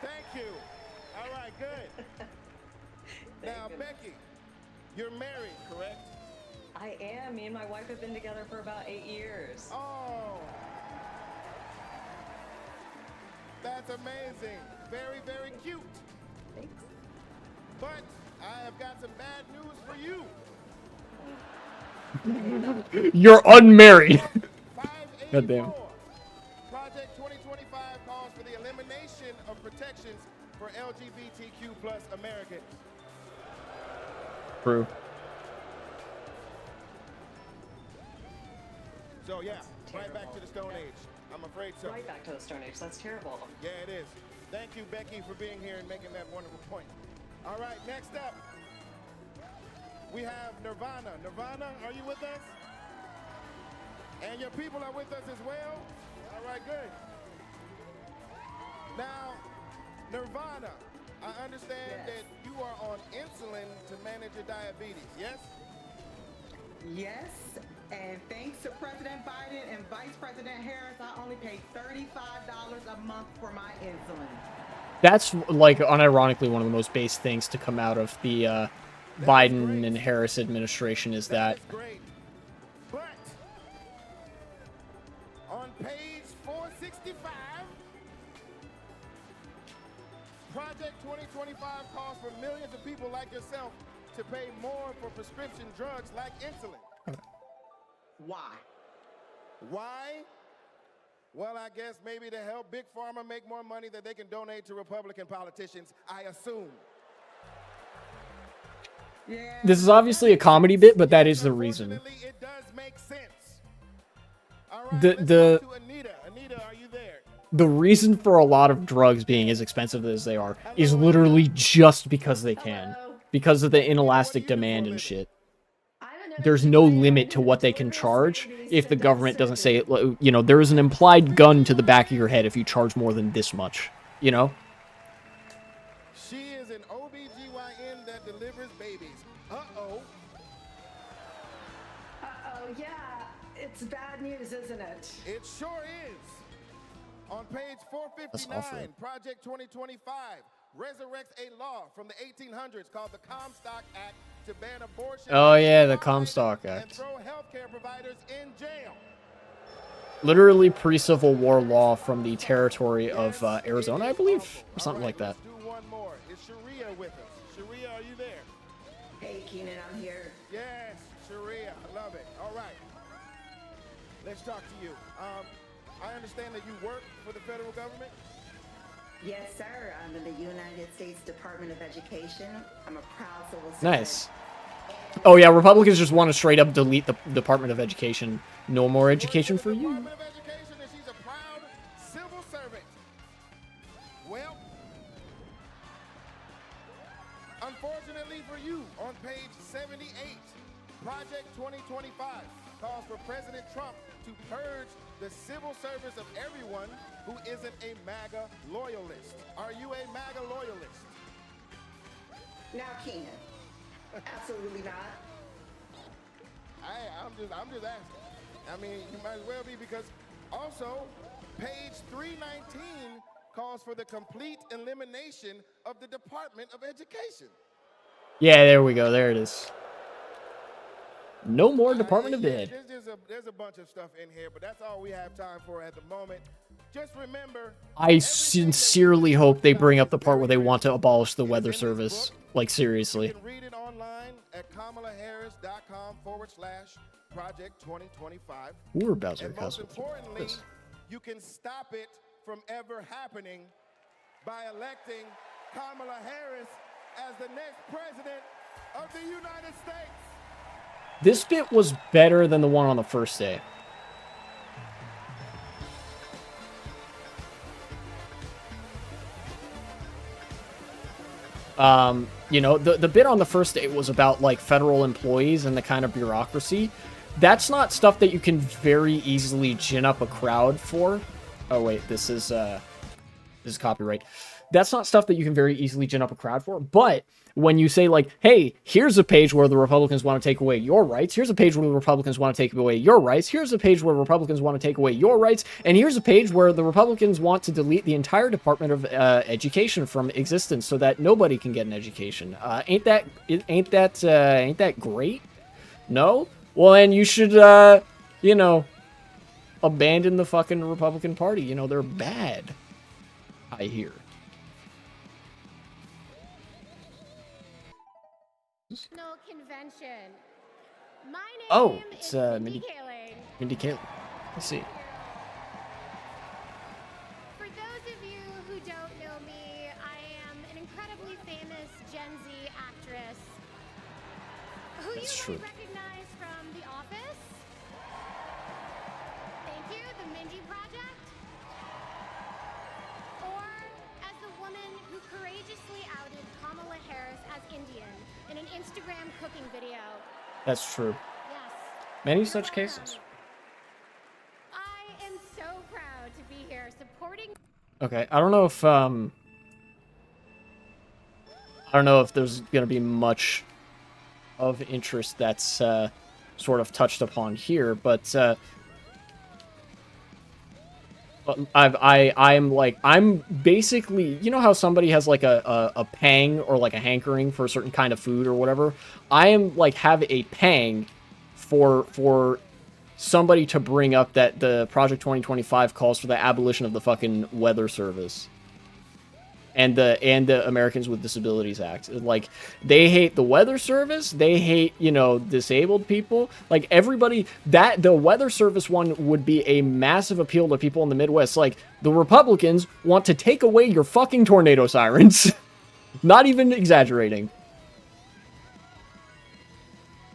Thank you. All right, good. Now, Becky, you're married, correct? I am. Me and my wife have been together for about 8 years. Oh, that's amazing. Very, very cute. Thanks. But I have got some bad news for you. You're unmarried. God damn. Project 2025 calls for the elimination of protections for LGBTQ plus Americans. True. So yeah, right back to the Stone Age. I'm afraid so. Right back to the Stone Age. That's terrible. Yeah, it is. Thank you, Becky, for being here and making that wonderful point. All right, next up, we have Nirvana. Nirvana, are you with us? And your people are with us as well? All right, good. Now, Nirvana, I understand that you are on insulin to manage your diabetes, yes? Yes, and thanks to President Biden and Vice President Harris, I only pay $35 a month for my insulin. That's like unironically one of the most base things to come out of the Biden and Harris administration is that. Great. But on page 465, Project 2025 calls for millions of people like yourself to pay more for prescription drugs like insulin. Why? Why? Well, I guess maybe to help Big Pharma make more money that they can donate to Republican politicians, I assume. Yeah. This is obviously a comedy bit, but that is the reason. It does make sense. All right, let's go to Anita. Anita, are you there? The reason for a lot of drugs being as expensive as they are is literally just because they can. Because of the inelastic demand and shit. There's no limit to what they can charge if the government doesn't say, you know, there is an implied gun to the back of your head if you charge more than this much, you know? She is an OBGYN that delivers babies. Uh-oh. Uh-oh, yeah. It's bad news, isn't it? It sure is. On page That's 459, awful. Project 2025 resurrects a law from the 1800s called the Comstock Act to ban abortion. Oh yeah, the Comstock and Act. throw healthcare providers in jail. Literally pre-Civil War law from the territory of Arizona, I believe, or something like that. Let's do one more. Is Sharia with us? Sharia, are you there? Hey, Keenan, I'm here. Yes, Sharia. I love it. All right. Let's talk to you. I understand that you work for the federal government? Yes, sir. I'm in the United States Department of Education. I'm a proud civil servant. Nice. Oh yeah, Republicans just want to straight up delete the Department of Education. No more education for you. Department of Education, and she's a proud civil servant. Well, unfortunately for you, on page 78, Project 2025 calls for President Trump to purge the civil service of everyone who isn't a MAGA loyalist. Are you a MAGA loyalist? Now, Keenan, absolutely not. I'm just asking. I mean, you might as well be, because also page 319 calls for the complete elimination of the Department of Education. Yeah, there we go. There it is. No more Department of Ed. There's a bunch of stuff in here, but that's all we have time for at the moment. Just remember, I sincerely hope they bring up the part where they want to abolish the weather service. Like, seriously. you can read it online at kamalaharris.com/Project 2025. Ooh, Bowser And most Castle. importantly, you can stop it from ever happening by electing Kamala Harris as the next president of the United States. This bit was better than the one on the first day. You know, the bit on the first day was about, like, federal employees and the kind of bureaucracy. That's not stuff that you can very easily gin up a crowd for. Oh, wait, this is copyright. That's not stuff that you can very easily gin up a crowd for. But when you say, like, hey, here's a page where the Republicans want to take away your rights. Here's a page where the Republicans want to take away your rights. Here's a page where Republicans want to take away your rights. And here's a page where the Republicans want to delete the entire Department of Education from existence so that nobody can get an education. Ain't that great? No? Well, then you should, you know, abandon the fucking Republican Party. You know, they're bad, I hear. National Convention. My name Oh, it's is Mindy Kaling. Mindy Kaling. Let's see. For those of you who don't know me, I am an incredibly famous Gen Z actress who That's you true. might recognize from The Office. Thank you, The Mindy Project. Or as the woman who courageously outed Kamala Harris as Indian in an Instagram cooking video. That's true. Yes. Many You're such welcome. cases. I am so proud to be here supporting. Okay, I don't know if there's gonna be much of interest that's sort of touched upon here, but I'm basically, you know how somebody has like a pang or like a hankering for a certain kind of food or whatever. I am like have a pang for somebody to bring up that the Project 2025 calls for the abolition of the fucking weather service and the Americans with Disabilities Act. Like, they hate the weather service, they hate, you know, disabled people. Like, everybody, that the weather service one would be a massive appeal to people in the Midwest. Like, the Republicans want to take away your fucking tornado sirens. Not even exaggerating.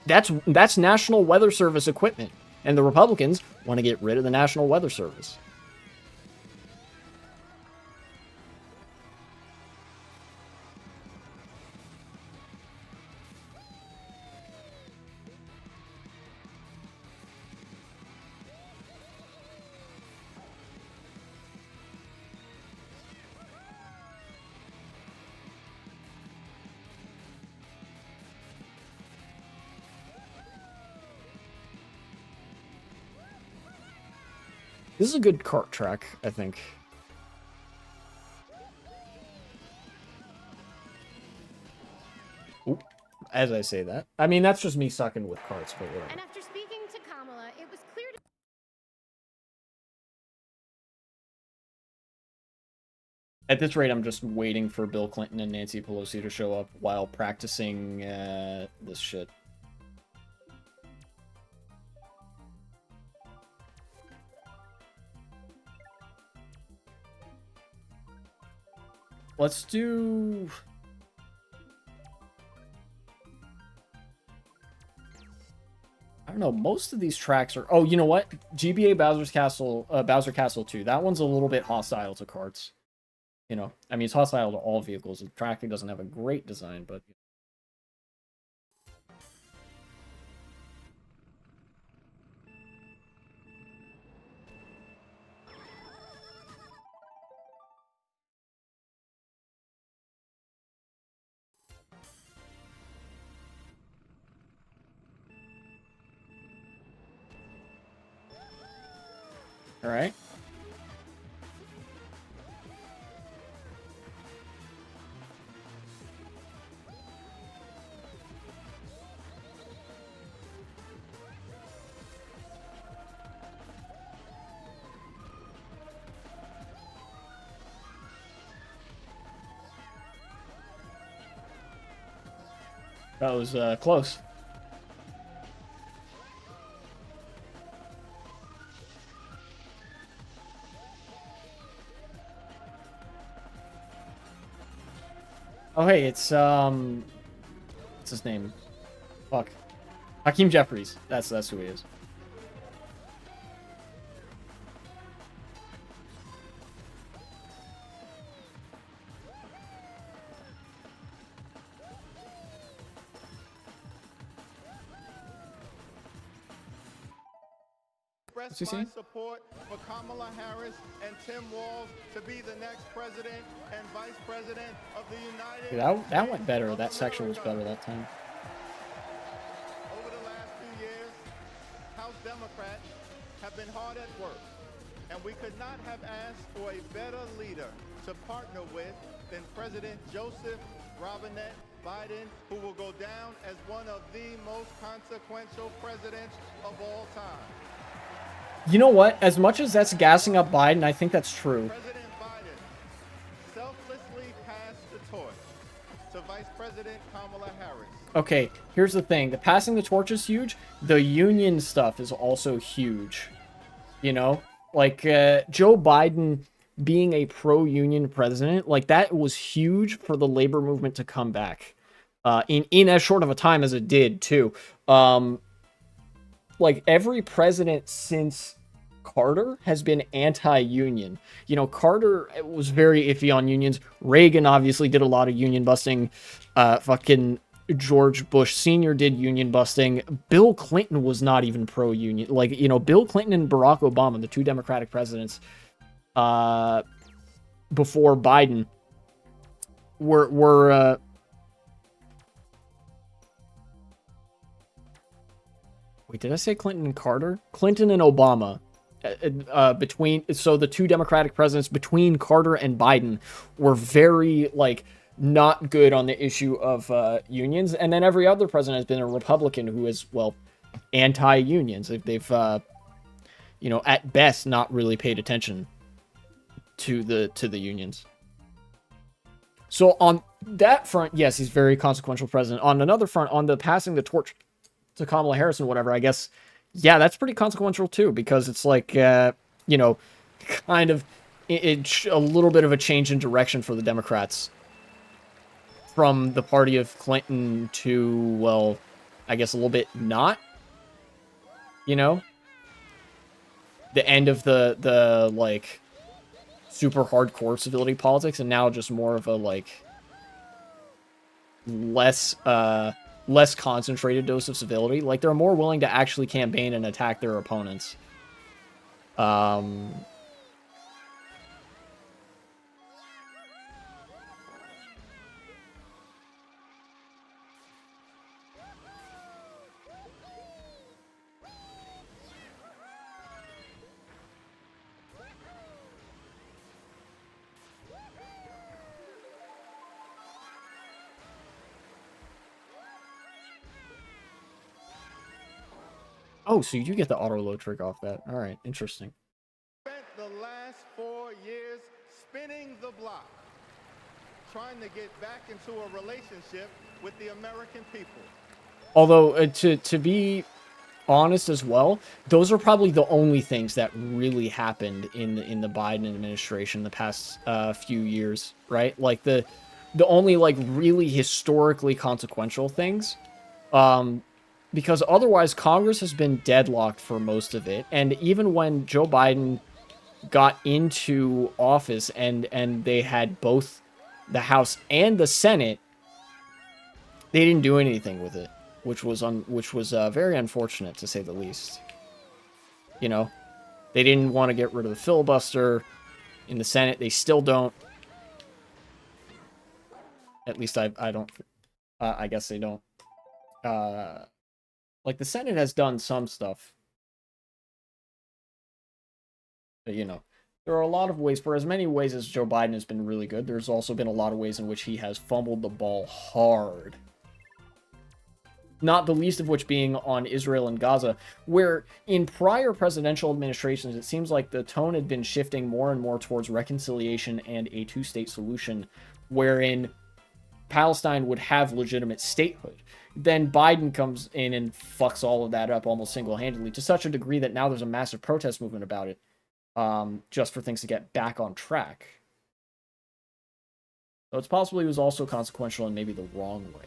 That's National Weather Service equipment. And the Republicans want to get rid of the National Weather Service. This is a good Kart track, I think. Oop, as I say that. I mean, that's just me sucking with carts, but whatever. And after speaking to Kamala, it was clear to At this rate, I'm just waiting for Bill Clinton and Nancy Pelosi to show up while practicing this shit. Let's do... I don't know, most of these tracks are... Oh, you know what? GBA Bowser Castle 2. That one's a little bit hostile to carts. You know, I mean, it's hostile to all vehicles. The tracking doesn't have a great design, but... All right. That was close. Oh, hey, it's, what's his name? Fuck. Hakeem Jeffries. That's who he is. Express my support for Kamala Harris and Tim Walz to be the next president and vice president of the United States. That went better. That section was better that time. Over the last few years, House Democrats have been hard at work, and we could not have asked for a better leader to partner with than President Joseph Robinette Biden, who will go down as one of the most consequential presidents of all time. You know what? As much as that's gassing up Biden, I think that's true. President Biden selflessly passed the torch to Vice President Kamala Harris. Okay, here's the thing. The passing the torch is huge. The union stuff is also huge. You know? Like, Joe Biden being a pro-union president, like, that was huge for the labor movement to come back. In as short of a time as it did, too. Like, every president since Carter has been anti-union. You know, Carter was very iffy on unions. Reagan obviously did a lot of union busting. Fucking George Bush Sr. did union busting. Bill Clinton was not even pro-union. Like, you know, Bill Clinton and Barack Obama, the two Democratic presidents before Biden, were wait, did I say Clinton and Carter? Clinton and Obama. So the two Democratic presidents between Carter and Biden were very, like, not good on the issue of unions. And then every other president has been a Republican who is, well, anti-unions. They've you know, at best, not really paid attention to the unions. So on that front, yes, he's very consequential president. On another front, on the passing the torch to Kamala Harris and whatever, I guess, yeah, that's pretty consequential too, because it's like, you know, kind of it's a little bit of a change in direction for the Democrats from the party of Clinton to, well, I guess a little bit not, you know, the end of the like super hardcore civility politics, and now just more of a like less concentrated dose of civility. Like, they're more willing to actually campaign and attack their opponents. Oh, so you do get the auto load trick off that. All right, interesting. Spent the last 4 years spinning the block, trying to get back into a relationship with the American people. Although, to be honest as well, those are probably the only things that really happened in the Biden administration the past few years, right? Like the only like really historically consequential things. Because otherwise Congress has been deadlocked for most of it, and even when Joe Biden got into office and they had both the House and the Senate, they didn't do anything with it, which was very unfortunate to say the least. You know, they didn't want to get rid of the filibuster in the Senate. They still don't. At least I don't. I guess they don't. Like the Senate has done some stuff, but you know, there are a lot of ways. For as many ways as Joe Biden has been really good, there's also been a lot of ways in which he has fumbled the ball hard. Not the least of which being on Israel and Gaza, where in prior presidential administrations, it seems like the tone had been shifting more and more towards reconciliation and a two-state solution, wherein Palestine would have legitimate statehood. Then Biden comes in and fucks all of that up almost single-handedly, to such a degree that now there's a massive protest movement about it, just for things to get back on track. So it's possible he was also consequential in maybe the wrong way.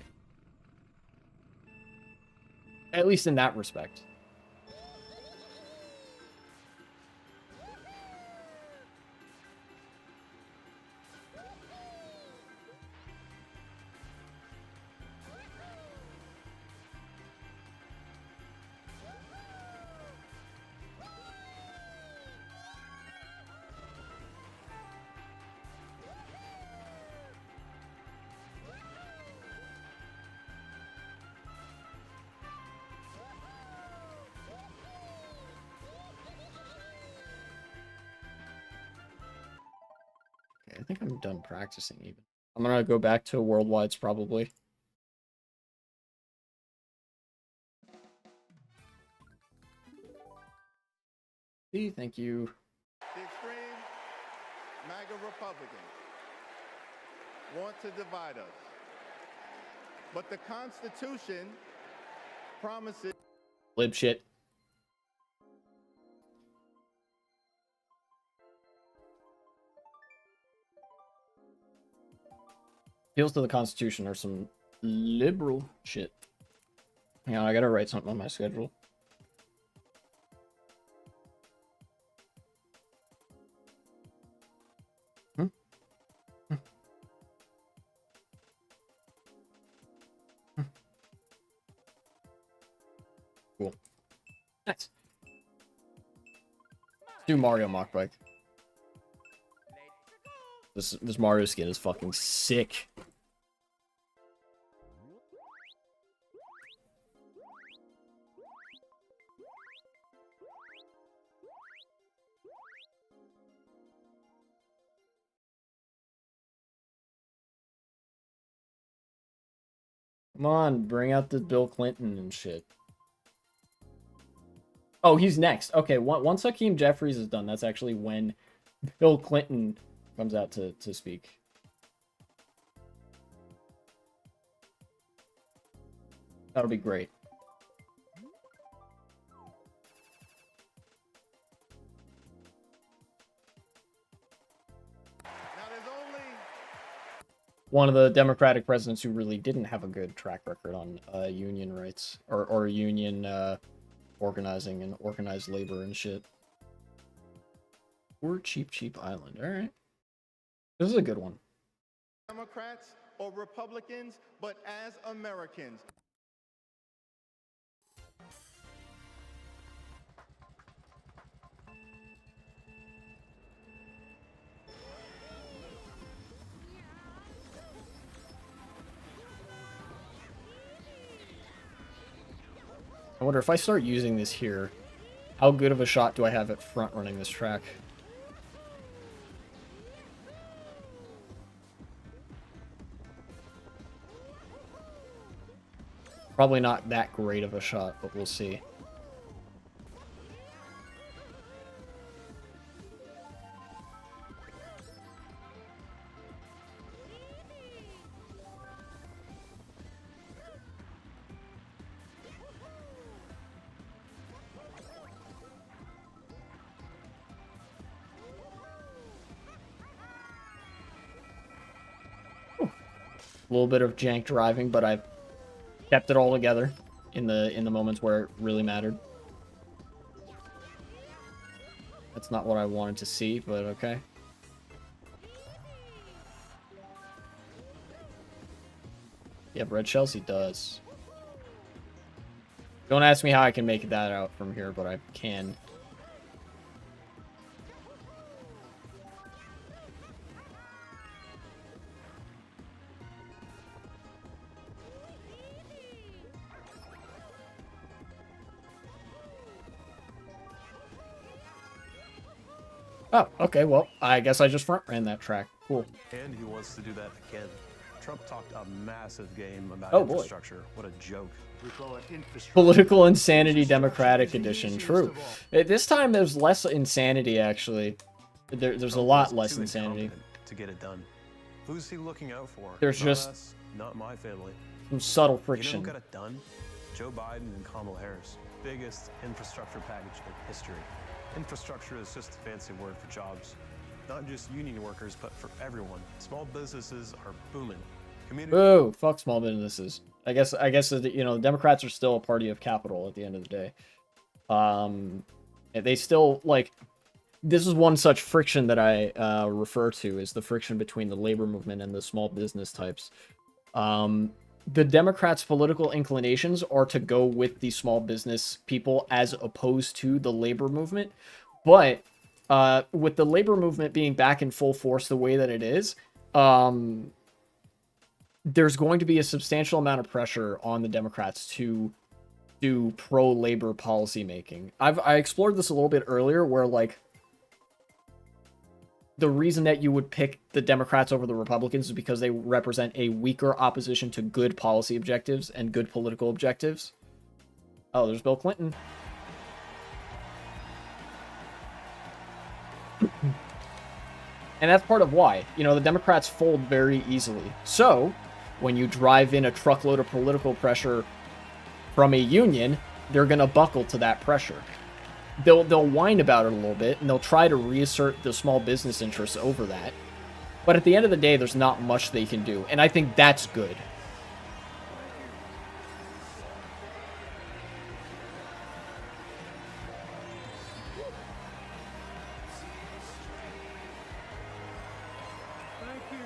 At least in that respect. I think I'm done practicing even. I'm gonna go back to Worldwides probably. Thank you. The extreme MAGA Republicans want to divide us. But the Constitution promises... Lib shit. Appeals to the Constitution are some liberal shit. Hang on, I gotta write something on my schedule. Cool. Nice. Let's do Mario Mock Bike. This Mario skin is fucking sick. Come on, bring out the Bill Clinton and shit. Oh, he's next. Okay, once Hakeem Jeffries is done, that's actually when Bill Clinton comes out to speak. That'll be great. One of the Democratic presidents who really didn't have a good track record on union rights or union organizing and organized labor and shit. Or cheap island. All right. This is a good one. Democrats or Republicans, but as Americans. I wonder if I start using this here, how good of a shot do I have at front running this track? Probably not that great of a shot, but we'll see. A little bit of jank driving, but I've kept it all together in the moments where it really mattered. That's not what I wanted to see, but okay. Yeah, red shells he does. Don't ask me how I can make that out from here, but I can. Oh, okay, well, I guess I just front ran that track. Cool. And he wants to do that again. Trump talked a massive game about Oh, boy. infrastructure. What a joke. Political Insanity Democratic Edition. True. This time there's less insanity, actually. There's a lot less insanity. To get it done. Who's he looking out for? There's Not just us, not my family. some subtle You know friction. who got it done? Joe Biden and Kamala Harris. Biggest infrastructure package in history. Infrastructure is just a fancy word for jobs. Not just union workers, but for everyone. Small businesses are booming. Boo! Fuck small businesses. I guess you know, the Democrats are still a party of capital at the end of the day. They still, like, this is one such friction that I refer to, is the friction between the labor movement and the small business types. The Democrats' political inclinations are to go with the small business people as opposed to the labor movement. But with the labor movement being back in full force the way that it is, there's going to be a substantial amount of pressure on the Democrats to do pro-labor policy making. I explored this a little bit earlier, where, like, the reason that you would pick the Democrats over the Republicans is because they represent a weaker opposition to good policy objectives and good political objectives. Oh, there's Bill Clinton. And that's part of why. You know, the Democrats fold very easily. So, when you drive in a truckload of political pressure from a union, they're going to buckle to that pressure. They'll whine about it a little bit, and they'll try to reassert the small business interests over that. But at the end of the day, there's not much they can do, and I think that's good. Thank you.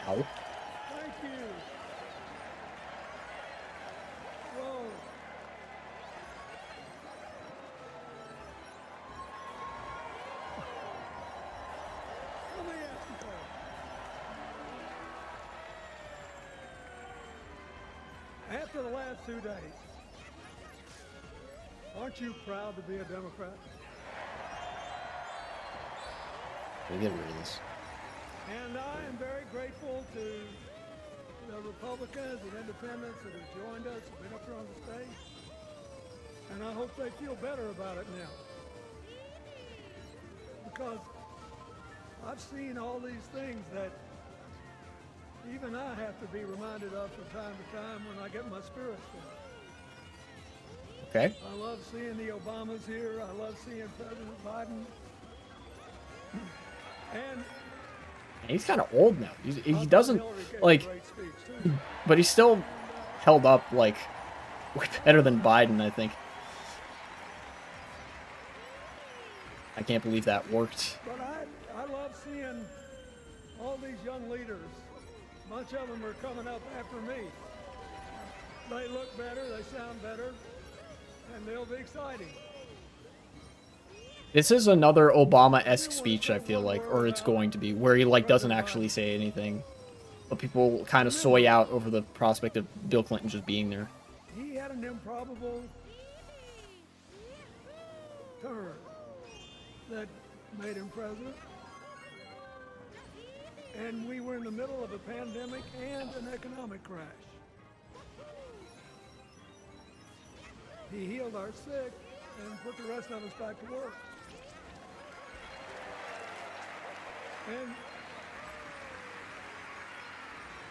Ow. Thank you. Whoa. Let me ask you something. After the last 2 days, aren't you proud to be a Democrat? We'll get rid of this. And I am very grateful to the Republicans and independents that have joined us, have been up here on the stage. And I hope they feel better about it now. Because I've seen all these things that even I have to be reminded of from time to time when I get my spirits down. Okay. I love seeing the Obamas here. I love seeing President Biden. And He's kind of old now. He doesn't, like, but he's still held up, like, way better than Biden, I think. I can't believe that worked. But I love seeing all these young leaders. A bunch of them are coming up after me. They look better, they sound better, and they'll be exciting. This is another Obama-esque speech, I feel like, or it's going to be, where he, like, doesn't actually say anything. But people kind of soy out over the prospect of Bill Clinton just being there. He had an improbable turn that made him president. And we were in the middle of a pandemic and an economic crash. He healed our sick and put the rest of us back to work. And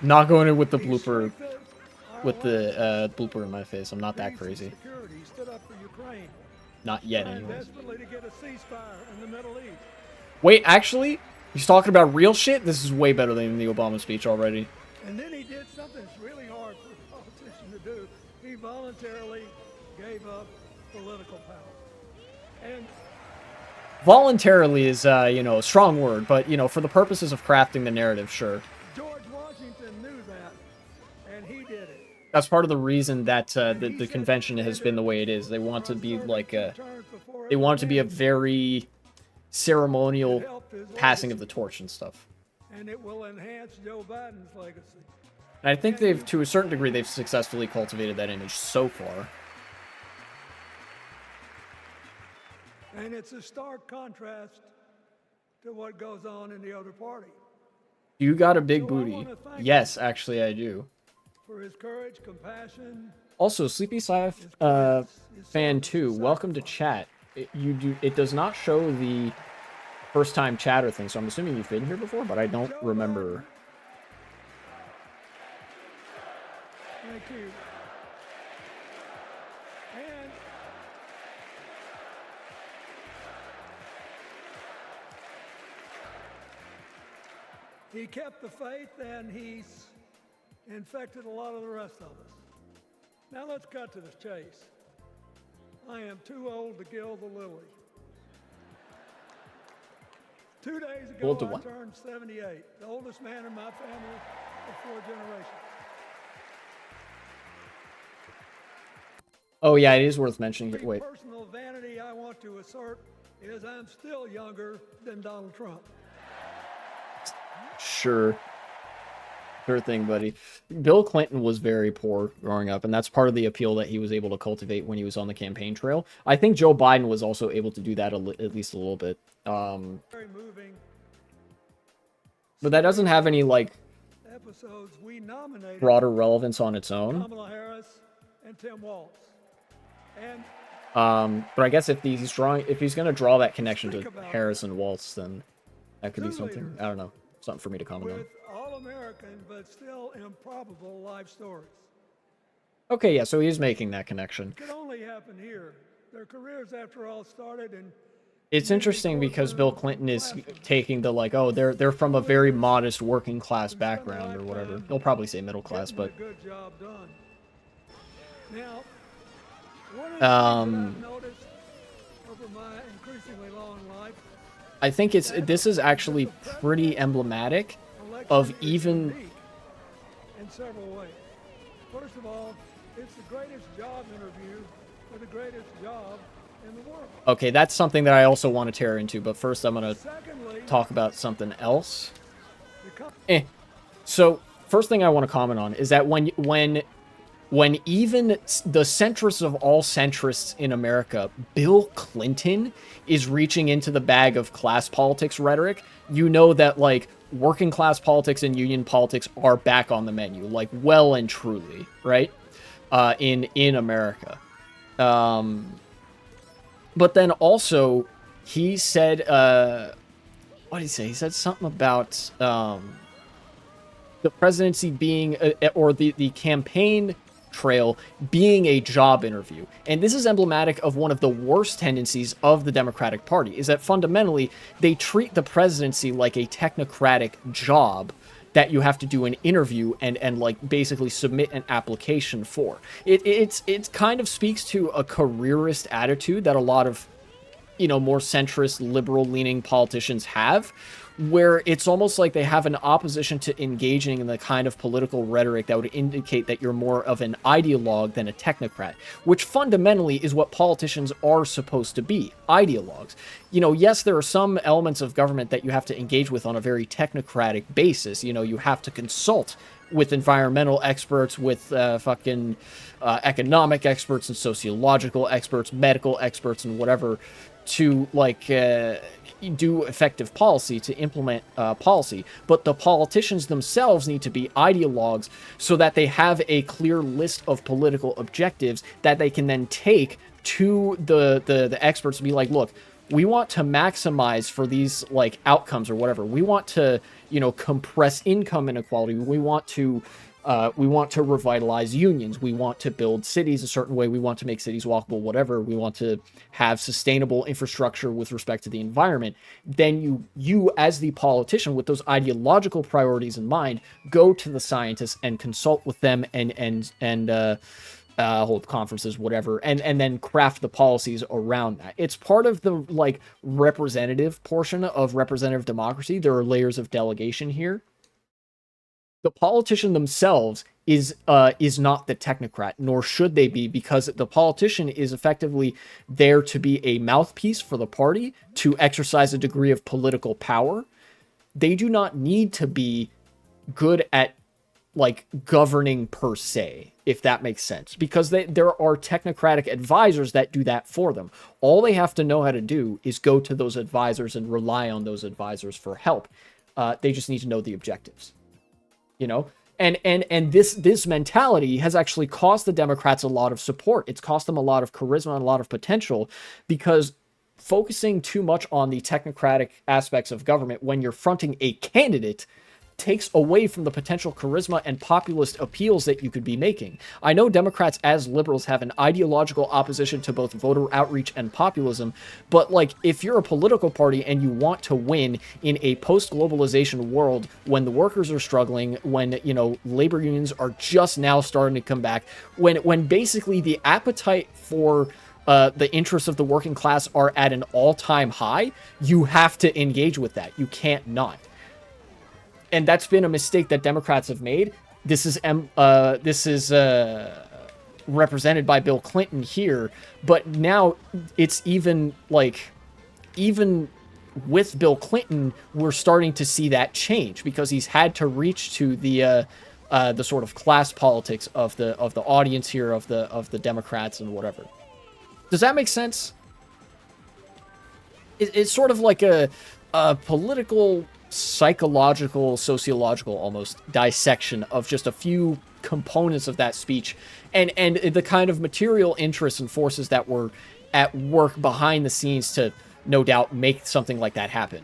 Not going in with the blooper, with the blooper in my face. I'm not that crazy. security stood up for Ukraine. Not yet, Trying anyways. desperately to get a ceasefire in the Middle East. Wait, actually, He's talking about real shit. This is way better than the Obama speech already. And then he did something that's really hard for a politician to do. He voluntarily gave up political power. And Voluntarily is, you know, a strong word, but, you know, for the purposes of crafting the narrative, sure. George Washington knew that, and he did it. That's part of the reason that the convention has been the way it is. They want to be like a, they want it to be a very ceremonial passing of the torch and stuff. And it will enhance Joe Biden's legacy. And I think they've, to a certain degree, they've successfully cultivated that image so far. And it's a stark contrast to what goes on in the other party. You got a big booty. Yes, actually, I do. For his courage, compassion. Also, Sleepy Sci fan 2, welcome to chat. It does not show the first time chatter thing, so I'm assuming you've been here before, but I don't remember. Thank you. And he kept the faith, and he's infected a lot of the rest of us. Now let's cut to the chase. I am too old to gild the lily. 2 days ago, Old to I what? turned 78, the oldest man in my family of 4 generations. Oh yeah, it is worth mentioning. The Wait. personal vanity I want to assert is I'm still younger than Donald Trump. Sure. Sure thing, buddy. Bill Clinton was very poor growing up, and that's part of the appeal that he was able to cultivate when he was on the campaign trail. I think Joe Biden was also able to do that at least a little bit. Very moving But that doesn't have any, like, episodes. We nominated broader relevance on its own. Kamala Harris and Tim Walz. And But I guess if he's gonna draw that connection to Harris and Waltz, then that could be something. I don't know. Something for me to comment on. with all-American but still improbable life stories. Okay, yeah, so he is making that connection. It could only happen here. Their careers, after all, started in It's interesting because Bill Clinton is taking the, like, oh, they're from a very modest working class background or whatever. They'll probably say middle class, but a good job done. Now, one of the things Um, that I've noticed over my increasingly long life, I think this is actually pretty emblematic of even. in several ways. First of all, it's the greatest job interview for the greatest job in the world. Okay, that's something that I also want to tear into, but first I'm gonna talk about something else. So first thing I want to comment on is that when even the centrist of all centrists in America, Bill Clinton, is reaching into the bag of class politics rhetoric, you know that, like, working class politics and union politics are back on the menu, like, well and truly, right? In America. But then also, he said, what did he say? He said something about the presidency being, or the campaign trail being a job interview. And this is emblematic of one of the worst tendencies of the Democratic Party, is that fundamentally they treat the presidency like a technocratic job that you have to do an interview and like basically submit an application for. It kind of speaks to a careerist attitude that a lot of, you know, more centrist, liberal-leaning politicians have, where it's almost like they have an opposition to engaging in the kind of political rhetoric that would indicate that you're more of an ideologue than a technocrat, which fundamentally is what politicians are supposed to be, ideologues. You know, yes, there are some elements of government that you have to engage with on a very technocratic basis. You know, you have to consult with environmental experts, with economic experts and sociological experts, medical experts, and whatever, to, like, do effective policy, to implement policy. But the politicians themselves need to be ideologues so that they have a clear list of political objectives that they can then take to the experts and be like, look, we want to maximize for these, like, outcomes or whatever. We want to, you know, compress income inequality. We want to We want to revitalize unions. We want to build cities a certain way. We want to make cities walkable, whatever. We want to have sustainable infrastructure with respect to the environment. Then you as the politician with those ideological priorities in mind, go to the scientists and consult with them and hold conferences, whatever, and then craft the policies around that. It's part of the like representative portion of representative democracy. There are layers of delegation here. The politician themselves is not the technocrat, nor should they be, because the politician is effectively there to be a mouthpiece for the party, to exercise a degree of political power. They do not need to be good at like governing per se, if that makes sense, because there are technocratic advisors that do that for them. All they have to know how to do is go to those advisors and rely on those advisors for help. They just need to know the objectives. You know, and this mentality has actually cost the Democrats a lot of support. It's cost them a lot of charisma and a lot of potential, because focusing too much on the technocratic aspects of government when you're fronting a candidate takes away from the potential charisma and populist appeals that you could be making. I know Democrats as liberals have an ideological opposition to both voter outreach and populism, but like if you're a political party and you want to win in a post-globalization world when the workers are struggling, when, you know, labor unions are just now starting to come back, when basically the appetite for the interests of the working class are at an all-time high, you have to engage with that. You can't not. And that's been a mistake that Democrats have made. This is represented by Bill Clinton here, but now it's even with Bill Clinton, we're starting to see that change, because he's had to reach to the sort of class politics of the audience here, of the Democrats and whatever. Does that make sense? It's sort of like a political, psychological, sociological almost dissection of just a few components of that speech, and the kind of material interests and forces that were at work behind the scenes to no doubt make something like that happen.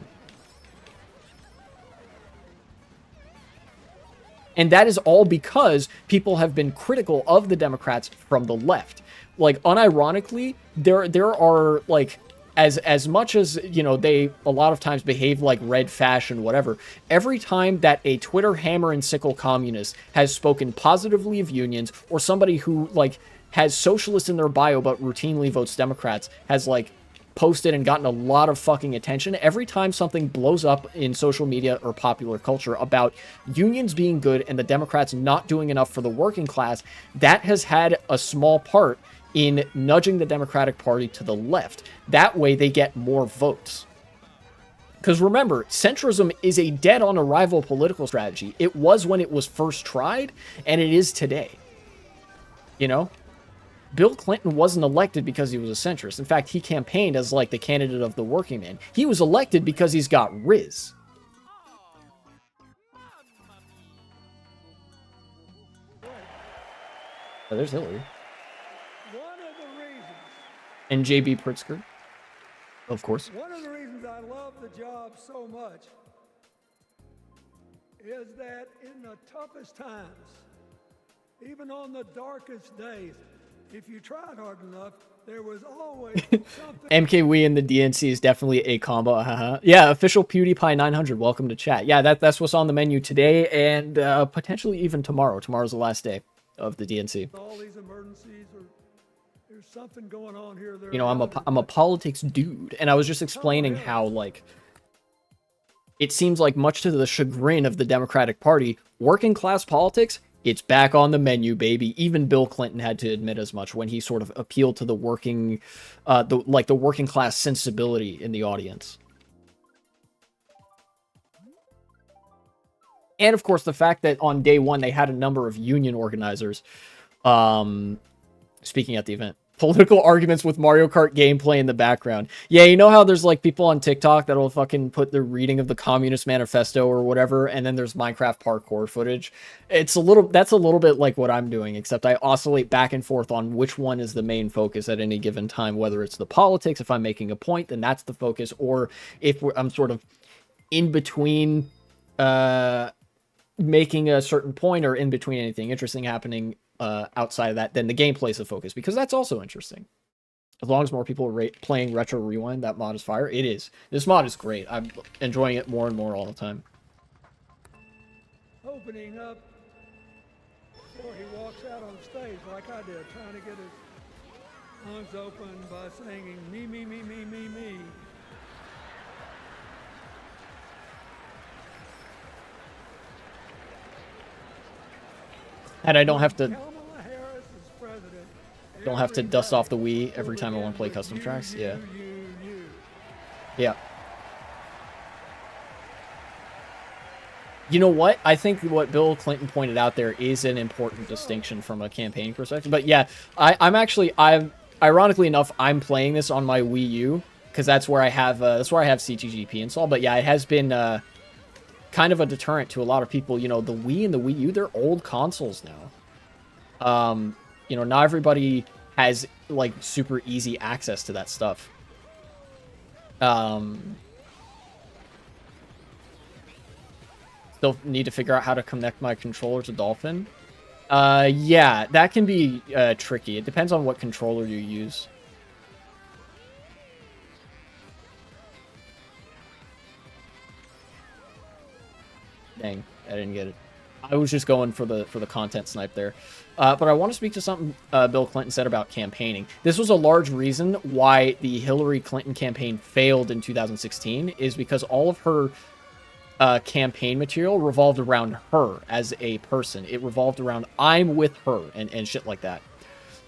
And that is all because people have been critical of the Democrats from the left. Like, unironically, there are like, as much as, you know, they a lot of times behave like red fashion, whatever, every time that a Twitter hammer and sickle communist has spoken positively of unions, or somebody who like has socialist in their bio but routinely votes Democrats has like posted and gotten a lot of fucking attention, every time something blows up in social media or popular culture about unions being good and the Democrats not doing enough for the working class, that has had a small part in nudging the Democratic Party to the left. That way they get more votes. Because remember, centrism is a dead-on-arrival political strategy. It was when it was first tried, and it is today. You know? Bill Clinton wasn't elected because he was a centrist. In fact, he campaigned as like the candidate of the working man. He was elected because he's got Riz. Oh, there's Hillary. And J.B. Pritzker, of course. One of the reasons I love the job so much is that in the toughest times, even on the darkest days, if you tried hard enough, there was always something. MKWee and the DNC is definitely a combo. Yeah, official PewDiePie 900. Welcome to chat. Yeah, that's what's on the menu today, and potentially even tomorrow. Tomorrow's the last day of the DNC. All these emergencies, or there's something going on here. You know, I'm a politics dude, and I was just explaining how, like, it seems like much to the chagrin of the Democratic Party, working class politics, it's back on the menu, baby. Even Bill Clinton had to admit as much when he sort of appealed to the working, the working class sensibility in the audience. And of course, the fact that on day one they had a number of union organizers speaking at the event. Political arguments with Mario Kart gameplay in the background. Yeah, you know how there's like people on TikTok that'll fucking put their reading of the Communist Manifesto or whatever, and then there's Minecraft parkour footage. That's a little bit like what I'm doing, except I oscillate back and forth on which one is the main focus at any given time, whether it's the politics, if I'm making a point, then that's the focus, or if I'm sort of in between making a certain point or in between anything interesting happening outside of that, then the gameplay's the focus, because that's also interesting. As long as more people are playing Retro Rewind, that mod is fire. It is. This mod is great. I'm enjoying it more and more all the time. Opening up before he walks out on stage like I did, trying to get his lungs open by singing me, me, me, me, me, me. And I don't have to dust off the Wii every time I want to play custom tracks. Yeah. Yeah. You know what? I think what Bill Clinton pointed out there is an important distinction from a campaign perspective. But yeah, I'm ironically enough, I'm playing this on my Wii U because that's where I have CTGP installed. But yeah, it has been kind of a deterrent to a lot of people. You know, the Wii and the Wii U, they're old consoles now. You know, not everybody has like super easy access to that stuff. Still need to figure out how to connect my controller to Dolphin. Yeah, that can be tricky. It depends on what controller you use. Dang, I didn't get it. I was just going for the content snipe there. But I want to speak to something Bill Clinton said about campaigning. This was a large reason why the Hillary Clinton campaign failed in 2016, is because all of her campaign material revolved around her as a person. It revolved around I'm with her and shit like that.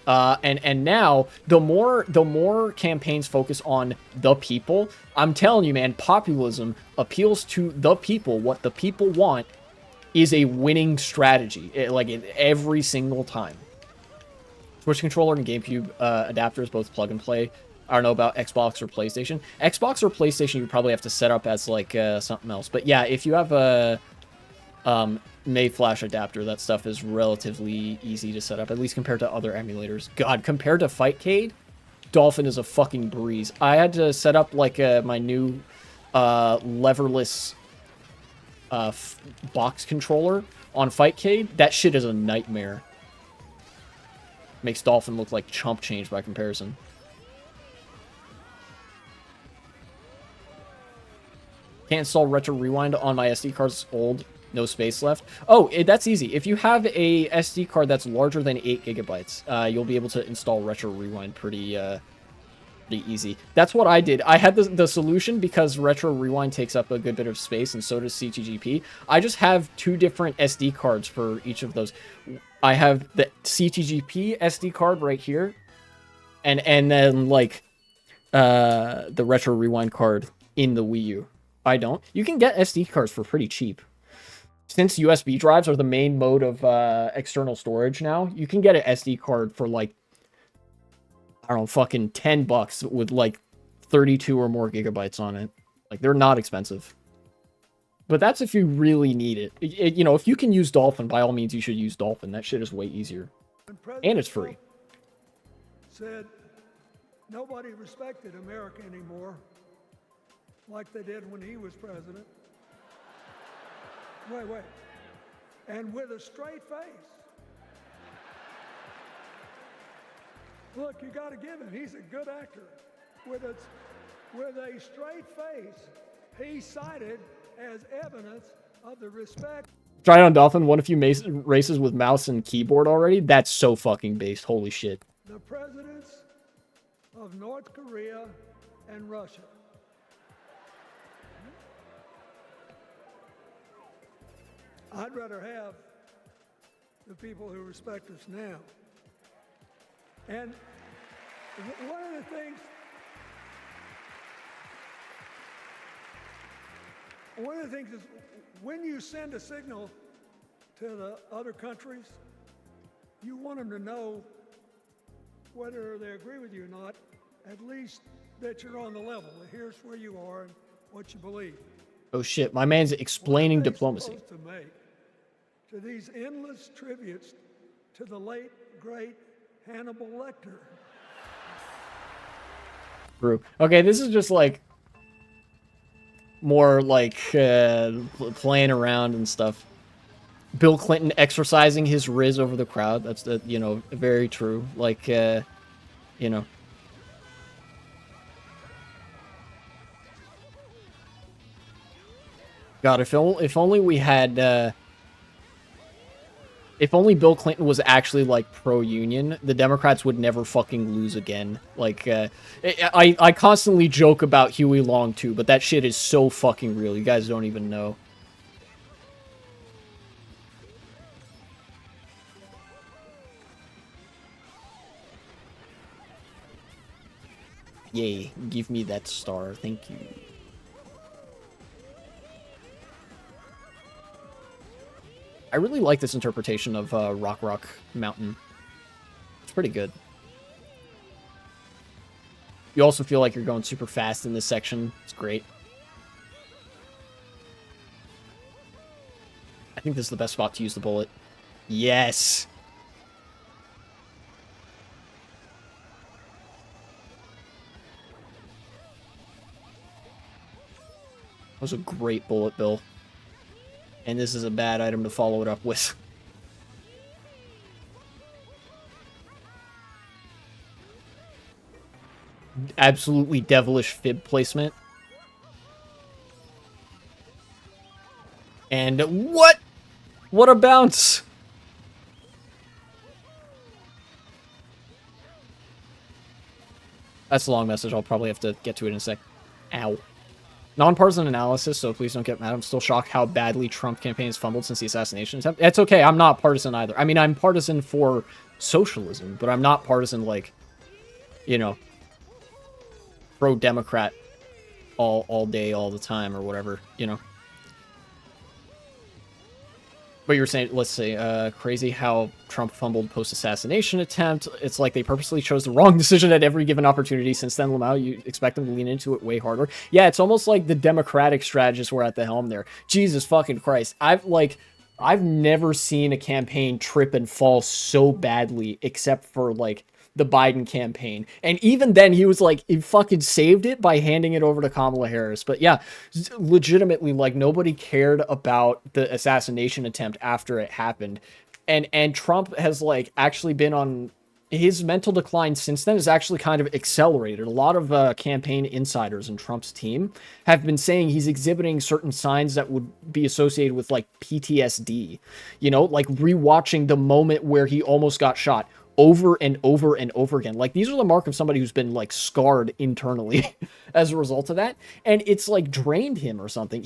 And now the more campaigns focus on the people, I'm telling you, man, populism appeals to the people. What the people want is a winning strategy, every single time. Switch controller and GameCube adapters, both plug and play. I don't know about Xbox or PlayStation. Xbox or PlayStation, you probably have to set up as like something else. But yeah, if you have a May Flash adapter, that stuff is relatively easy to set up, at least compared to other emulators. God, compared to Fightcade, Dolphin is a fucking breeze. I had to set up like my new leverless box controller on Fightcade. That shit is a nightmare. Makes Dolphin look like chump change by comparison. Can't install Retro Rewind on my SD card's old, no space left. Oh, that's easy. If you have a SD card that's larger than 8 gigabytes, you'll be able to install Retro Rewind pretty easy. That's what I did. I had the solution because Retro Rewind takes up a good bit of space, and so does CTGP. I just have 2 different SD cards for each of those. I have the CTGP SD card right here, and then like the Retro Rewind card in the Wii U. I don't. You can get SD cards for pretty cheap. Since USB drives are the main mode of external storage now, you can get an SD card for like, I don't know, fucking $10 with like 32 or more gigabytes on it. Like, they're not expensive. But that's if you really need it. You know, if you can use Dolphin, by all means, you should use Dolphin. That shit is way easier. And it's free. Said nobody respected America anymore like they did when he was president. Wait. And with a straight face. Look, you got to give him. He's a good actor. With a straight face, he cited as evidence of the respect. Tried on Dolphin, won a few races with mouse and keyboard already. That's so fucking based. Holy shit. The presidents of North Korea and Russia. I'd rather have the people who respect us now. And one of the things is when you send a signal to the other countries, you want them to know whether they agree with you or not, at least that you're on the level. Here's where you are and what you believe. Oh shit, my man's explaining diplomacy. To these endless tributes to the late, great Hannibal Lecter. True. Okay, this is just like more like playing around and stuff. Bill Clinton exercising his riz over the crowd. That's the, you know, very true. Like, you know. God, if only we had, if only Bill Clinton was actually, like, pro-union, the Democrats would never fucking lose again. Like, I constantly joke about Huey Long, too, but that shit is so fucking real. You guys don't even know. Yay, give me that star. Thank you. I really like this interpretation of Rock Mountain. It's pretty good. You also feel like you're going super fast in this section. It's great. I think this is the best spot to use the bullet. Yes! That was a great bullet, Bill. And this is a bad item to follow it up with. Absolutely devilish fib placement. And what? What a bounce! That's a long message. I'll probably have to get to it in a sec. Ow. Nonpartisan analysis, so please don't get mad. I'm still shocked how badly Trump campaign has fumbled since the assassination attempt. It's okay, I'm not partisan either. I mean, I'm partisan for socialism, but I'm not partisan, like, you know, pro-Democrat all day, all the time, or whatever, you know. But you were saying, let's say, crazy how Trump fumbled post-assassination attempt. It's like they purposely chose the wrong decision at every given opportunity. Since then, Lamau, you expect them to lean into it way harder. Yeah, it's almost like the Democratic strategists were at the helm there. Jesus fucking Christ. I've never seen a campaign trip and fall so badly, except for, like, the Biden campaign. And even then, he was like, he fucking saved it by handing it over to Kamala Harris. But yeah, legitimately, like, nobody cared about the assassination attempt after it happened. And Trump has, like, actually been on... His mental decline since then has actually kind of accelerated. A lot of campaign insiders in Trump's team have been saying he's exhibiting certain signs that would be associated with, like, PTSD. You know, like rewatching the moment where he almost got shot over and over and over again. Like, these are the mark of somebody who's been, like, scarred internally as a result of that. And it's, like, drained him or something.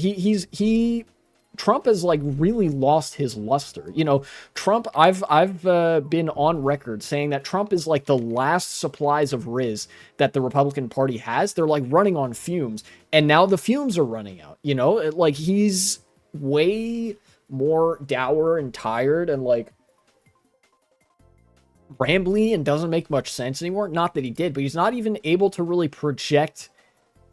Trump has, like, really lost his luster. You know, Trump, I've been on record saying that Trump is, like, the last supplies of Riz that the Republican Party has. They're, like, running on fumes. And now the fumes are running out, you know? Like, he's way more dour and tired and, like, rambly and doesn't make much sense anymore. Not that he did, but he's not even able to really project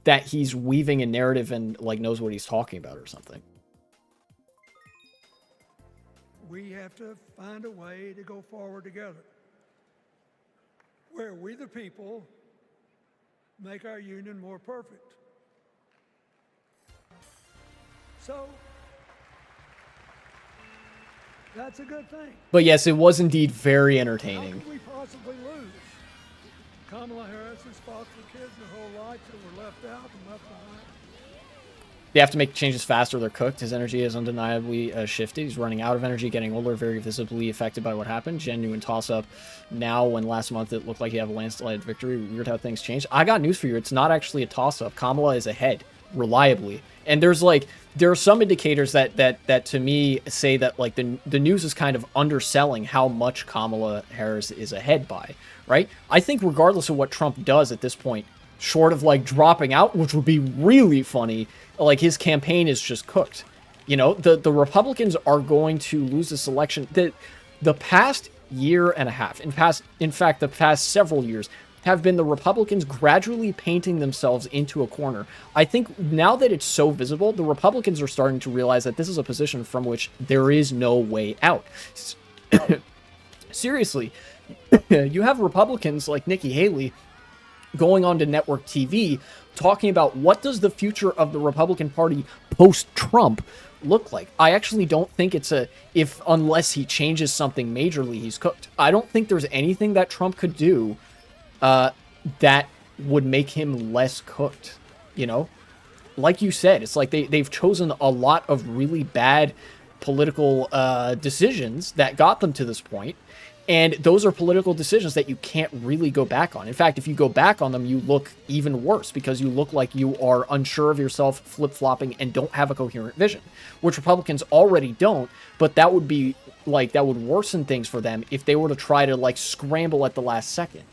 that he's weaving a narrative and, like, knows what he's talking about or something. We have to find a way to go forward together, where we the people make our union more perfect. So that's a good thing. But yes, it was indeed very entertaining. How could we possibly lose? Kamala Harris has fought for kids their whole life that were left out and left behind. They have to make changes faster. They're cooked. His energy is undeniably shifted. He's running out of energy, getting older, very visibly affected by what happened. Genuine toss-up now when last month it looked like he had a landslide victory. Weird how things changed. I got news for you. It's not actually a toss-up. Kamala is ahead, reliably. And there are some indicators that to me say that, like, the news is kind of underselling how much Kamala Harris is ahead by, right? I think regardless of what Trump does at this point, short of, like, dropping out, which would be really funny, like, his campaign is just cooked. You know, the Republicans are going to lose this election. The past year and a half, in fact, the past several years, have been the Republicans gradually painting themselves into a corner. I think now that it's so visible, the Republicans are starting to realize that this is a position from which there is no way out. Seriously, you have Republicans like Nikki Haley going on to network TV talking about what does the future of the Republican Party post-Trump look like. I actually don't think it's unless he changes something majorly, he's cooked. I don't think there's anything that Trump could do that would make him less cooked, you know? Like you said, it's like they've chosen a lot of really bad political decisions that got them to this point. And those are political decisions that you can't really go back on. In fact, if you go back on them, you look even worse because you look like you are unsure of yourself, flip-flopping, and don't have a coherent vision, which Republicans already don't, but that would be, like, that would worsen things for them if they were to try to, like, scramble at the last second.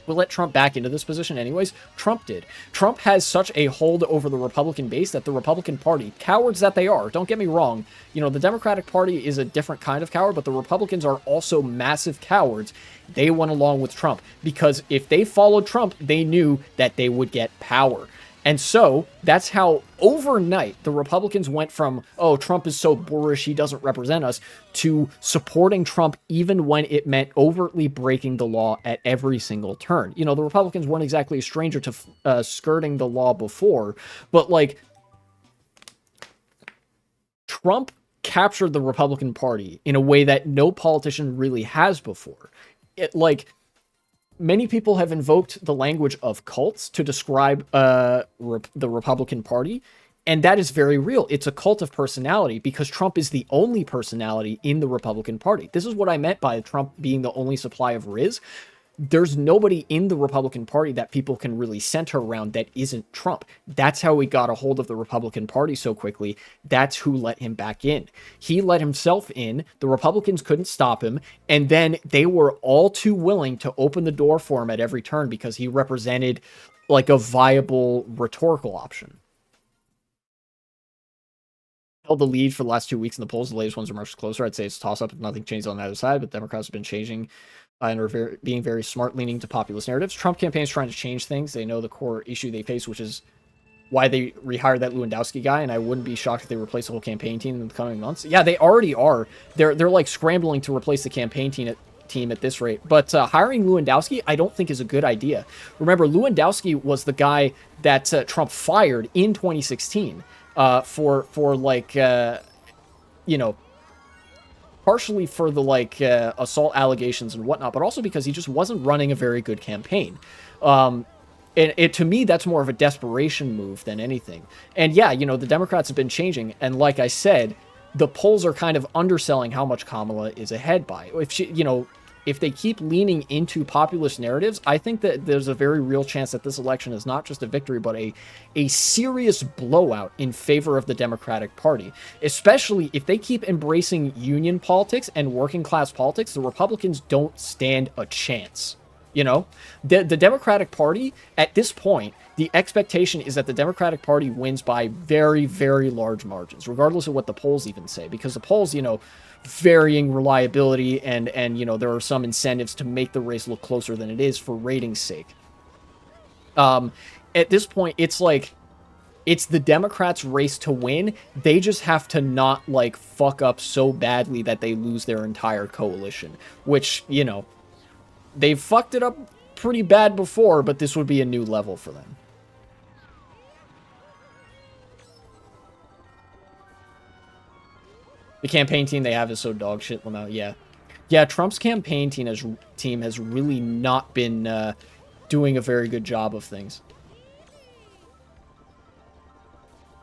We'll let Trump back into this position anyways. Trump did. Trump has such a hold over the Republican base that the Republican Party, cowards that they are, don't get me wrong, you know, the Democratic Party is a different kind of coward, but the Republicans are also massive cowards. They went along with Trump because if they followed Trump, they knew that they would get power. And so that's how overnight the Republicans went from, oh, Trump is so boorish, he doesn't represent us, to supporting Trump even when it meant overtly breaking the law at every single turn. You know, the Republicans weren't exactly a stranger to skirting the law before, but like Trump captured the Republican Party in a way that no politician really has before. Many people have invoked the language of cults to describe the Republican Party, and that is very real. It's a cult of personality because Trump is the only personality in the Republican Party. This is what I meant by Trump being the only supply of Riz. There's nobody in the Republican Party that people can really center around that isn't Trump. That's how he got a hold of the Republican Party so quickly. That's who let him back in. He let himself in. The Republicans couldn't stop him. And then they were all too willing to open the door for him at every turn because he represented like a viable rhetorical option. Held the lead for the last 2 weeks in the polls. The latest ones are much closer. I'd say it's a toss-up if nothing changed on either side, but Democrats have been changing and are being very smart, leaning to populist narratives. Trump campaign is trying to change things. They know the core issue they face, which is why they rehired that Lewandowski guy, and I wouldn't be shocked if they replace the whole campaign team in the coming months. Yeah, they already are. They're like scrambling to replace the campaign team at this rate. But hiring Lewandowski, I don't think is a good idea. Remember, Lewandowski was the guy that Trump fired in 2016 for like, you know, partially for the assault allegations and whatnot, but also because he just wasn't running a very good campaign. And to me, that's more of a desperation move than anything. And yeah, you know, the Democrats have been changing. And like I said, the polls are kind of underselling how much Kamala is ahead by. If she, you know, if they keep leaning into populist narratives, I think that there's a very real chance that this election is not just a victory, but a serious blowout in favor of the Democratic Party. Especially if they keep embracing union politics and working class politics, the Republicans don't stand a chance. You know, the Democratic Party, at this point, the expectation is that the Democratic Party wins by very, very large margins, regardless of what the polls even say, because the polls, you know, varying reliability and you know, there are some incentives to make the race look closer than it is for ratings' sake. At this point, it's like, it's the Democrats' race to win. They just have to not, like, fuck up so badly that they lose their entire coalition, which, you know, they've fucked it up pretty bad before, but this would be a new level for them. The campaign team they have is so dog shit, Lamau. Yeah. Yeah, Trump's campaign team has really not been doing a very good job of things.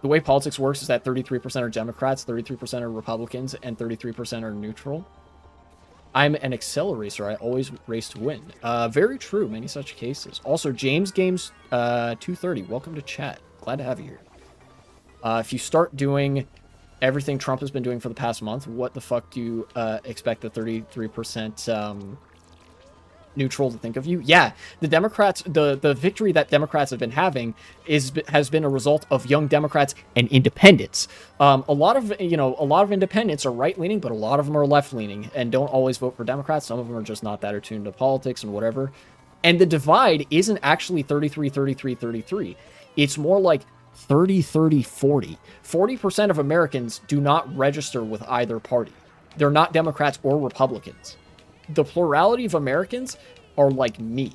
The way politics works is that 33% are Democrats, 33% are Republicans, and 33% are neutral. I'm an Excel racer. I always race to win. Very true. Many such cases. Also, James Games 230. Welcome to chat. Glad to have you here. If you start doing everything Trump has been doing for the past month, what the fuck do you expect the 33% neutral to think of you? Yeah, the Democrats, the victory that Democrats have been having has been a result of young Democrats and independents. A lot of independents are right-leaning, but a lot of them are left-leaning and don't always vote for Democrats. Some of them are just not that attuned to politics and whatever. And the divide isn't actually 33, 33, 33. It's more like 30, 30, 40. 40% of Americans do not register with either party. They're not Democrats or Republicans. The plurality of Americans are like me,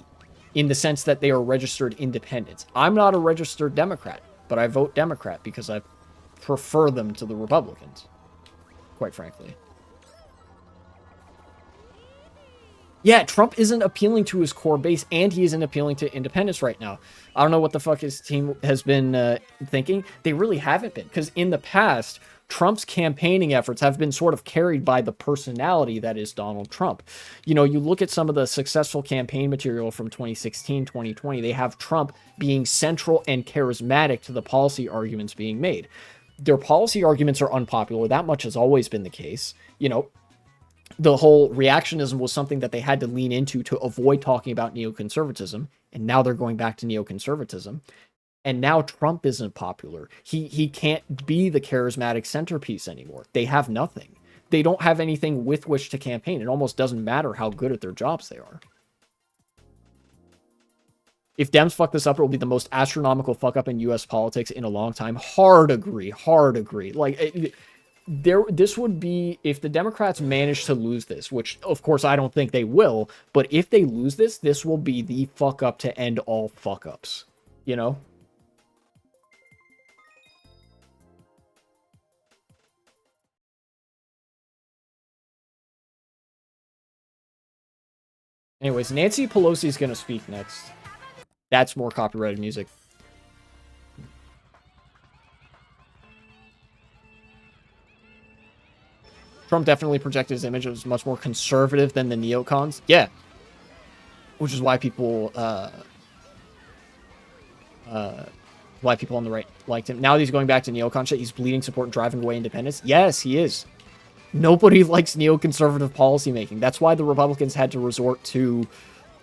in the sense that they are registered independents. I'm not a registered Democrat, but I vote Democrat because I prefer them to the Republicans, quite frankly. Yeah, Trump isn't appealing to his core base, and he isn't appealing to independents right now. I don't know what the fuck his team has been thinking. They really haven't been, because in the past, Trump's campaigning efforts have been sort of carried by the personality that is Donald Trump. You know, you look at some of the successful campaign material from 2016, 2020, they have Trump being central and charismatic to the policy arguments being made. Their policy arguments are unpopular. That much has always been the case. You know, the whole reactionism was something that they had to lean into to avoid talking about neoconservatism, and now they're going back to neoconservatism. And now Trump isn't popular. He can't be the charismatic centerpiece anymore. They have nothing. They don't have anything with which to campaign. It almost doesn't matter how good at their jobs they are. If Dems fuck this up, it will be the most astronomical fuck up in U.S. politics in a long time. Hard agree. Hard agree. Like, this would be, if the Democrats manage to lose this, which of course I don't think they will, but if they lose this, this will be the fuck up to end all fuck ups. You know? Anyways, Nancy Pelosi's gonna speak next. That's more copyrighted music. Trump definitely projected his image as much more conservative than the neocons. Yeah. Which is why people, why people on the right liked him. Now that he's going back to neocon shit, he's bleeding support and driving away independence. Yes, he is. Nobody likes neoconservative policymaking. That's why the Republicans had to resort to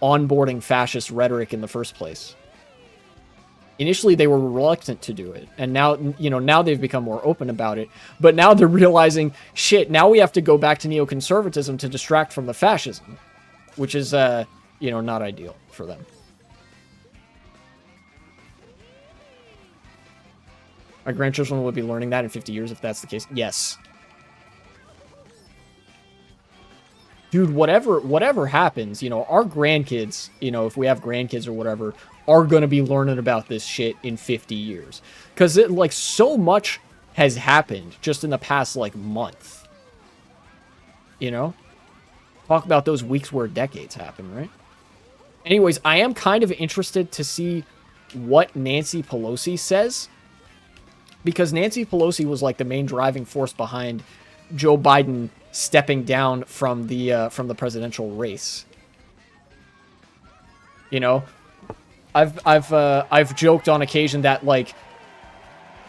onboarding fascist rhetoric in the first place. Initially, they were reluctant to do it, and now, you know, now they've become more open about it. But now they're realizing, shit, now we have to go back to neoconservatism to distract from the fascism, which is, you know, not ideal for them. My grandchildren will be learning that in 50 years if that's the case. Yes. Dude, whatever happens, you know, our grandkids, you know, if we have grandkids or whatever, are going to be learning about this shit in 50 years. Because, like, so much has happened just in the past, like, month. You know? Talk about those weeks where decades happen, right? Anyways, I am kind of interested to see what Nancy Pelosi says. Because Nancy Pelosi was, like, the main driving force behind Joe Biden stepping down from the presidential race. You know? I've joked on occasion that, like,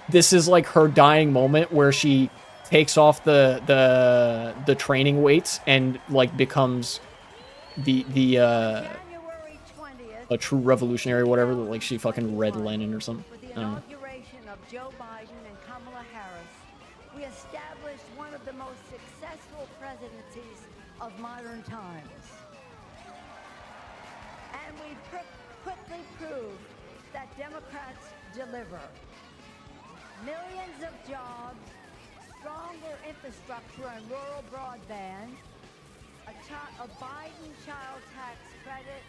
this is like her dying moment where she takes off the training weights and, like, becomes a true revolutionary or whatever. Like, she fucking read Lenin or something. With the inauguration of Joe Biden and Kamala Harris, we established one of the most successful presidencies of modern times. And we quickly proved that Democrats deliver. Millions of jobs, stronger infrastructure and rural broadband, a Biden child tax credit,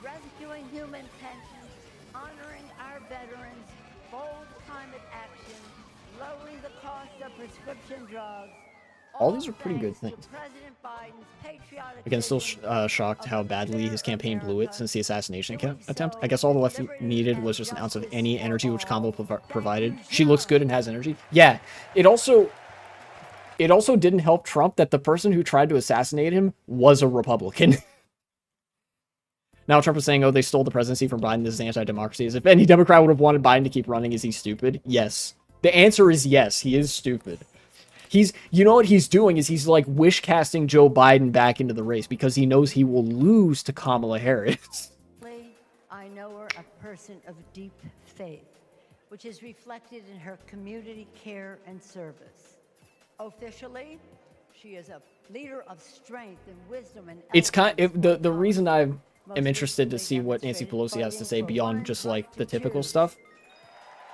rescuing human pensions, honoring our veterans, bold climate action, lowering the cost of prescription drugs. All these are pretty good things. Again, still shocked how badly his campaign blew it since the assassination attempt. I guess all the left needed was just an ounce of any energy, which Kamala provided. She looks good and has energy. Yeah, it also didn't help Trump that the person who tried to assassinate him was a Republican. Now Trump is saying, oh, they stole the presidency from Biden. This is anti-democracy. As if any Democrat would have wanted Biden to keep running. Is he stupid? Yes. The answer is yes. He is stupid. You know what he's doing is he's like wish casting Joe Biden back into the race because he knows he will lose to Kamala Harris. I know her a person of deep faith, which is reflected in her community care and service. Officially, she is a leader of strength and wisdom and It's the reason I am interested to see what Nancy Pelosi has to say beyond just like the typical stuff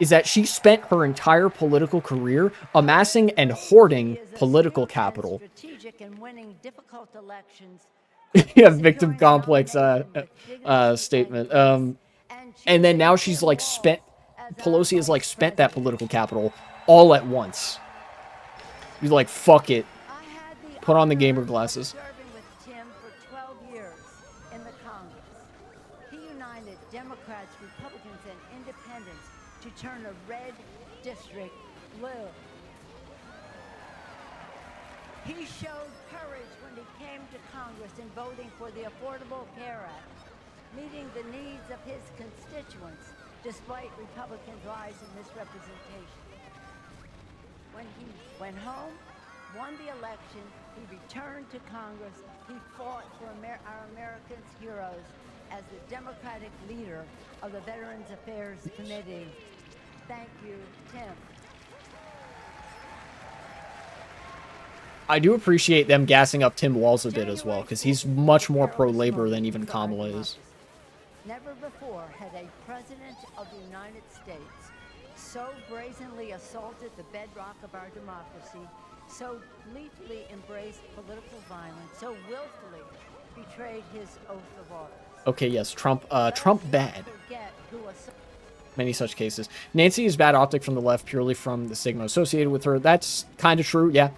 is that she spent her entire political career amassing and hoarding political capital. Yeah, victim complex statement. And then now she's like Pelosi has like spent that political capital all at once. He's like, fuck it. Put on the gamer glasses. Serving with Tim for 12 years in the Congress. He united Democrats, Republicans, and independents to turn a red district blue. He showed courage when he came to Congress in voting for the Affordable Care Act, meeting the needs of his constituents despite Republicans' rise in misrepresentation. When he went home, won the election, he returned to Congress, he fought for our Americans' heroes as the Democratic leader of the Veterans Affairs Committee. Thank you, Tim. I do appreciate them gassing up Tim Walz a bit as well, because he's much more pro-labor than even Kamala is. Never before had a president of the United States so brazenly assaulted the bedrock of our democracy, so lethally embraced political violence, so willfully betrayed his oath of office. Okay, yes, Trump bad. Forget who Many such cases. Nancy is bad optic from the left purely from the stigma associated with her. That's kind of true, yeah.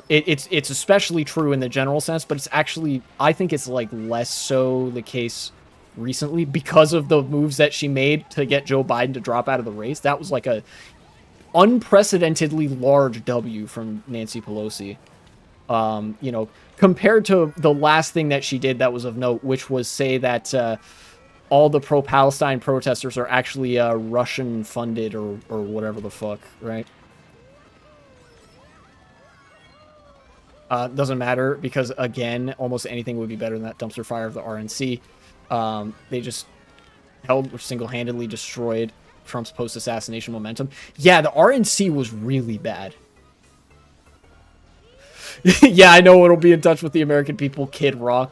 It's especially true in the general sense, but it's actually, I think it's like less so the case recently because of the moves that she made to get Joe Biden to drop out of the race. That was like a unprecedentedly large W from Nancy Pelosi. You know, compared to the last thing that she did that was of note, which was say that all the pro-Palestine protesters are actually Russian funded or whatever the fuck, right? Doesn't matter because, again, almost anything would be better than that dumpster fire of the RNC. They just single-handedly destroyed Trump's post-assassination momentum. Yeah, the RNC was really bad. Yeah, I know it'll be in touch with the American people, Kid Rock.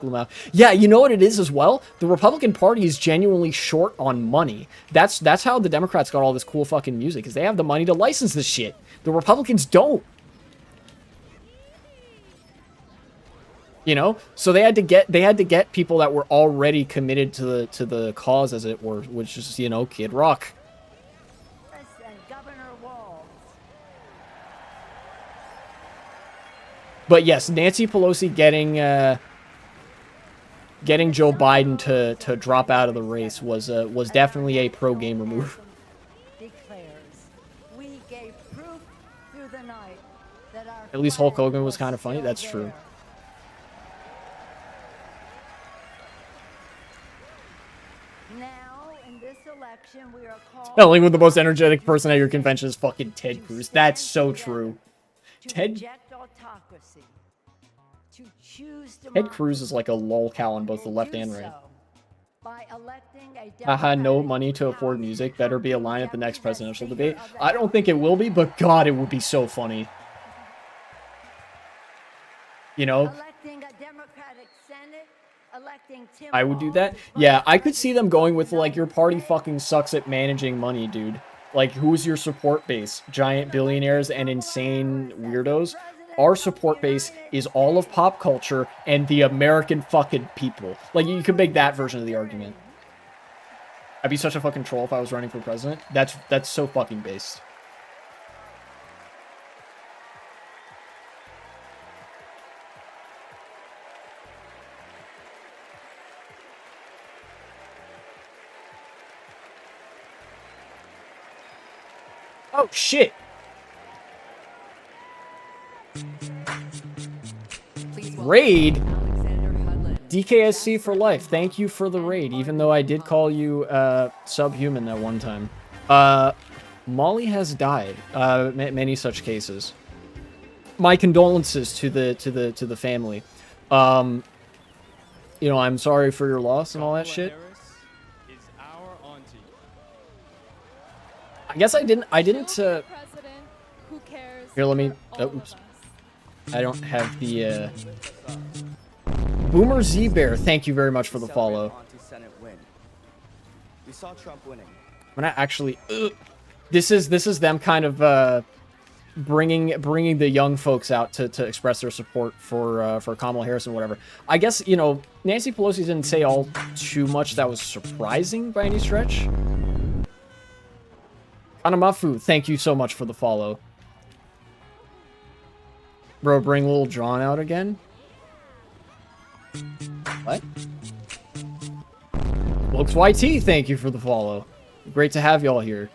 Yeah, you know what it is as well? The Republican Party is genuinely short on money. That's how the Democrats got all this cool fucking music, because they have the money to license this shit. The Republicans don't. You know, so they had to get people that were already committed to the cause, as it were, which is, you know, Kid Rock. But yes, Nancy Pelosi getting Joe Biden to drop out of the race was definitely a pro gamer move. We gave proof through the night that our At least Hulk Hogan was kind of funny. That's true. Now, in this election, we are called Spelling with the most energetic person at your convention is fucking Ted Cruz. That's so true. Ted Cruz is like a lolcow on both the left and right. Haha, no money to afford music. Better be a line at the next presidential debate. I don't think it will be, but God, it would be so funny. You know? I would do that. Yeah, I could see them going with, like, your party fucking sucks at managing money, dude. Like, who's your support base? Giant billionaires and insane weirdos? Our support base is all of pop culture and the American fucking people. Like, you could make that version of the argument. I'd be such a fucking troll if I was running for president. That's so fucking based. Oh, shit. Raid? DKSC for life. Thank you for the raid, even though I did call you subhuman that one time. Molly has died. Many such cases. My condolences to the family. You know, I'm sorry for your loss and all that shit. I guess I didn't here, let me, oh, oops. I don't have the, Boomer Z-Bear, thank you very much for the follow. We saw Trump winning. I'm gonna actually, this is them kind of, bringing the young folks out to express their support for Kamala Harris and whatever. I guess, you know, Nancy Pelosi didn't say all too much that was surprising by any stretch. Kanamafu, thank you so much for the follow. Bro, bring Lil Jon out again? What? Looks YT, thank you for the follow. Great to have y'all here.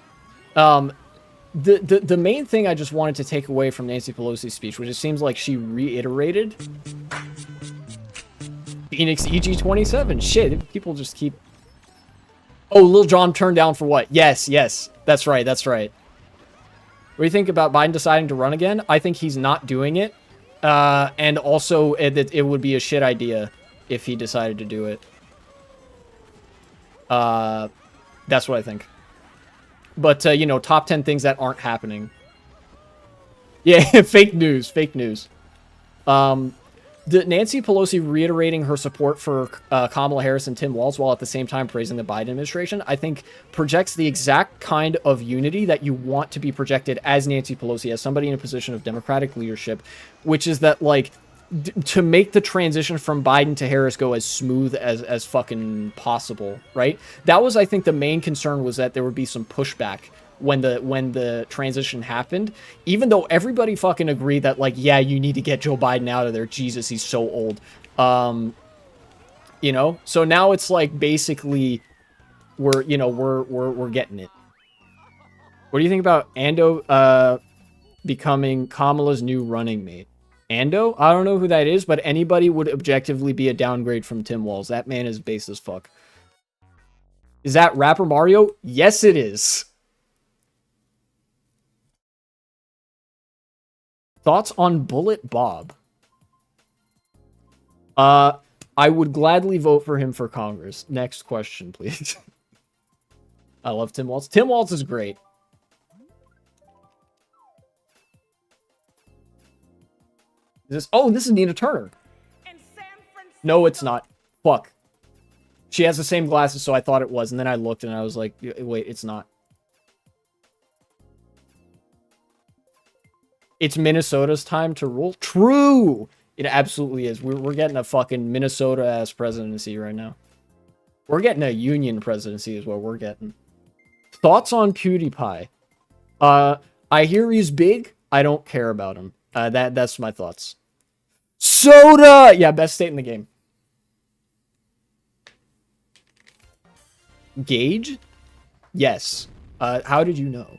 The main thing I just wanted to take away from Nancy Pelosi's speech, which it seems like she reiterated, Phoenix EG27. Shit, people just keep... Oh, Lil Jon turned down for what? Yes, yes. That's right, that's right. What do you think about Biden deciding to run again? I think he's not doing it. And also, it would be a shit idea if he decided to do it. That's what I think. But, you know, top 10 things that aren't happening. Yeah, fake news, fake news. Nancy Pelosi reiterating her support for Kamala Harris and Tim Walz while at the same time praising the Biden administration, I think projects the exact kind of unity that you want to be projected as Nancy Pelosi, as somebody in a position of Democratic leadership, which is that, like, to make the transition from Biden to Harris go as smooth as fucking possible, right? That was, I think, the main concern, was that there would be some pushback when the transition happened, even though everybody fucking agreed that, like, yeah, you need to get Joe Biden out of there. Jesus, he's so old. You know, so now it's like basically we're getting it. What do you think about Ando becoming Kamala's new running mate? Ando? I don't know who that is, but anybody would objectively be a downgrade from Tim Walz. That man is base as fuck. Is that rapper Mario? Yes, it is. Thoughts on Bullet Bob? I would gladly vote for him for Congress. Next question, please. I love Tim Walz. Tim Walz is great. Oh, this is Nina Turner. No, it's not. Fuck. She has the same glasses, so I thought it was, and then I looked and I was like, wait, it's not. It's Minnesota's time to rule. True! It absolutely is. We're getting a fucking Minnesota-ass presidency right now. We're getting a union presidency is what we're getting. Thoughts on PewDiePie? I hear he's big. I don't care about him. That's my thoughts. Soda! Yeah, best state in the game. Gage? Yes. How did you know?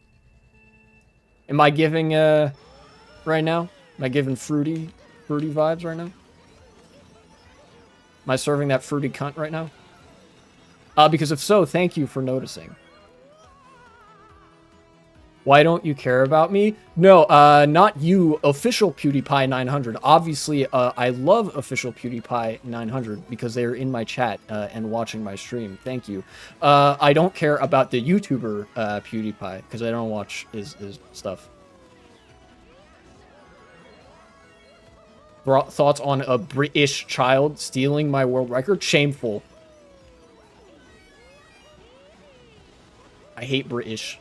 Am I giving, right now? Am I giving fruity vibes right now? Am I serving that fruity cunt right now? Because if so, thank you for noticing. Why don't you care about me? No, not you, official PewDiePie 900. Obviously, I love official PewDiePie 900 because they're in my chat and watching my stream. Thank you. I don't care about the YouTuber PewDiePie because I don't watch his stuff. Thoughts on a British child stealing my world record? Shameful. I hate British.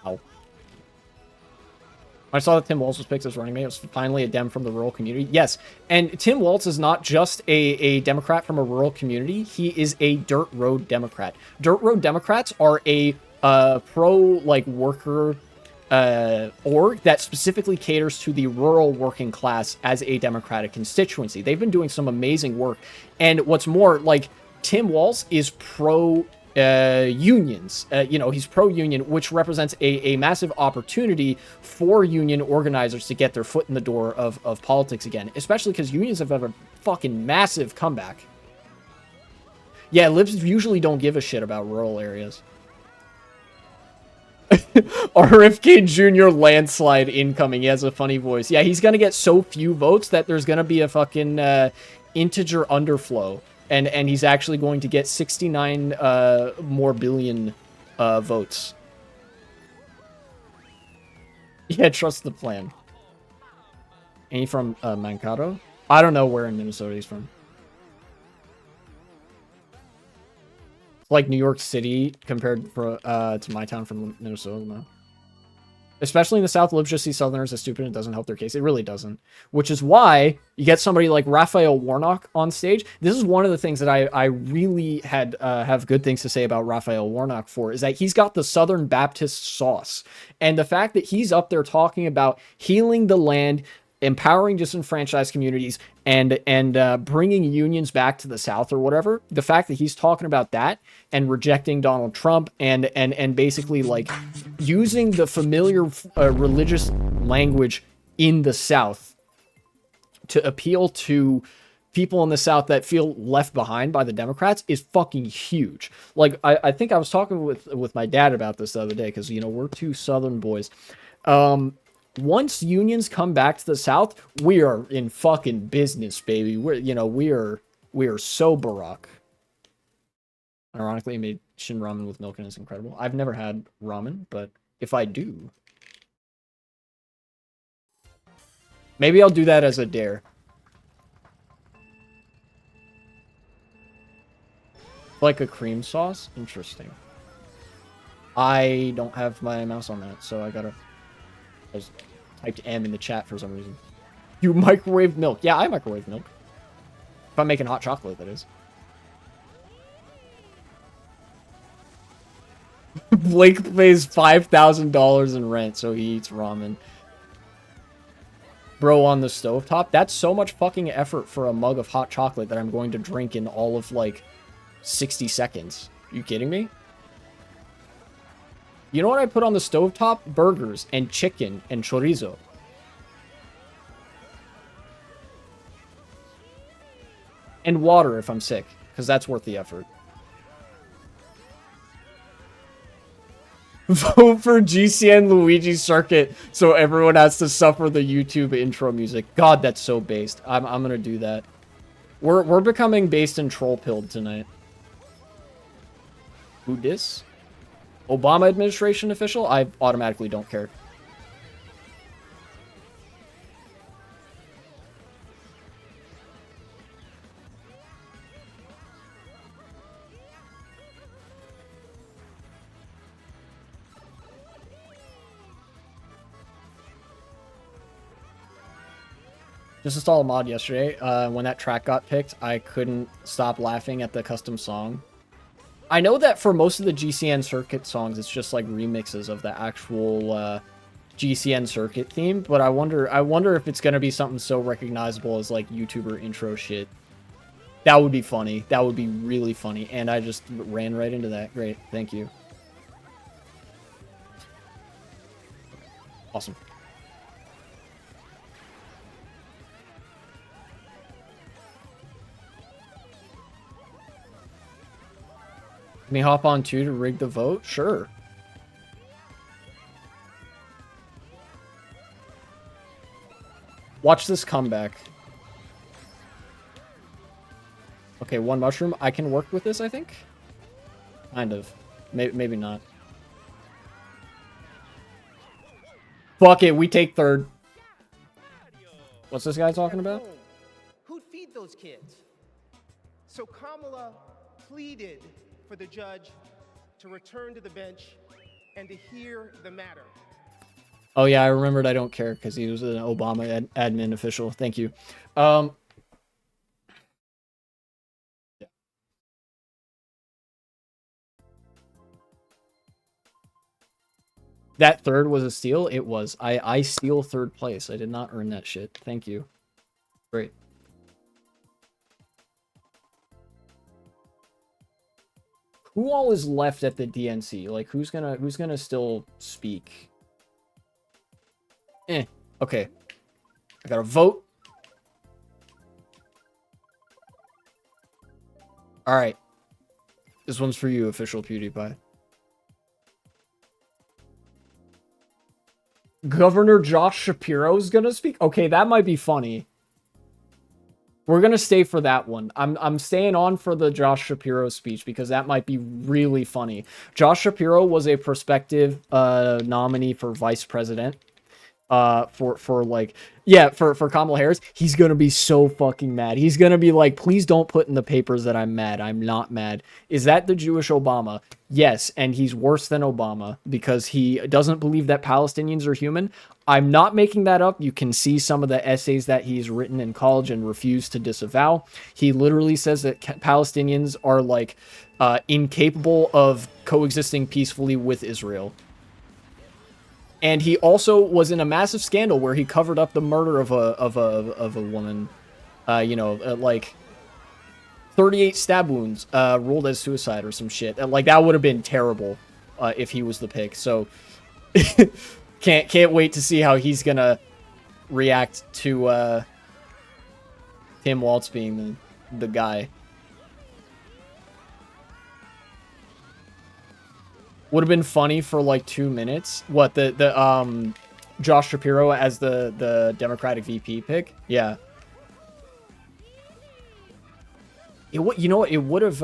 Ow. I saw that Tim Walz was picked as running mate. It was finally a Dem from the rural community. Yes, and Tim Walz is not just a Democrat from a rural community. He is a dirt road Democrat. Dirt road Democrats are a pro-worker org that specifically caters to the rural working class as a Democratic constituency. They've been doing some amazing work. And what's more, like, Tim Walz is pro unions. He's pro-union, which represents a massive opportunity for union organizers to get their foot in the door of politics again, especially because unions have had a fucking massive comeback. Yeah, libs usually don't give a shit about rural areas. RFK Jr. landslide incoming. He has a funny voice. Yeah, he's gonna get so few votes that there's gonna be a fucking integer underflow. And he's actually going to get 69 more billion votes. Yeah, trust the plan. And he's from Mankato? I don't know where in Minnesota he's from. It's like New York City compared to my town from Minnesota. No. Especially in the South, libs just see Southerners as stupid and it doesn't help their case. It really doesn't. Which is why you get somebody like Raphael Warnock on stage. This is one of the things that I really have good things to say about Raphael Warnock for, is that he's got the Southern Baptist sauce. And the fact that he's up there talking about healing the land, empowering disenfranchised communities, and bringing unions back to the South or whatever, the fact that he's talking about that and rejecting Donald Trump and basically like using the familiar religious language in the South to appeal to people in the South that feel left behind by the Democrats is fucking huge. Like, I think I was talking with my dad about this the other day, because, you know, we're two Southern boys. Once unions come back to the South, we are in fucking business, baby. We are so Barack. Ironically, I made shin ramen with milk and it's incredible. I've never had ramen, but if I do, maybe I'll do that as a dare. Like a cream sauce? Interesting. I don't have my mouse on that, so I just typed M in the chat for some reason. You microwave milk. Yeah, I microwave milk. If I'm making hot chocolate, that is. Blake pays $5,000 in rent, so he eats ramen. Bro, on the stovetop? That's so much fucking effort for a mug of hot chocolate that I'm going to drink in all of, like, 60 seconds. You kidding me? You know what I put on the stovetop? Burgers and chicken and chorizo. And water if I'm sick, because that's worth the effort. Vote for GCN Luigi Circuit so everyone has to suffer the YouTube intro music. God, that's so based. I'm gonna do that. We're becoming based and troll pilled tonight. Who dis? Obama administration official? I automatically don't care. Just installed a mod yesterday. When that track got picked, I couldn't stop laughing at the custom song. I know that for most of the GCN Circuit songs, it's just like remixes of the actual GCN Circuit theme. But I wonder if it's gonna be something so recognizable as like YouTuber intro shit. That would be funny. That would be really funny. And I just ran right into that. Great, thank you. Awesome. Can we hop on too to rig the vote? Sure. Watch this comeback. Okay, one mushroom. I can work with this, I think. Kind of. Maybe not. Fuck it, we take third. What's this guy talking about? Who'd feed those kids? So Kamala pleaded for the judge to return to the bench and to hear the matter. Oh yeah, I remembered I don't care because he was an Obama admin official. Thank you. Yeah. That third was a steal? It was. I steal third place. I did not earn that shit. Thank you. Great. Who all is left at the DNC? Like, who's gonna still speak? Okay. I gotta vote. Alright. This one's for you, official PewDiePie. Governor Josh Shapiro's gonna speak? Okay, that might be funny. We're gonna stay for that one. I'm staying on for the Josh Shapiro speech because that might be really funny. Josh Shapiro was a prospective nominee for vice president. For like, yeah, for Kamala Harris, he's gonna be so fucking mad. He's gonna be like, please don't put in the papers that I'm mad. I'm not mad. Is that the Jewish Obama? Yes, and he's worse than Obama because he doesn't believe that Palestinians are human. I'm not making that up. You can see some of the essays that he's written in college and refused to disavow. He literally says that Palestinians are like incapable of coexisting peacefully with Israel. And he also was in a massive scandal where he covered up the murder of a woman, like 38 stab wounds, ruled as suicide or some shit. Like that would have been terrible if he was the pick. So can't wait to see how he's gonna react to Tim Walz being the guy. Would have been funny for like 2 minutes. What, the Josh Shapiro as the Democratic VP pick? Yeah. You know what? It would have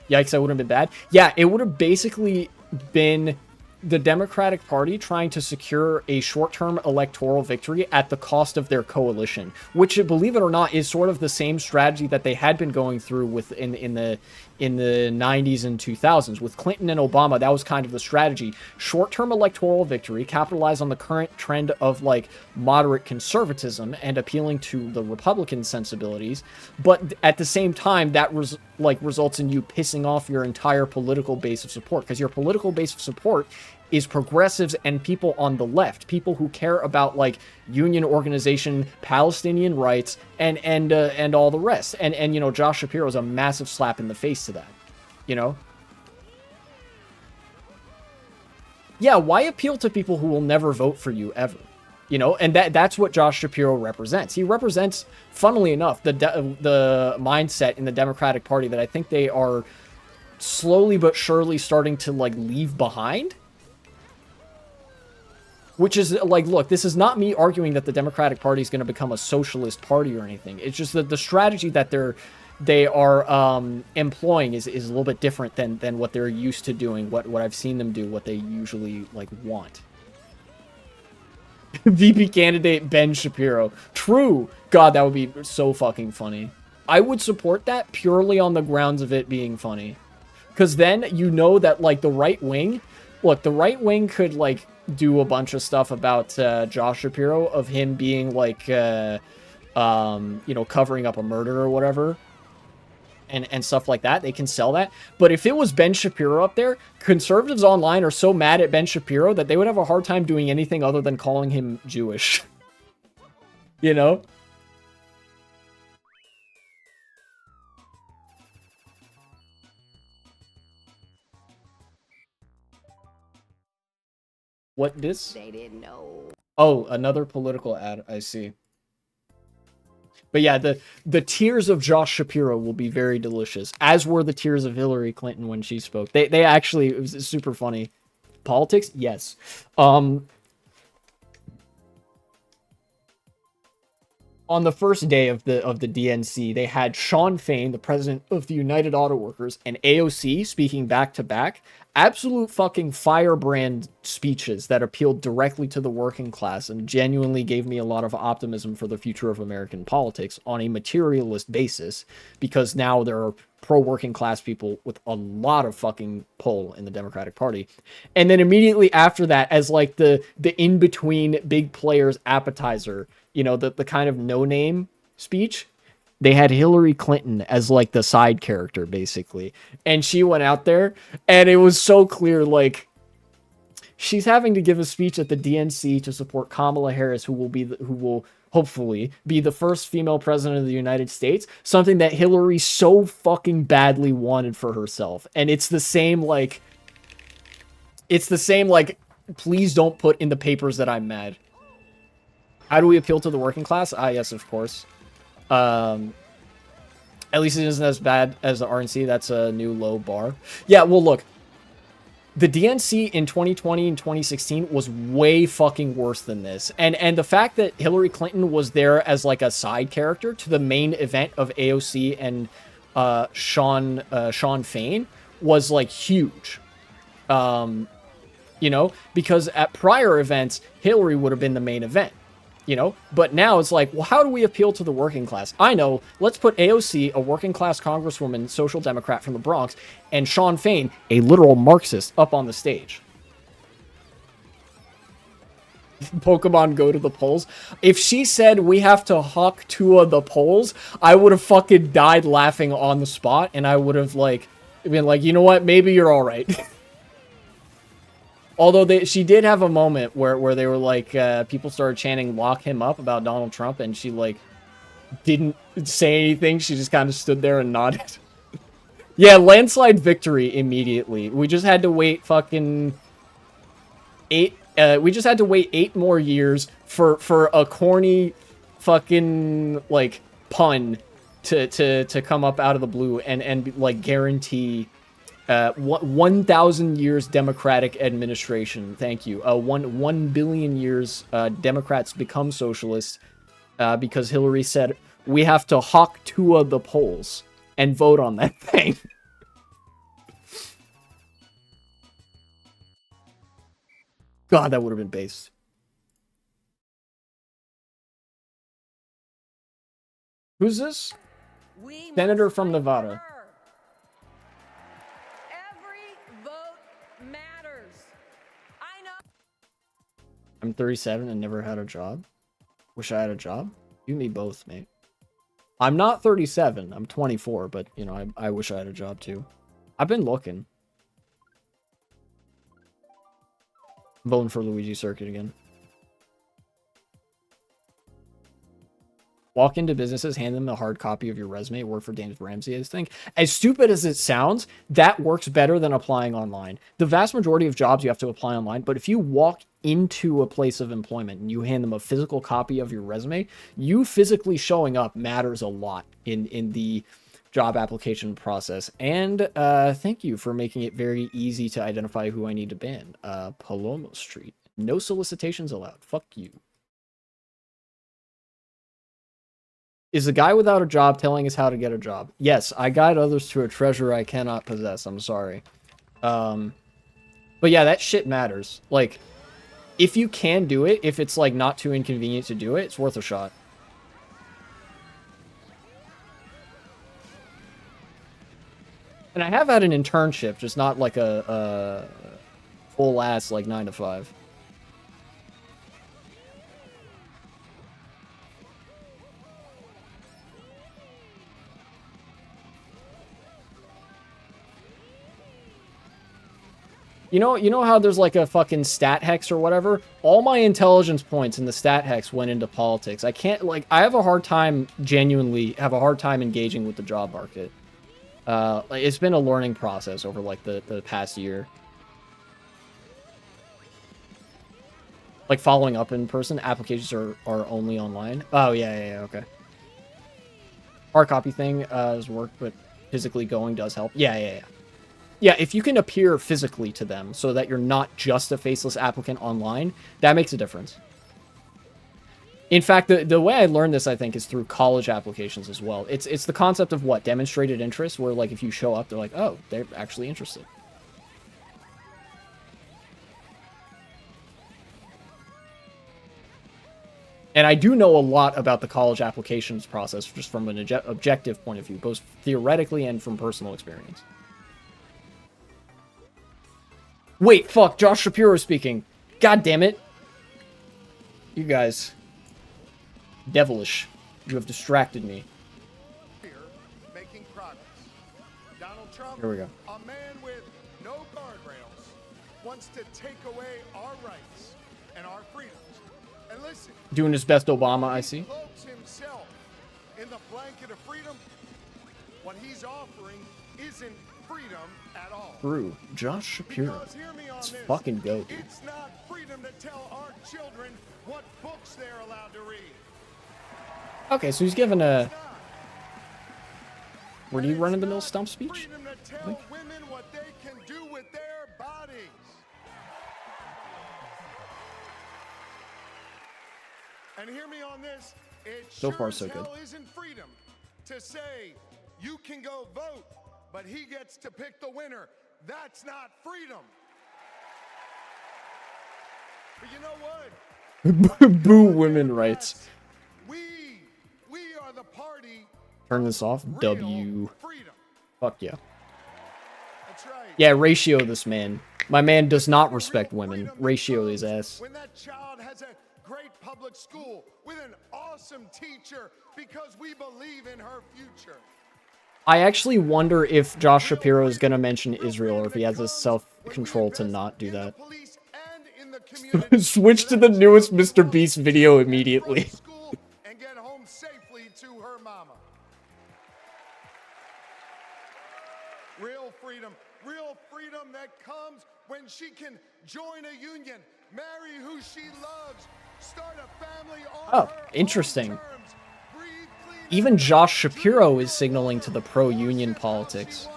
yikes, that would have been bad. Yeah, it would have basically been the Democratic Party trying to secure a short-term electoral victory at the cost of their coalition, which, believe it or not, is sort of the same strategy that they had been going through with in the 90s and 2000s with Clinton and Obama. That was kind of the strategy: short-term electoral victory, capitalize on the current trend of like moderate conservatism and appealing to the Republican sensibilities, but at the same time that results in you pissing off your entire political base of support, because your political base of support is progressives and people on the left, people who care about like union organization, Palestinian rights, and all the rest. And you know, Josh Shapiro is a massive slap in the face to that. You know? Yeah, why appeal to people who will never vote for you ever? You know, and that's what Josh Shapiro represents. He represents, funnily enough, the mindset in the Democratic Party that I think they are slowly but surely starting to like leave behind. Which is like, look, this is not me arguing that the Democratic Party is going to become a socialist party or anything. It's just that the strategy that they are employing is a little bit different than what they're used to doing, what I've seen them do, what they usually like want. VP candidate Ben Shapiro. True. God, that would be so fucking funny. I would support that purely on the grounds of it being funny. Because then you know that like the right wing, look, the right wing could like do a bunch of stuff about Josh Shapiro, of him being like, you know, covering up a murder or whatever. And stuff like that. They can sell that. But if it was Ben Shapiro up there, conservatives online are so mad at Ben Shapiro that they would have a hard time doing anything other than calling him Jewish. You know? What this? They didn't know. Oh, another political ad. I see. But yeah, the tears of Josh Shapiro will be very delicious, as were the tears of Hillary Clinton when she spoke. They actually, it was super funny. Politics? Yes. On the first day of the DNC, they had Sean Fain, the president of the United Auto Workers, and AOC speaking back to back. Absolute fucking firebrand speeches that appealed directly to the working class and genuinely gave me a lot of optimism for the future of American politics on a materialist basis, because now there are pro-working class people with a lot of fucking pull in the Democratic Party. And then immediately after that, as like the in-between big players appetizer, you know, the kind of no-name speech, they had Hillary Clinton as like the side character, basically. And she went out there and it was so clear, like, she's having to give a speech at the DNC to support Kamala Harris, who will hopefully be the first female president of the United States, something that Hillary so fucking badly wanted for herself. And it's the same, like, please don't put in the papers that I'm mad. How do we appeal to the working class? Ah, yes, of course. At least it isn't as bad as the RNC. That's a new low bar. Yeah, well, look. The DNC in 2020 and 2016 was way fucking worse than this. And the fact that Hillary Clinton was there as like a side character to the main event of AOC and Sean Fain was like huge. you know, because at prior events, Hillary would have been the main event, you know, but now it's like, well, how do we appeal to the working class? I know, let's put AOC, a working class congresswoman, social democrat from the Bronx, and Sean Fain, a literal Marxist, up on the stage. Pokemon go to the polls. If she said we have to hawk to the polls, I would have fucking died laughing on the spot, and I would have like been like, you know what, maybe you're all right. Although she did have a moment where they were like, people started chanting "lock him up" about Donald Trump, and she like didn't say anything. She just kind of stood there and nodded. Yeah, landslide victory immediately. We just had to wait fucking 8. We just had to wait 8 more years for a corny fucking like pun to come up out of the blue and like guarantee 1,000 years Democratic administration. Thank you. 1 billion years Democrats become socialists because Hillary said we have to hawk to the polls and vote on that thing. God, that would have been based. Who's this? Senator from Nevada. Every vote matters. I know. I'm 37 and never had a job. Wish I had a job. You and me both, mate. I'm not 37. I'm 24, but, you know, I wish I had a job, too. I've been looking. I'm voting for Luigi Circuit again. Walk into businesses, hand them a hard copy of your resume, work for James Ramsey, I think. As stupid as it sounds, that works better than applying online. The vast majority of jobs you have to apply online, but if you walk into a place of employment and you hand them a physical copy of your resume, you physically showing up matters a lot in the job application process. And thank you for making it very easy to identify who I need to ban. Palomo Street. No solicitations allowed. Fuck you. Is the guy without a job telling us how to get a job? Yes, I guide others to a treasure I cannot possess. I'm sorry. But yeah, that shit matters. Like, if you can do it, if it's like not too inconvenient to do it, it's worth a shot. And I have had an internship, just not like a full ass like 9 to 5. You know how there's like a fucking stat hex or whatever? All my intelligence points in the stat hex went into politics. I can't, like, I have a hard time, genuinely have a hard time engaging with the job market. Like, it's been a learning process over like the past year. Like following up in person, applications are only online. Oh yeah, okay. Hard copy thing has worked, but physically going does help. Yeah. Yeah, if you can appear physically to them so that you're not just a faceless applicant online, that makes a difference. In fact, the way I learned this, I think, is through college applications as well. It's the concept of what? Demonstrated interest, where like if you show up, they're like, oh, they're actually interested. And I do know a lot about the college applications process just from an objective point of view, both theoretically and from personal experience. Wait, fuck, Josh Shapiro speaking. God damn it. You guys. Devilish. You have distracted me. Making progress. Donald Trump, Here we go. a man with no guardrails, wants to take away our rights and our freedoms. And listen, Doing his best Obama, I see. he cloaks himself in the blanket of freedom. What he's offering isn't freedom at all. True. Josh Shapiro. Because hear me on Let's this, fucking go, dude. it's not freedom to tell our children what books they're allowed to read. Okay, so he's given a... Were you running the mill stump speech? Freedom to tell women what they can do with their bodies. And hear me on this, it So sure far, as so good. hell isn't freedom to say you can go vote, but he gets to pick the winner. That's not freedom. But you know what? Boo women rights. We are the party. Turn this off. W. Freedom. Fuck yeah. That's right. Yeah, ratio this man. My man does not respect women. Ratio his ass. When that child has a great public school with an awesome teacher because we believe in her future. I actually wonder if Josh Shapiro is going to mention Israel or if he has the self-control to not do that. Switch to the newest Mr. Beast video immediately. And get home safely to her mama. Real freedom that comes when she can join a union, marry who she loves, start a family on her Interesting. own terms, breathe clean Even Josh Shapiro is signaling to the pro-union politics.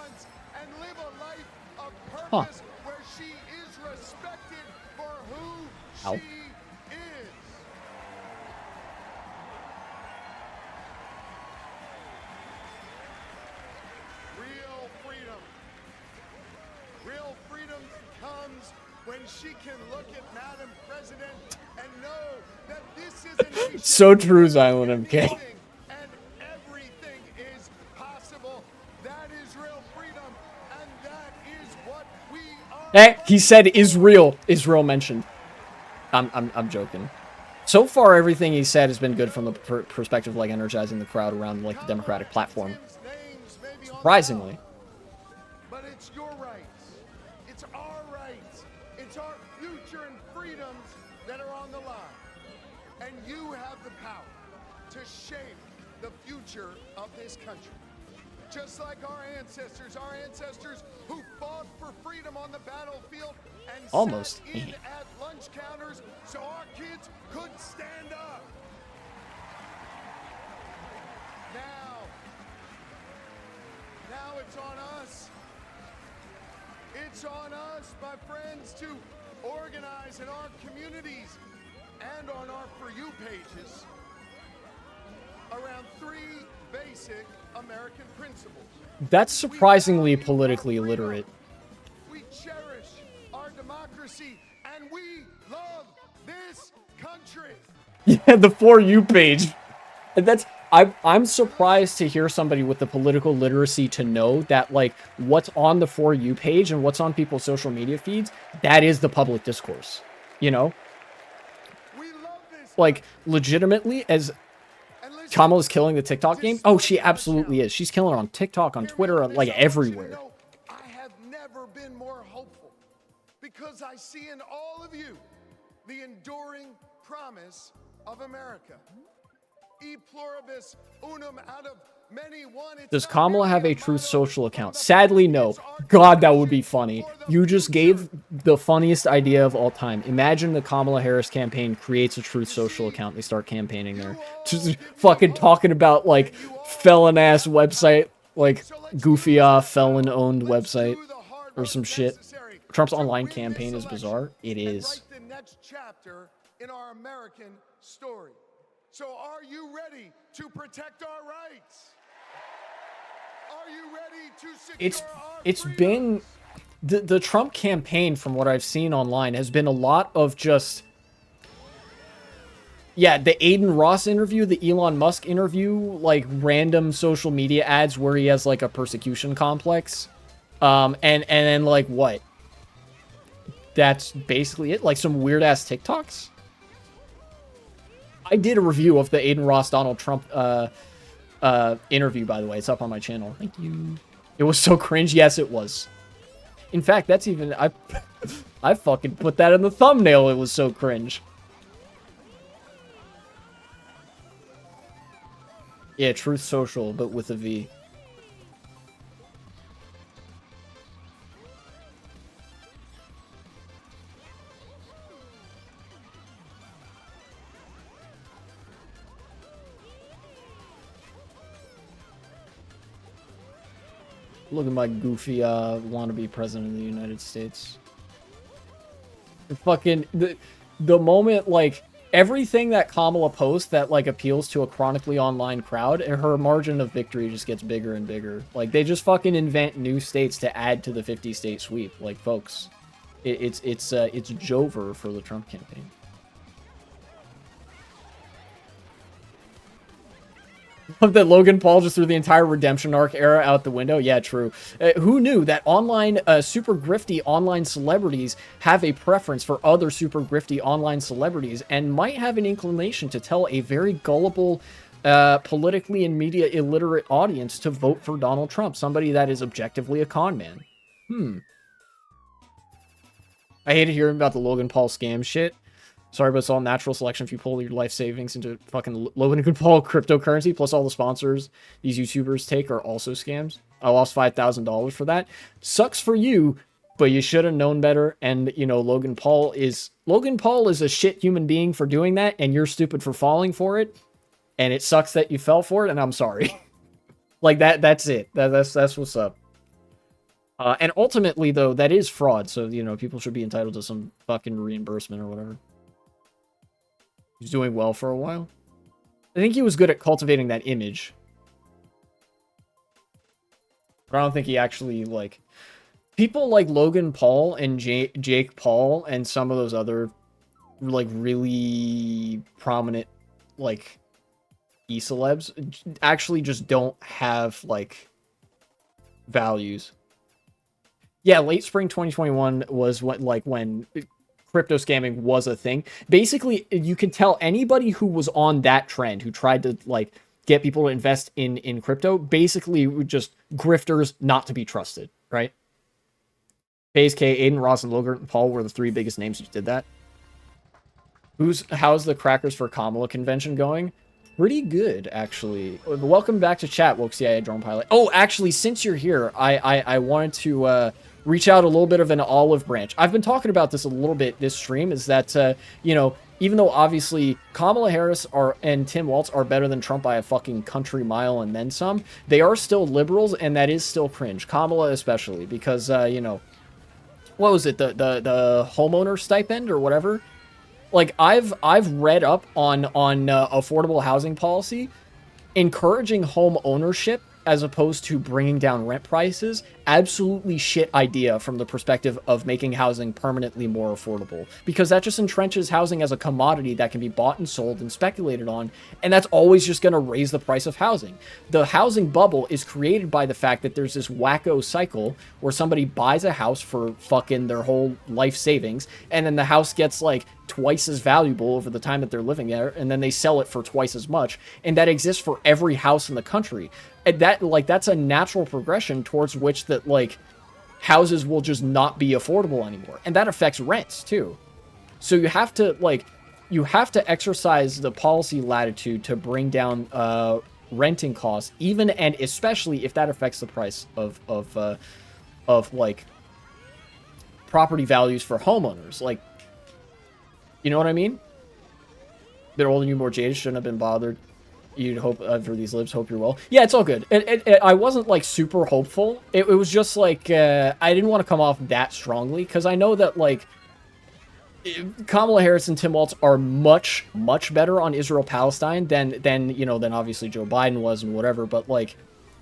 and live a life of Huh. purpose where she is respected for who Ow. she is. Real freedom comes when she can look at Madam President and know that this is a nation So true, Zylan MK. and everything is possible. That is real freedom, and that is what we are. Hey, he said Israel. Israel mentioned. I'm joking. So far, everything he said has been good from the perspective of, like, energizing the crowd around, like, the Democratic platform. Surprisingly. But it's your rights. It's our rights. It's our future and freedoms that are on the line. And you have the power to shape the future of this country. Just like our ancestors who fought for freedom on the battlefield and Almost. sat in at lunch counters so our kids could stand up. Now it's on us. It's on us, my friends, to organize in our communities and on our For You pages around three basic American principles. That's surprisingly politically illiterate. We cherish our democracy and we love this country. Yeah, the For You page. And that's I'm surprised to hear somebody with the political literacy to know that, like, what's on the For You page and what's on people's social media feeds, that is the public discourse. You know? Like, legitimately, as Kamala's killing the TikTok game, oh, she absolutely is. She's killing it on TikTok, on Twitter, like, everywhere. I have never been more hopeful because I see in all of you the enduring promise of America. E pluribus unum, out of many one. Does Kamala have a Truth Social account? Sadly, no. God, that would be funny. You just gave the funniest idea of all time. Imagine the Kamala Harris campaign creates a Truth Social account. They start campaigning there. Just fucking talking about, like, felon-ass website. Like, goofy, felon-owned website. Or some shit. Trump's online campaign is bizarre. It is. The next chapter in our American story. So are you ready to protect our rights? Are you ready to secure It's been the Trump campaign, from what I've seen online, has been a lot of just, yeah, the Aiden Ross interview, the Elon Musk interview, like random social media ads where he has like a persecution complex, and then like what? That's basically it. Like some weird ass TikToks. I did a review of the Aiden Ross Donald Trump interview, by the way. It's up on my channel. Thank you. It was so cringe. Yes, it was. In fact, that's even... I fucking put that in the thumbnail. It was so cringe. Yeah, Truth Social, but with a V. Look at my goofy, wannabe president of the United States. Fucking, the moment, like, everything that Kamala posts that, like, appeals to a chronically online crowd, and her margin of victory just gets bigger and bigger. Like, they just fucking invent new states to add to the 50-state sweep. Like, folks, it's Jover for the Trump campaign. That Logan Paul just threw the entire redemption arc era out the window. Yeah, true. Who knew that online super grifty online celebrities have a preference for other super grifty online celebrities and might have an inclination to tell a very gullible, politically and media illiterate audience to vote for Donald Trump, somebody that is objectively a con man. I hated hearing about the Logan Paul scam shit. Sorry, but it's all natural selection if you pull your life savings into fucking Logan Paul cryptocurrency, plus all the sponsors these YouTubers take are also scams. I lost $5,000 for that. Sucks for you, but you should have known better. And, you know, Logan Paul is a shit human being for doing that, and you're stupid for falling for it. And it sucks that you fell for it, and I'm sorry. Like, that's it. That's what's up. And ultimately, though, that is fraud. So, you know, people should be entitled to some fucking reimbursement or whatever. He's doing well for a while. I think he was good at cultivating that image. But I don't think he actually, like... People like Logan Paul and Jake Paul and some of those other, like, really prominent, like, e-celebs actually just don't have, like, values. Yeah, late spring 2021 was when crypto scamming was a thing. Basically, you can tell anybody who was on that trend, who tried to, like, get people to invest in crypto, basically just grifters not to be trusted, right? FaZe K, Aiden Ross, and Logan Paul were the three biggest names who did that. How's the Crackers for Kamala convention going? Pretty good, actually. Welcome back to chat, Woke CIA Drone Pilot. Oh, actually, since you're here, I wanted to reach out a little bit of an olive branch. I've been talking about this a little bit this stream, is that, you know, even though obviously Kamala Harris and Tim Walz are better than Trump by a fucking country mile and then some, they are still liberals, and that is still cringe. Kamala especially, because, you know, what was it, the homeowner stipend or whatever? Like, I've read up on affordable housing policy. Encouraging home ownership as opposed to bringing down rent prices, absolutely shit idea from the perspective of making housing permanently more affordable, because that just entrenches housing as a commodity that can be bought and sold and speculated on, and that's always just going to raise the price of housing. The housing bubble is created by the fact that there's this wacko cycle where somebody buys a house for fucking their whole life savings, and then the house gets like twice as valuable over the time that they're living there, and then they sell it for twice as much, and that exists for every house in the country. And that, like, that's a natural progression towards which that, like, houses will just not be affordable anymore, and that affects rents too. So you have to, like, exercise the policy latitude to bring down renting costs, even and especially if that affects the price of like property values for homeowners. Like, you know what I mean? Bit older, you more jaded, shouldn't have been bothered. You'd hope for these libs, hope you're well. Yeah, it's all good. I wasn't, like, super hopeful. It was just, like, I didn't want to come off that strongly, because I know that, like, Kamala Harris and Tim Walz are much, much better on Israel-Palestine than, you know, than obviously Joe Biden was and whatever, but, like,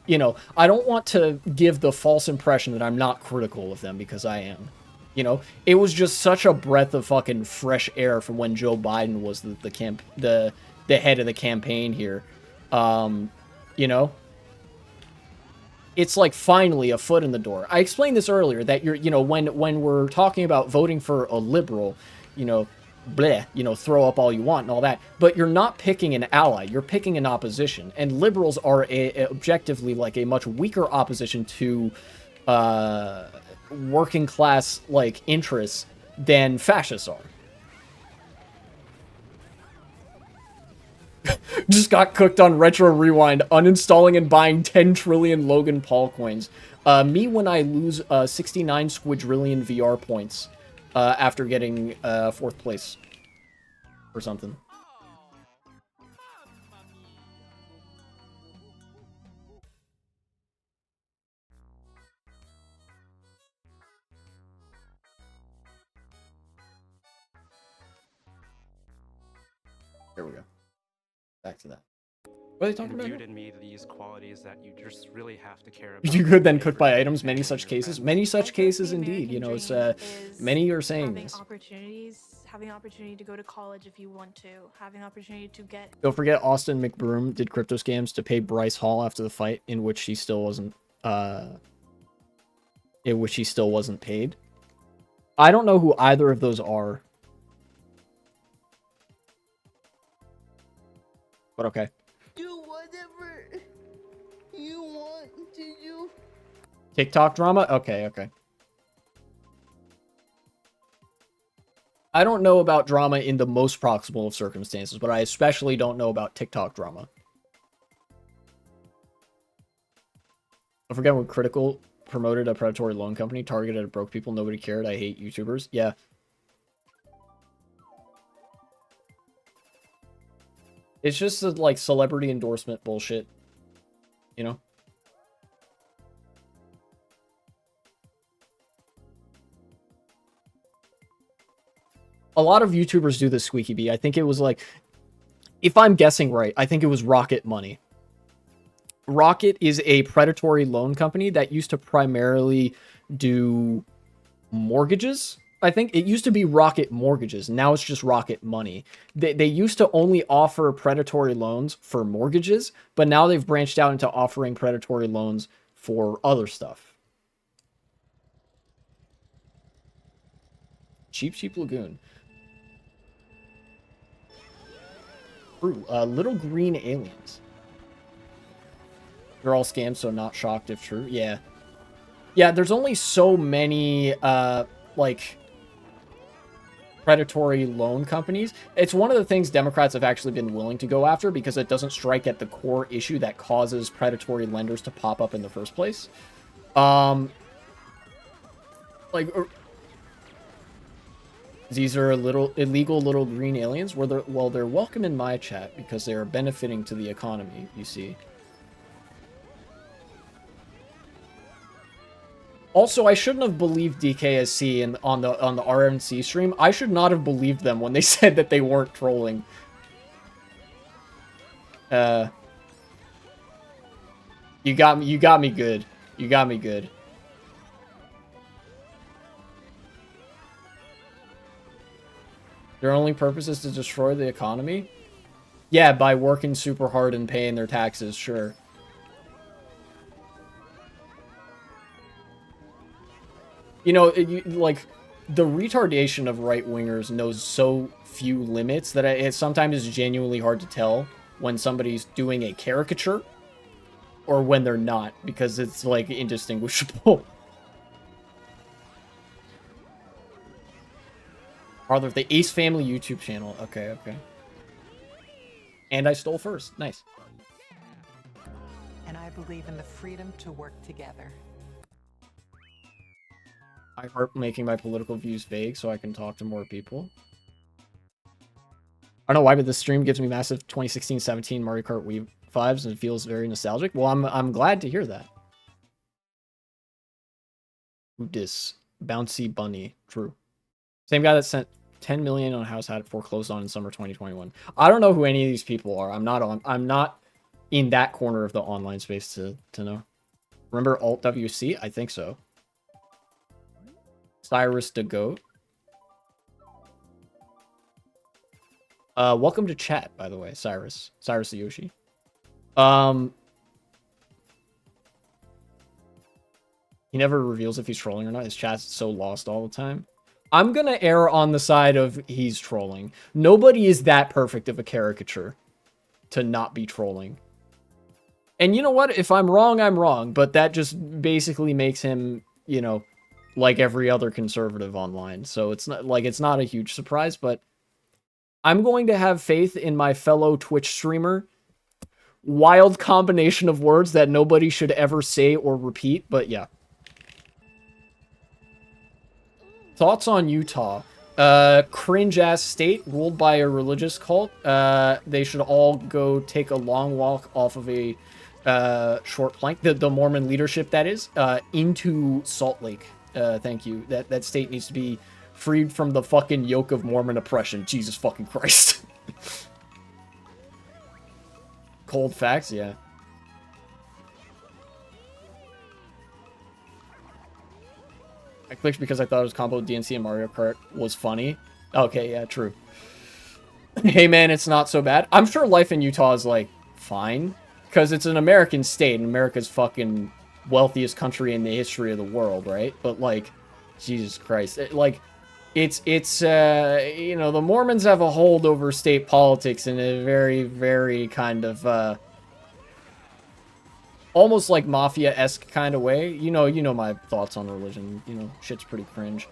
you know, I don't want to give the false impression that I'm not critical of them, because I am. You know, it was just such a breath of fucking fresh air from when Joe Biden was the head of the campaign here. You know, it's like finally a foot in the door. I explained this earlier, that you're, you know, when we're talking about voting for a liberal, you know, bleh, you know, throw up all you want and all that, but you're not picking an ally, you're picking an opposition, and liberals are objectively like a much weaker opposition to working class, like, interests than fascists are. Just got cooked on Retro Rewind, uninstalling and buying 10 trillion Logan Paul coins. Me when I lose 69 squadrillion VR points after getting 4th place or something. Here we go. Back to that. What are they talking about imbued here? in me these qualities that you just really have to care about. You could then cook by items, many such cases. Many such cases indeed. You know, it's many are saying this. Having opportunity to go to college if you want to, having opportunity to get. Don't forget Austin McBroom did crypto scams to pay Bryce Hall after the fight, in which he still wasn't paid. I don't know who either of those are. But okay. Do whatever you want to do. TikTok drama? Okay, okay. I don't know about drama in the most proximal of circumstances, but I especially don't know about TikTok drama. I forget when Critical promoted a predatory loan company targeted at broke people. Nobody cared. I hate YouTubers. Yeah. It's just the, like, celebrity endorsement bullshit. You know? A lot of YouTubers do this, Squeaky Bee. I think it was like, if I'm guessing right, I think it was Rocket Money. Rocket is a predatory loan company that used to primarily do mortgages. I think it used to be Rocket Mortgages. Now it's just Rocket Money. They used to only offer predatory loans for mortgages, but now they've branched out into offering predatory loans for other stuff. Cheap Cheap Lagoon. True. Little green aliens. They're all scams, so not shocked if true. Yeah. Yeah, there's only so many, like, predatory loan companies. It's one of the things Democrats have actually been willing to go after because it doesn't strike at the core issue that causes predatory lenders to pop up in the first place. These are illegal little green aliens. Well, they're welcome in my chat because they are benefiting to the economy, you see. Also, I shouldn't have believed DKSC on the RNC stream. I should not have believed them when they said that they weren't trolling. You got me good. You got me good. Their only purpose is to destroy the economy? Yeah, by working super hard and paying their taxes, sure. You know, like, the retardation of right-wingers knows so few limits that it sometimes is genuinely hard to tell when somebody's doing a caricature or when they're not, because it's, like, indistinguishable. Are the Ace Family YouTube channel. Okay, okay. And I stole first. Nice. And I believe in the freedom to work together. I heart making my political views vague so I can talk to more people. I don't know why, but this stream gives me massive 2016-17 Mario Kart Wii vibes and it feels very nostalgic. Well, I'm glad to hear that. Who dis? Bouncy Bunny. True. Same guy that sent 10 million on a house had it foreclosed on in summer 2021. I don't know who any of these people are. I'm not in that corner of the online space to know. Remember Alt WC? I think so. Cyrus the Goat. Welcome to chat, by the way, Cyrus. Cyrus the Yoshi. He never reveals if he's trolling or not. His chat's so lost all the time. I'm gonna err on the side of he's trolling. Nobody is that perfect of a caricature to not be trolling. And you know what? If I'm wrong, I'm wrong. But that just basically makes him, you know, like every other conservative online. So it's not a huge surprise, but I'm going to have faith in my fellow Twitch streamer. Wild combination of words that nobody should ever say or repeat, but yeah. Thoughts on Utah? Cringe-ass state ruled by a religious cult. They should all go take a long walk off of a short plank. The Mormon leadership, that is, into Salt Lake. Thank you. That state needs to be freed from the fucking yoke of Mormon oppression. Jesus fucking Christ. Cold facts, yeah. I clicked because I thought it was combo DNC and Mario Kart was funny. Okay, yeah, true. Hey man, it's not so bad. I'm sure life in Utah is, like, fine. Because it's an American state, and America's fucking wealthiest country in the history of the world, right? But, like, Jesus Christ. It's you know, the Mormons have a hold over state politics in a very, very kind of, almost like mafia-esque kind of way. You know my thoughts on religion. You know, shit's pretty cringe.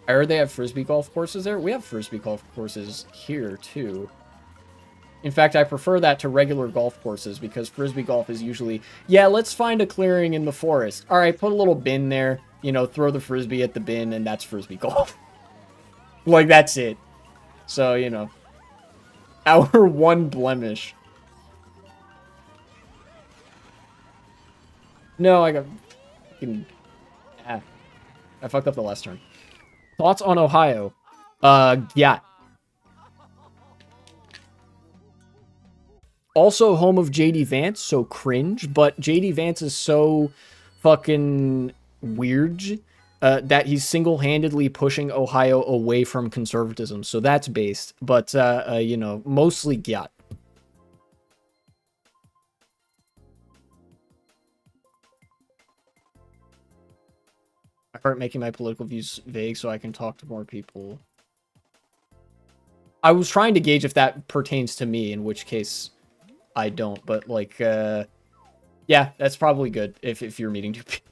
I heard they have frisbee golf courses there. We have frisbee golf courses here, too. In fact, I prefer that to regular golf courses because frisbee golf is usually, yeah, let's find a clearing in the forest. All right, put a little bin there, you know, throw the frisbee at the bin, and that's frisbee golf. Like, that's it. So, you know, our one blemish. No, I got fucking, I fucked up the last turn. Thoughts on Ohio? Yeah. Also home of JD Vance, so cringe, but JD Vance is so fucking weird that he's single-handedly pushing Ohio away from conservatism, so that's based, but, you know, mostly gyat. I start making my political views vague so I can talk to more people. I was trying to gauge if that pertains to me, in which case I don't, but, like, yeah, that's probably good if you're meeting two people.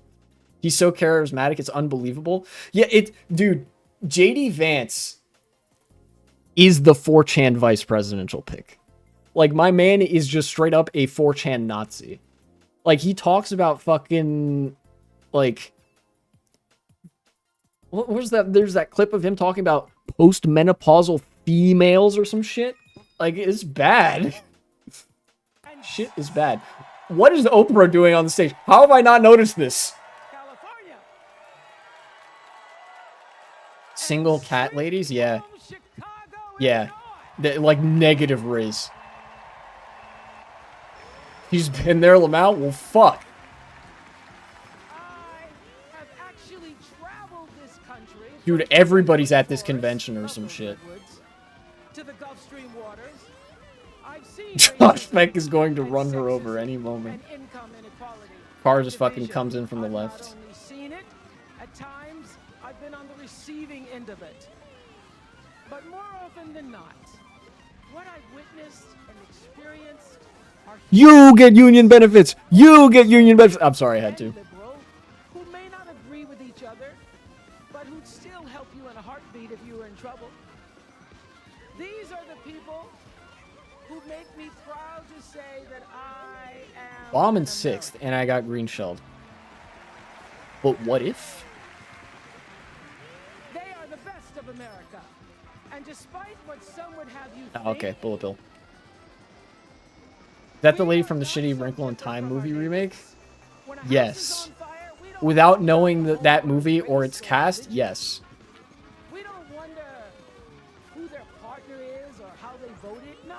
He's so charismatic, it's unbelievable. Yeah, dude, JD Vance is the 4chan vice presidential pick. Like, my man is just straight up a 4chan Nazi. Like, he talks about fucking, like, what was that? There's that clip of him talking about postmenopausal females or some shit. Like, it's bad. Shit is bad. What is Oprah doing on the stage? How have I not noticed this? Single cat ladies? Yeah. Yeah. Like, negative Riz. He's been there, Lamau? Well, fuck. Dude, everybody's at this convention or some shit. Josh Beck is going to run her over any moment. Car just fucking comes in from the left. At times, I've been on the receiving end of it. But more often than not, what I've witnessed and experienced are You get union benefits! You get union benefits! I'm sorry, I had to. who may not agree with each other, but who'd still help you in a heartbeat if you were in trouble. These are the people who make me proud to say that I am. Well, I'm in 6th, and I got green shelled. But what if? They are the best of America. And despite what some would have you Oh, okay, bullet bill. Is that the lady from the shitty Wrinkle in Time movie remake? Yes. Without knowing that movie or its cast, yes. We don't wonder who their partner is or how they voted. No.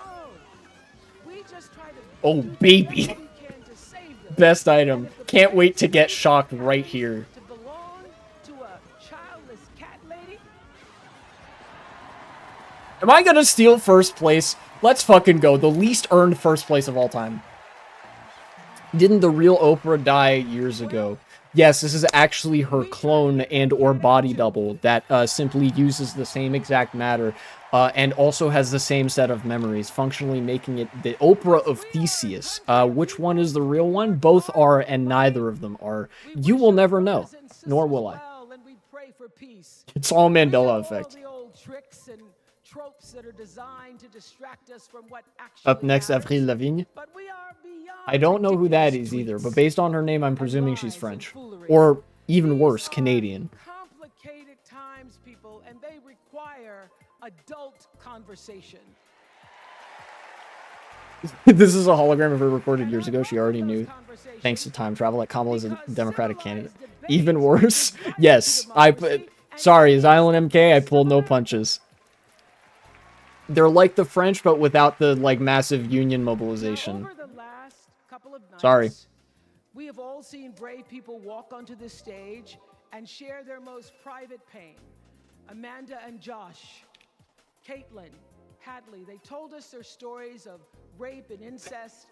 We just try to Oh, baby. Best item. Can't wait to get shocked right here. to belong to a childless cat lady. Am I gonna steal first place? Let's fucking go. The least earned first place of all time. Didn't the real Oprah die years ago? Yes, this is actually her clone and or body double that simply uses the same exact matter and also has the same set of memories, functionally making it the Oprah of Theseus. Which one is the real one? Both are, and neither of them are. You will never know, nor will I. It's all Mandela effect. That are designed to distract us from what Up next, Avril Lavigne. I don't know who that is either, but based on her name, I'm presuming she's French. Or, even worse, Canadian. Complicated times, people, and they require adult conversation. This is a hologram of her recorded years ago. She already knew, thanks to time travel, that Kamala is a Democratic candidate. Even worse? Yes. Sorry, as Island MK, I pulled no punches. they're like the French, but without the like massive union mobilization. Over the last couple of nights, Sorry. we have all seen brave people walk onto the stage and share their most private pain. Amanda and Josh, Caitlin, Hadley, they told us their stories of rape and incest.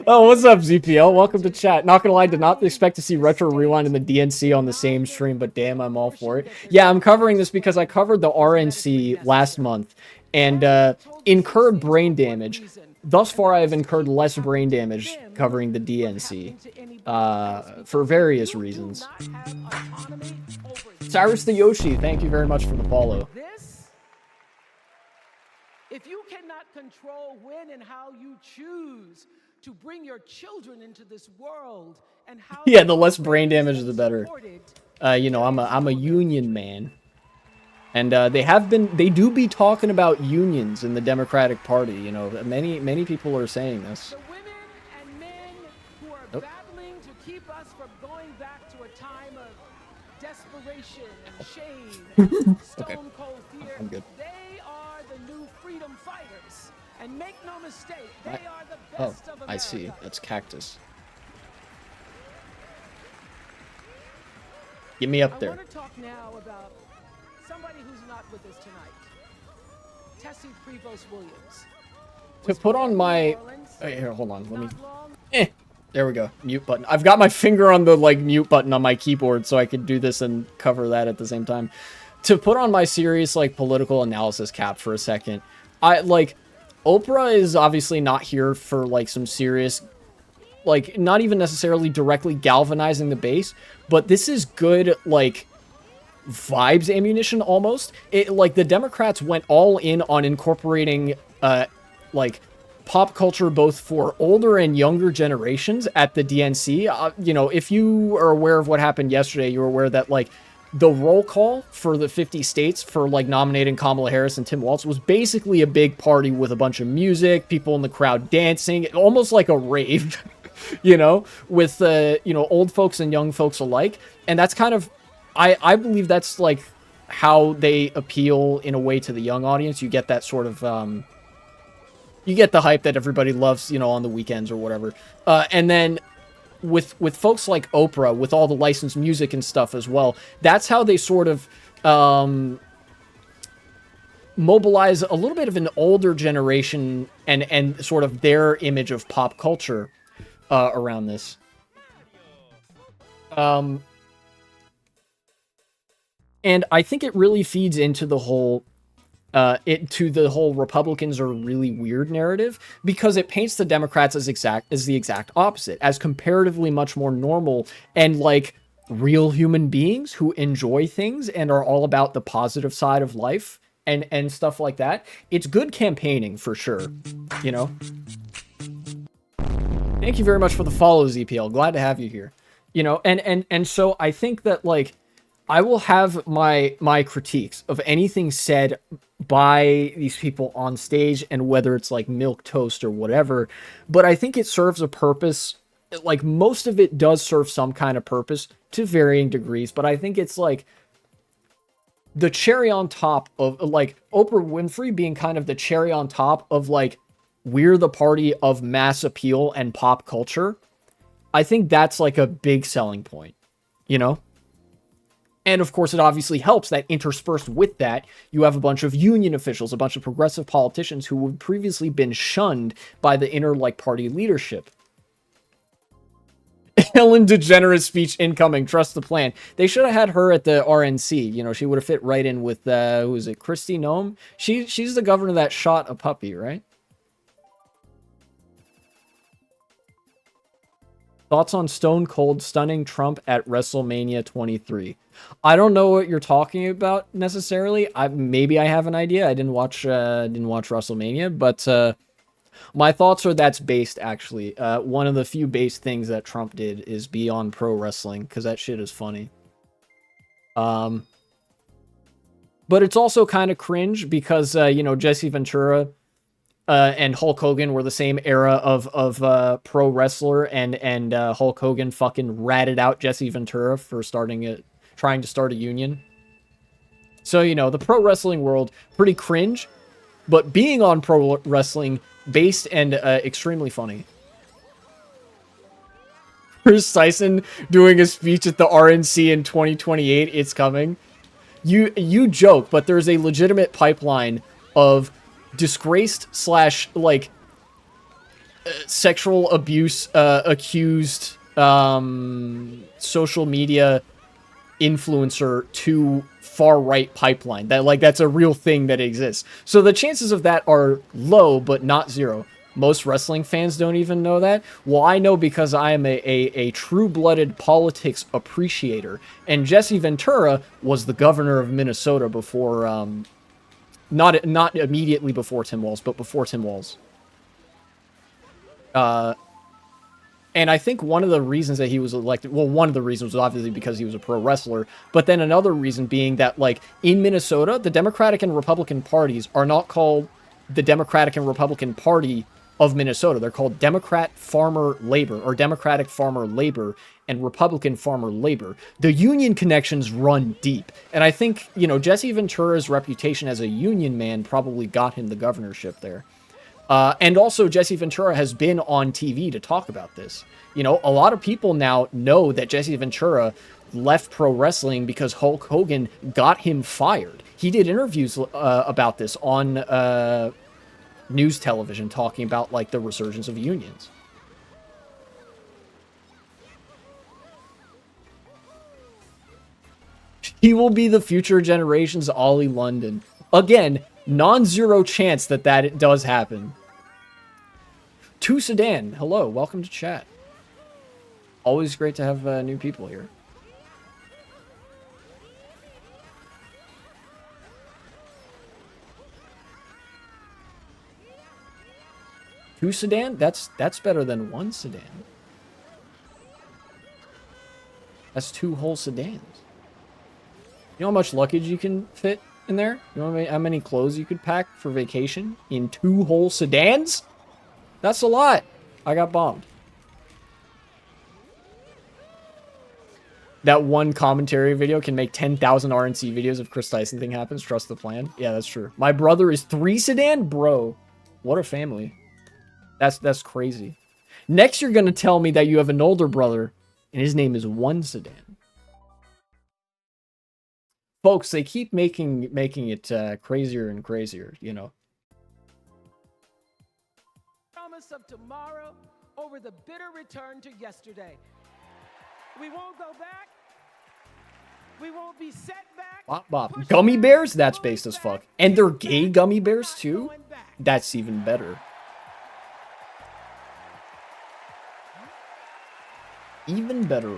Oh, what's up, ZPL? Welcome to chat. Not gonna lie, did not expect to see Retro Rewind and the DNC on the same stream, but damn, I'm all for it. Yeah, I'm covering this because I covered the RNC last month and incurred brain damage. Thus far, I have incurred less brain damage covering the DNC for various reasons. Cyrus the Yoshi, thank you very much for the follow. If you cannot control when and how you choose to bring your children into this world and how Yeah, the less brain damage, the better. You know, I'm a union man, and they do be talking about unions in the Democratic Party. You know, many people are saying this. The women and men who are battling to keep us from going back to a time of desperation and shame, Okay. stone cold fear. I'm good. They are the new freedom fighters, and make no mistake, they are the Oh, best of America. I see. That's Cactus. Get me up I there. want to talk now about somebody who's not with us tonight. Tessie Prevost Williams. To put on my... Oh, here, hold on. Let me... There we go. Mute button. I've got my finger on the, like, mute button on my keyboard so I could do this and cover that at the same time. To put on my serious, like, political analysis cap for a second, Oprah is obviously not here for, like, some serious... Like, not even necessarily directly galvanizing the base, but this is good, like... vibes ammunition almost. Like the Democrats went all in on incorporating like pop culture both for older and younger generations at the DNC. You know, if you are aware of what happened yesterday, you're aware that like the roll call for the 50 states for like nominating Kamala Harris and Tim Walz was basically a big party with a bunch of music, people in the crowd dancing, almost like a rave, you know, with you know, old folks and young folks alike. And that's kind of I believe that's like how they appeal in a way to the young audience. You get that sort of you get the hype that everybody loves, you know, on the weekends or whatever. And then with folks like Oprah, with all the licensed music and stuff as well, that's how they sort of mobilize a little bit of an older generation and sort of their image of pop culture around this. And I think it really feeds into the whole, the whole Republicans are really weird narrative, because it paints the Democrats as the exact opposite, as comparatively much more normal and like real human beings who enjoy things and are all about the positive side of life and stuff like that. It's good campaigning for sure, you know. Thank you very much for the follow, ZPL. Glad to have you here. You know, and so I think that like I will have my critiques of anything said by these people on stage, and whether it's like milk toast or whatever, but I think it serves a purpose. Like most of it does serve some kind of purpose to varying degrees, but I think it's like the cherry on top of like Oprah Winfrey being kind of the cherry on top of like, we're the party of mass appeal and pop culture. I think that's like a big selling point, you know? And of course, it obviously helps that interspersed with that, you have a bunch of union officials, a bunch of progressive politicians who had previously been shunned by the inner like party leadership. Ellen DeGeneres speech incoming. Trust the plan. They should have had her at the RNC. You know, she would have fit right in with who is it? Kristi Noem. She's the governor that shot a puppy, right? Thoughts on Stone Cold stunning Trump at WrestleMania 23? I don't know what you're talking about necessarily. Maybe I have an idea. I didn't watch WrestleMania, but my thoughts are that's based actually. One of the few based things that Trump did is be on pro wrestling, because that shit is funny. But it's also kind of cringe because you know, Jesse Ventura and Hulk Hogan were the same era of pro wrestler, and Hulk Hogan fucking ratted out Jesse Ventura for trying to start a union. So, you know, the pro wrestling world, pretty cringe. but being on pro wrestling based and extremely funny. Chris Tyson doing a speech at the RNC in 2028. It's coming. You joke, but there's a legitimate pipeline of disgraced slash like sexual abuse accused social media influencer to far right pipeline. That's a real thing that exists. So the chances of that are low, but not zero. Most wrestling fans don't even know that. Well, I know because I am a true-blooded politics appreciator. And Jesse Ventura was the governor of Minnesota before, not immediately before Tim Walz, but before Tim Walz. And I think one of the reasons that he was elected, well, one of the reasons was obviously because he was a pro wrestler, but then another reason being that, like, in Minnesota, the Democratic and Republican parties are not called the Democratic and Republican Party of Minnesota. They're called Democrat Farmer Labor, or Democratic Farmer Labor, and Republican Farmer Labor. The union connections run deep. And I think, you know, Jesse Ventura's reputation as a union man probably got him the governorship there. And also, Jesse Ventura has been on TV to talk about this. You know, a lot of people now know that Jesse Ventura left pro wrestling because Hulk Hogan got him fired. He did interviews about this on news television, talking about, like, the resurgence of unions. He will be the future generation's Ollie London. Again, non-zero chance that that does happen. To Sedan, hello, welcome to chat. Always great to have new people here. Two sedan? That's better than one sedan. That's two whole sedans. You know how much luggage you can fit in there? You know how many clothes you could pack for vacation in two whole sedans? That's a lot. I got bombed. That one commentary video can make 10,000 RNC videos if Chris Tyson thing happens. Trust the plan. Yeah, that's true. My brother is 3 sedan? Bro, what a family. That's crazy. Next, you're going to tell me that you have an older brother, and his name is 1 sedan. Folks, they keep making it crazier and crazier, you know. Promise of tomorrow over the bitter return to yesterday. We won't go back. We won't be set back. Bop, bop. Gummy bears? That's based as fuck. And they're gay gummy bears too? That's even better. Even better.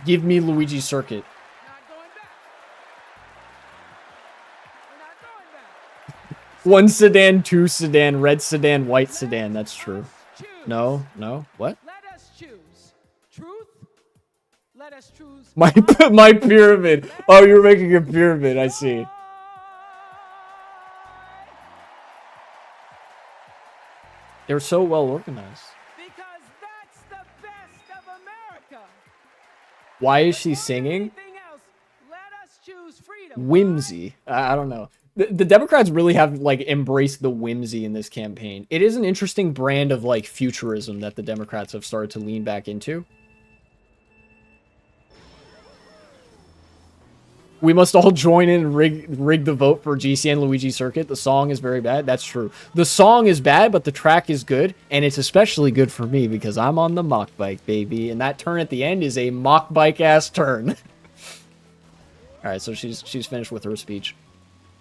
Give me Luigi Circuit. One sedan, 2 sedan, red sedan, white sedan. That's true. No, no. What? Let us choose truth. Let us choose my pyramid. Oh, you're making a pyramid. I see. They're so well organized. Because that's the best of America. Why is she singing? Let us choose freedom. Whimsy. I don't know. The Democrats really have, like, embraced the whimsy in this campaign. It is an interesting brand of, like, futurism that the Democrats have started to lean back into. We must all join in and rig the vote for GCN Luigi Circuit. The song is very bad. That's true. The song is bad, but the track is good. And it's especially good for me because I'm on the mock bike, baby. And that turn at the end is a mock bike-ass turn. All right, so she's finished with her speech.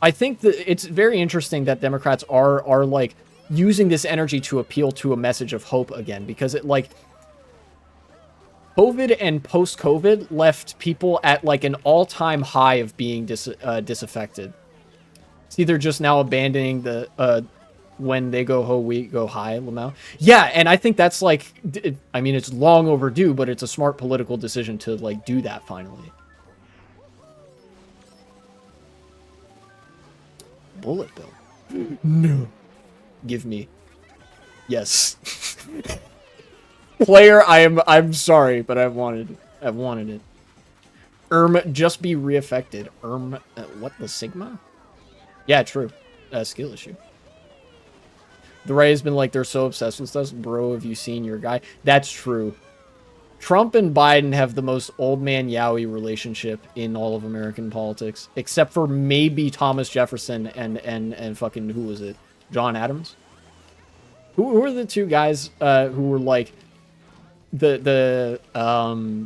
I think that it's very interesting that Democrats are like using this energy to appeal to a message of hope again, because it, like, COVID and post-COVID left people at, like, an all-time high of being disaffected. It's either just now abandoning the when they go ho, we go high, Lamau. Yeah, and I think that's, like, I mean, it's long overdue, but it's a smart political decision to, like, do that finally. Bullet bill. No. Give me. Yes. Player, I'm sorry, but I've wanted it. Just be reaffected. What, the Sigma? Yeah, true. skill issue. The right has been like, they're so obsessed with us. Bro, have you seen your guy? That's true. Trump and Biden have the most old man Yowie relationship in all of American politics, except for maybe Thomas Jefferson and fucking, who was it? John Adams? Who were the two guys who were like the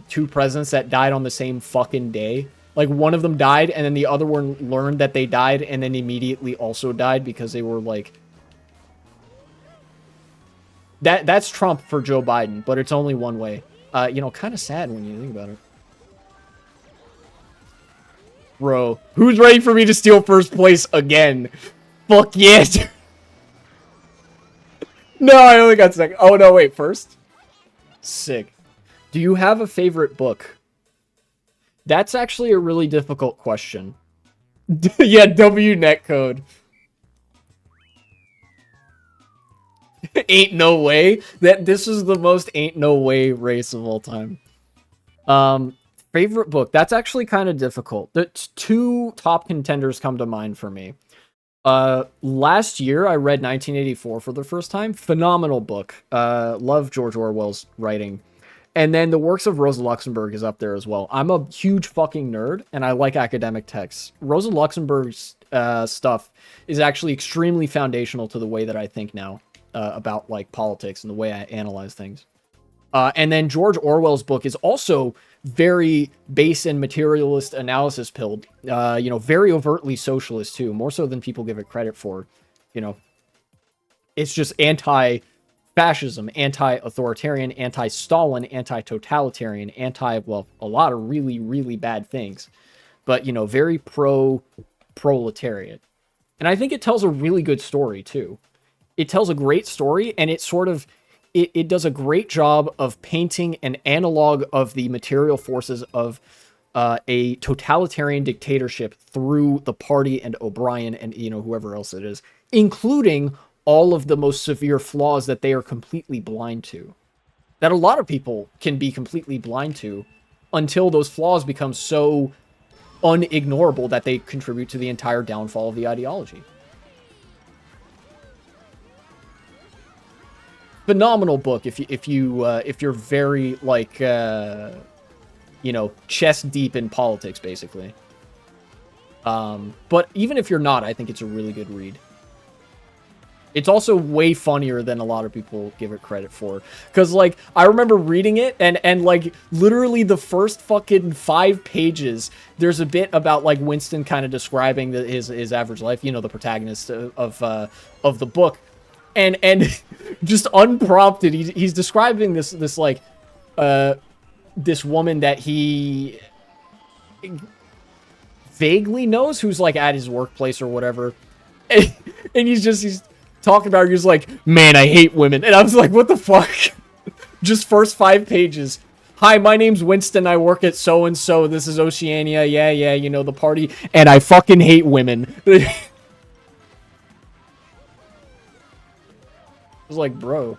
two presidents that died on the same fucking day? Like, one of them died, and then the other one learned that they died, and then immediately also died because they were like... That's Trump for Joe Biden, but it's only one way. You know, kind of sad when you think about it. Bro, who's ready for me to steal first place again? Fuck yes. No, I only got second. Oh, no, wait, first? Sick. Do you have a favorite book? That's actually a really difficult question. Yeah, W netcode. Ain't no way. This is the most ain't no way race of all time. Favorite book. That's actually kind of difficult. The two top contenders come to mind for me. Last year I read 1984 for the first time. Phenomenal book. Love George Orwell's writing. And then The Works of Rosa Luxemburg is up there as well. I'm a huge fucking nerd, and I like academic texts. Rosa Luxemburg's stuff is actually extremely foundational to the way that I think now about like politics and the way I analyze things. And then George Orwell's book is also very base and materialist analysis pilled. You know, very overtly socialist too, more so than people give it credit for. You know, it's just anti-fascism, anti-authoritarian, anti-Stalin, anti-totalitarian, well, a lot of really, really bad things. But, you know, very pro-proletariat. And I think it tells a really good story too. It tells a great story, and it sort of... It does a great job of painting an analog of the material forces of a totalitarian dictatorship through the party and O'Brien and, you know, whoever else it is, including all of the most severe flaws that they are completely blind to. That a lot of people can be completely blind to until those flaws become so unignorable that they contribute to the entire downfall of the ideology. Phenomenal book if you're very like you know, chest deep in politics basically. But even if you're not, I think it's a really good read. It's also way funnier than a lot of people give it credit for. Cause like I remember reading it and like literally the first fucking 5 pages, there's a bit about like Winston kind of describing his average life, you know, the protagonist of the book. And just unprompted, he's describing this like, this woman that he vaguely knows who's like at his workplace or whatever. And he's talking about her, he's like, man, I hate women. And I was like, what the fuck? Just first 5 pages. Hi, my name's Winston. I work at so-and-so. This is Oceania. Yeah, you know, the party. And I fucking hate women. I was like, bro.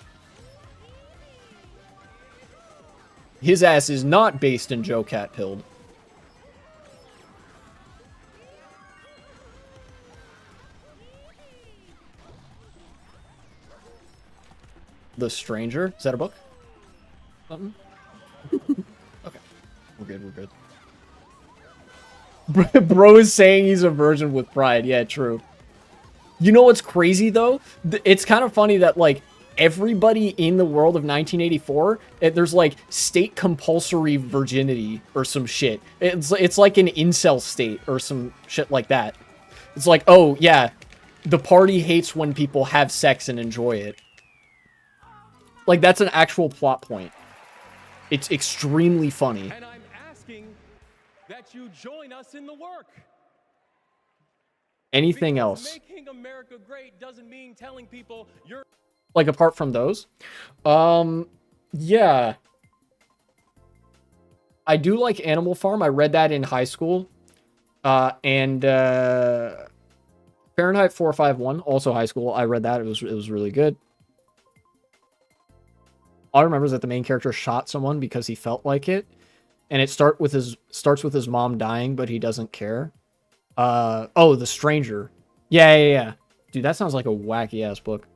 His ass is not based in Joe Cat Pilled. The Stranger? Is that a book? Something? Okay. We're good. Bro is saying he's a virgin with pride. Yeah, true. You know what's crazy, though? It's kind of funny that, like, everybody in the world of 1984, there's, like, state compulsory virginity or some shit. It's like an incel state or some shit like that. It's like, oh, yeah, the party hates when people have sex and enjoy it. Like, that's an actual plot point. It's extremely funny. And I'm asking that you join us in the work. Anything else? Making America great doesn't mean telling people you're... Like, apart from those? Yeah. I do like Animal Farm. I read that in high school. And Fahrenheit 451, also high school. I read that. It was really good. All I remember is that the main character shot someone because he felt like it. And it starts with his mom dying, but he doesn't care. Oh, The Stranger. Yeah. Dude, that sounds like a wacky-ass book.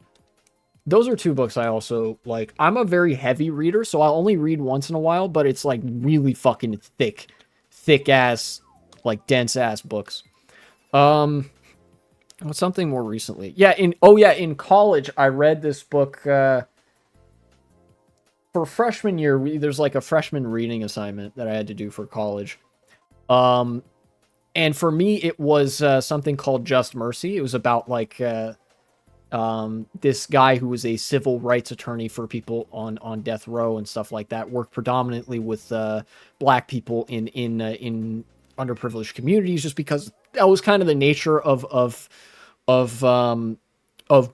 Those are two books I also like. I'm a very heavy reader, so I'll only read once in a while, but it's like really fucking thick-ass, like dense-ass books. What's something more recently? Yeah, in college, I read this book, for freshman year. There's like a freshman reading assignment that I had to do for college. And for me, it was something called Just Mercy. It was about like this guy who was a civil rights attorney for people on death row and stuff like that. Worked predominantly with black people in underprivileged communities, just because that was kind of the nature of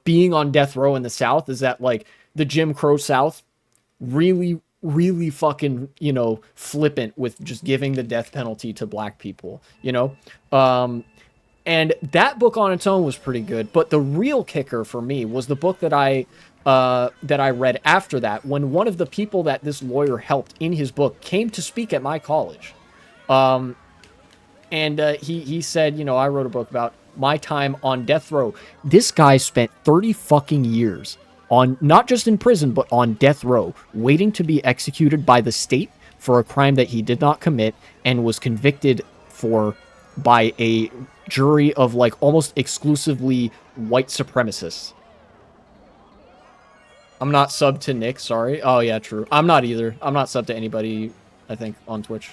being on death row in the South. Is that like the Jim Crow South really fucking, you know, flippant with just giving the death penalty to black people, you know? And that book on its own was pretty good, but the real kicker for me was the book that I read after that, when one of the people that this lawyer helped in his book came to speak at my college. He said, you know, I wrote a book about my time on death row. This guy spent 30 fucking years on, not just in prison, but on death row, waiting to be executed by the state for a crime that he did not commit and was convicted for by a jury of like almost exclusively white supremacists. I'm not sub to Nick, sorry. Oh yeah, true. I'm not either. I'm not sub to anybody, I think, on Twitch.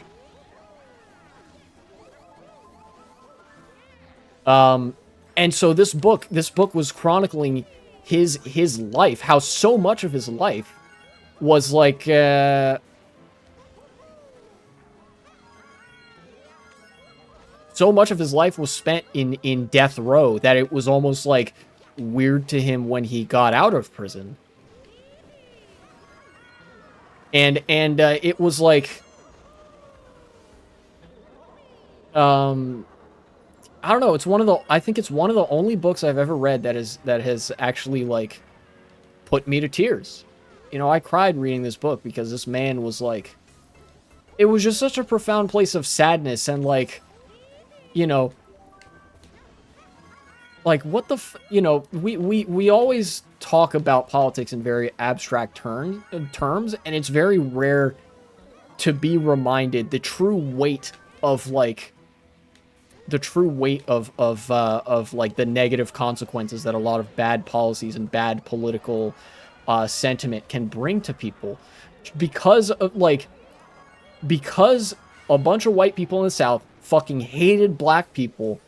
And so this book was chronicling his life, how so much of his life was like so much of his life was spent in death row that it was almost like weird to him when he got out of prison. And it was like I don't know, I think it's one of the only books I've ever read that has actually like put me to tears. You know, I cried reading this book because this man was like, it was just such a profound place of sadness and like, you know, like what the you know, we always talk about politics in very abstract terms, and it's very rare to be reminded the true weight of like like the negative consequences that a lot of bad policies and bad political sentiment can bring to people, because a bunch of white people in the South fucking hated black people.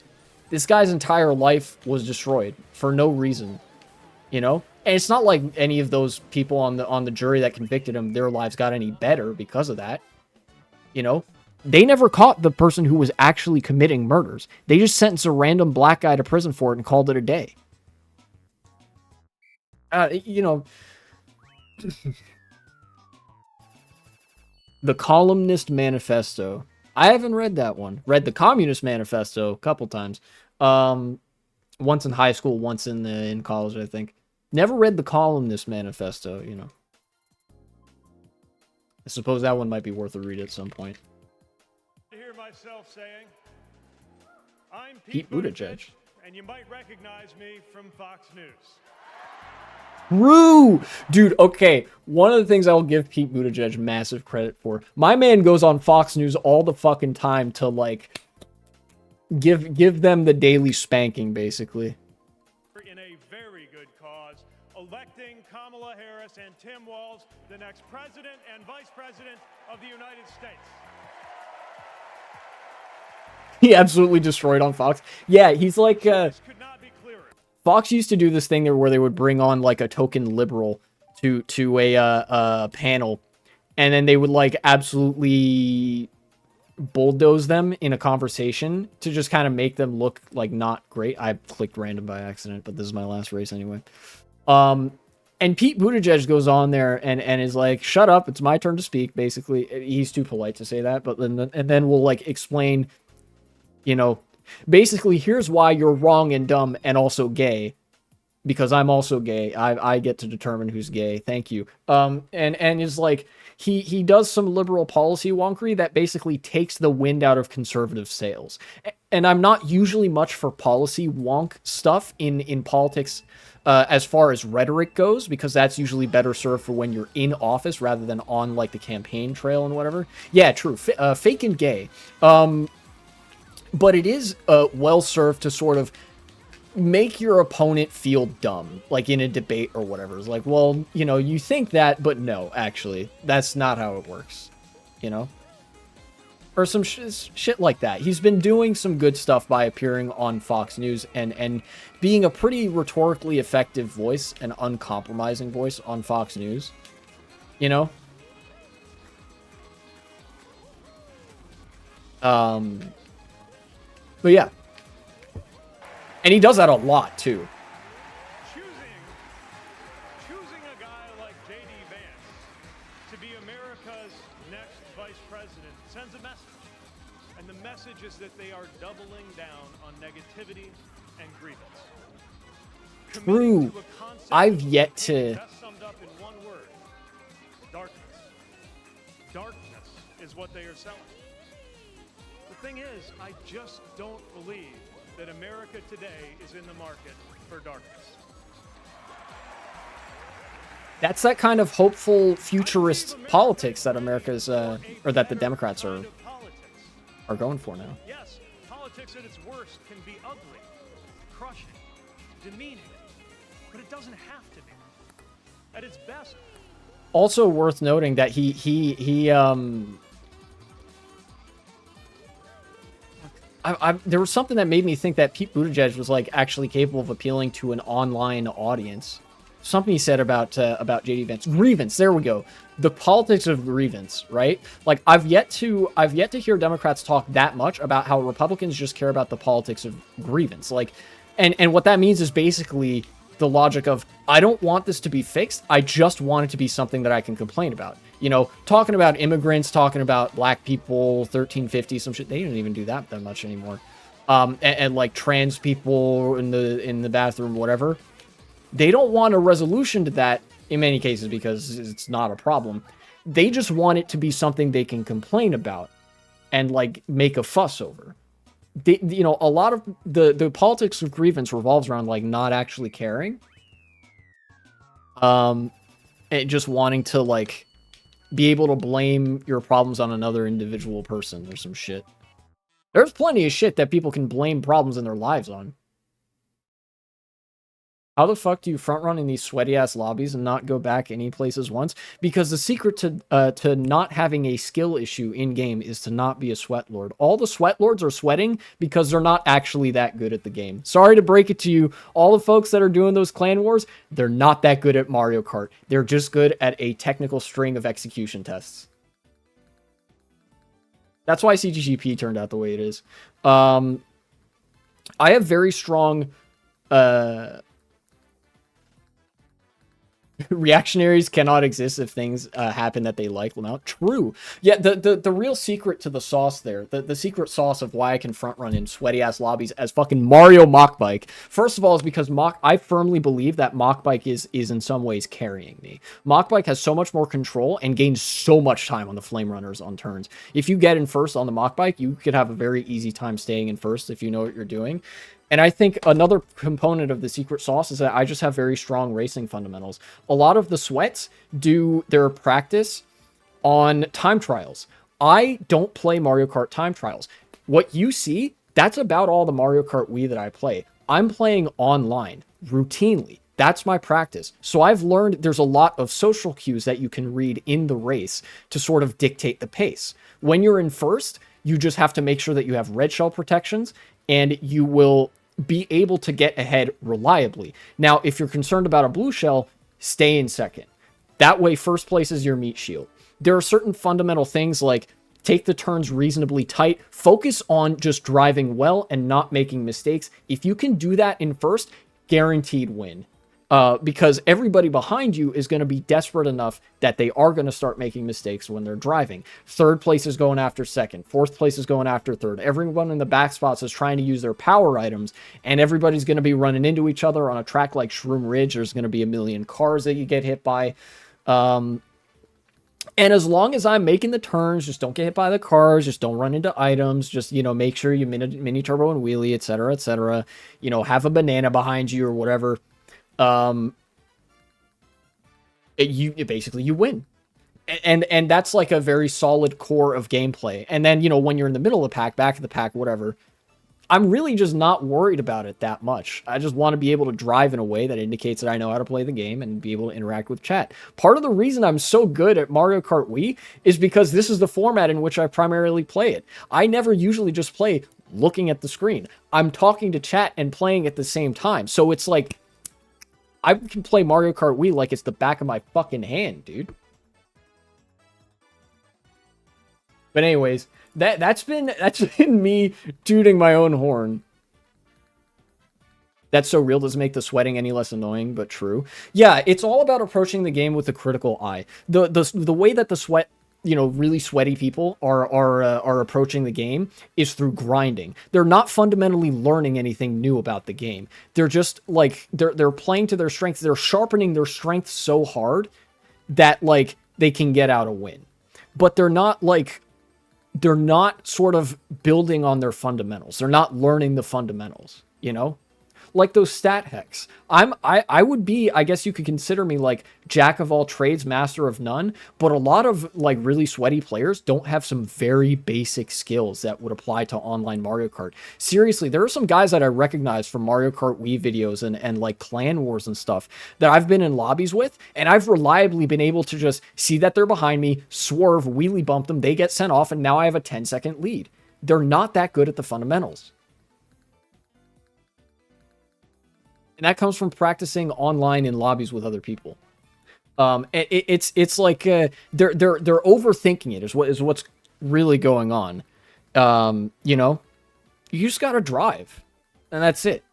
This guy's entire life was destroyed for no reason, you know? And it's not like any of those people on the jury that convicted him, their lives got any better because of that, you know? They never caught the person who was actually committing murders. They just sentenced a random black guy to prison for it and called it a day. You know, The Columnist Manifesto. I haven't read that one. Read The Communist Manifesto a couple times. Once in high school, once in college, I think. Never read The Columnist Manifesto, you know. I suppose that one might be worth a read at some point. Hear myself saying, I'm Pete Buttigieg. And you might recognize me from Fox News. True! Dude, okay. One of the things I will give Pete Buttigieg massive credit for. My man goes on Fox News all the fucking time to, like, give them the daily spanking, basically. In a very good cause, electing Kamala Harris and Tim Walz the next president and vice president of the United States. He absolutely destroyed on Fox. Yeah, he's like, Fox used to do this thing there where they would bring on like a token liberal to a panel, and then they would like absolutely bulldoze them in a conversation to just kind of make them look like not great. I clicked random by accident, but this is my last race anyway. And Pete Buttigieg goes on there and is like, shut up, it's my turn to speak, basically. He's too polite to say that, but then we'll like explain, you know, basically, here's why you're wrong and dumb and also gay. because I'm also gay. I get to determine who's gay. Thank you. And is like he does some liberal policy wonkery that basically takes the wind out of conservative sails. And I'm not usually much for policy wonk stuff in politics as far as rhetoric goes, because that's usually better served for when you're in office rather than on like the campaign trail and whatever. Yeah, true. Fake and gay. But it is well served to sort of make your opponent feel dumb, like in a debate or whatever. It's like, well, you know, you think that, but no, actually, that's not how it works, you know? Or some shit like that. He's been doing some good stuff by appearing on Fox News and being a pretty rhetorically effective voice, an uncompromising voice on Fox News, you know? But yeah. And he does that a lot, too. Choosing a guy like J.D. Vance to be America's next vice president sends a message. And the message is that they are doubling down on negativity and grievance. True. I've yet to... Best summed up in one word: darkness. Darkness is what they are selling. The thing is, I just don't believe that America today is in the market for darkness. That's that kind of hopeful futurist politics that America's, or that the Democrats are going for now. Yes, politics at its worst can be ugly, crushing, demeaning, but it doesn't have to be. At its best. Also worth noting that there was something that made me think that Pete Buttigieg was like actually capable of appealing to an online audience. Something he said about JD Vance. Grievance, there we go. The politics of grievance, right? Like I've yet to hear Democrats talk that much about how Republicans just care about the politics of grievance. Like and what that means is basically the logic of, I don't want this to be fixed. I just want it to be something that I can complain about. You know, talking about immigrants, talking about black people, 1350, some shit. They don't even do that much anymore. And like trans people in the bathroom, whatever. They don't want a resolution to that in many cases because it's not a problem. They just want it to be something they can complain about and like make a fuss over. You know, a lot of the politics of grievance revolves around like not actually caring. And just wanting to like be able to blame your problems on another individual person or some shit. There's plenty of shit that people can blame problems in their lives on. How the fuck do you front run in these sweaty ass lobbies and not go back any places once? Because the secret to not having a skill issue in game is to not be a sweat lord. All the sweat lords are sweating because they're not actually that good at the game. Sorry to break it to you, all the folks that are doing those clan wars, they're not that good at Mario Kart. They're just good at a technical string of execution tests. That's why CGGP turned out the way it is. I have very strong reactionaries cannot exist if things happen that they like. Well, now, true. Yeah, the real secret to the sauce there, the secret sauce of why I can front run in sweaty ass lobbies as fucking Mario Mockbike. First of all, is because I firmly believe that Mockbike is in some ways carrying me. Mockbike has so much more control and gains so much time on the flame runners on turns. If you get in first on the Mockbike, you could have a very easy time staying in first if you know what you're doing. And I think another component of the secret sauce is that I just have very strong racing fundamentals. A lot of the sweats do their practice on time trials. I don't play Mario Kart time trials. What you see, that's about all the Mario Kart Wii that I play. I'm playing online routinely. That's my practice. So I've learned there's a lot of social cues that you can read in the race to sort of dictate the pace. When you're in first, you just have to make sure that you have red shell protections and you will be able to get ahead reliably. Now, if you're concerned about a blue shell, stay in second. That way, first place is your meat shield. There are certain fundamental things like take the turns reasonably tight, focus on just driving well and not making mistakes. If you can do that in first, guaranteed win. because everybody behind you is going to be desperate enough that they are going to start making mistakes when they're driving. Third place is going after second. Fourth place is going after third. Everyone in the back spots is trying to use their power items, and everybody's going to be running into each other on a track like Shroom Ridge. There's going to be a million cars that you get hit by. And as long as I'm making the turns, just don't get hit by the cars, just don't run into items, just, you know, make sure you mini turbo and wheelie, etc., you know, have a banana behind you or whatever. You win. And that's like a very solid core of gameplay. And then, you know, when you're in the middle of the pack, back of the pack, whatever, I'm really just not worried about it that much. I just want to be able to drive in a way that indicates that I know how to play the game and be able to interact with chat. Part of the reason I'm so good at Mario Kart Wii is because this is the format in which I primarily play it. I never usually just play looking at the screen. I'm talking to chat and playing at the same time. So it's like, I can play Mario Kart Wii like it's the back of my fucking hand, dude. But anyways, that's been me tooting my own horn. That's so real doesn't make the sweating any less annoying, but true. Yeah, it's all about approaching the game with a critical eye. The way that the sweat, you know, really sweaty people are approaching the game is through grinding. They're not fundamentally learning anything new about the game. They're just like they're playing to their strengths. They're sharpening their strengths so hard that like they can get out a win. But they're not sort of building on their fundamentals. They're not learning the fundamentals, you know? Like those stat hacks. I would be, I guess you could consider me like jack of all trades, master of none, but a lot of like really sweaty players don't have some very basic skills that would apply to online Mario Kart. Seriously, there are some guys that I recognize from Mario Kart Wii videos and like clan wars and stuff that I've been in lobbies with, and I've reliably been able to just see that they're behind me, swerve, wheelie bump them, they get sent off, and now I have a 10-second lead. They're not that good at the fundamentals. And that comes from practicing online in lobbies with other people. It's like they're overthinking it is what's really going on. You know, you just gotta drive, and that's it.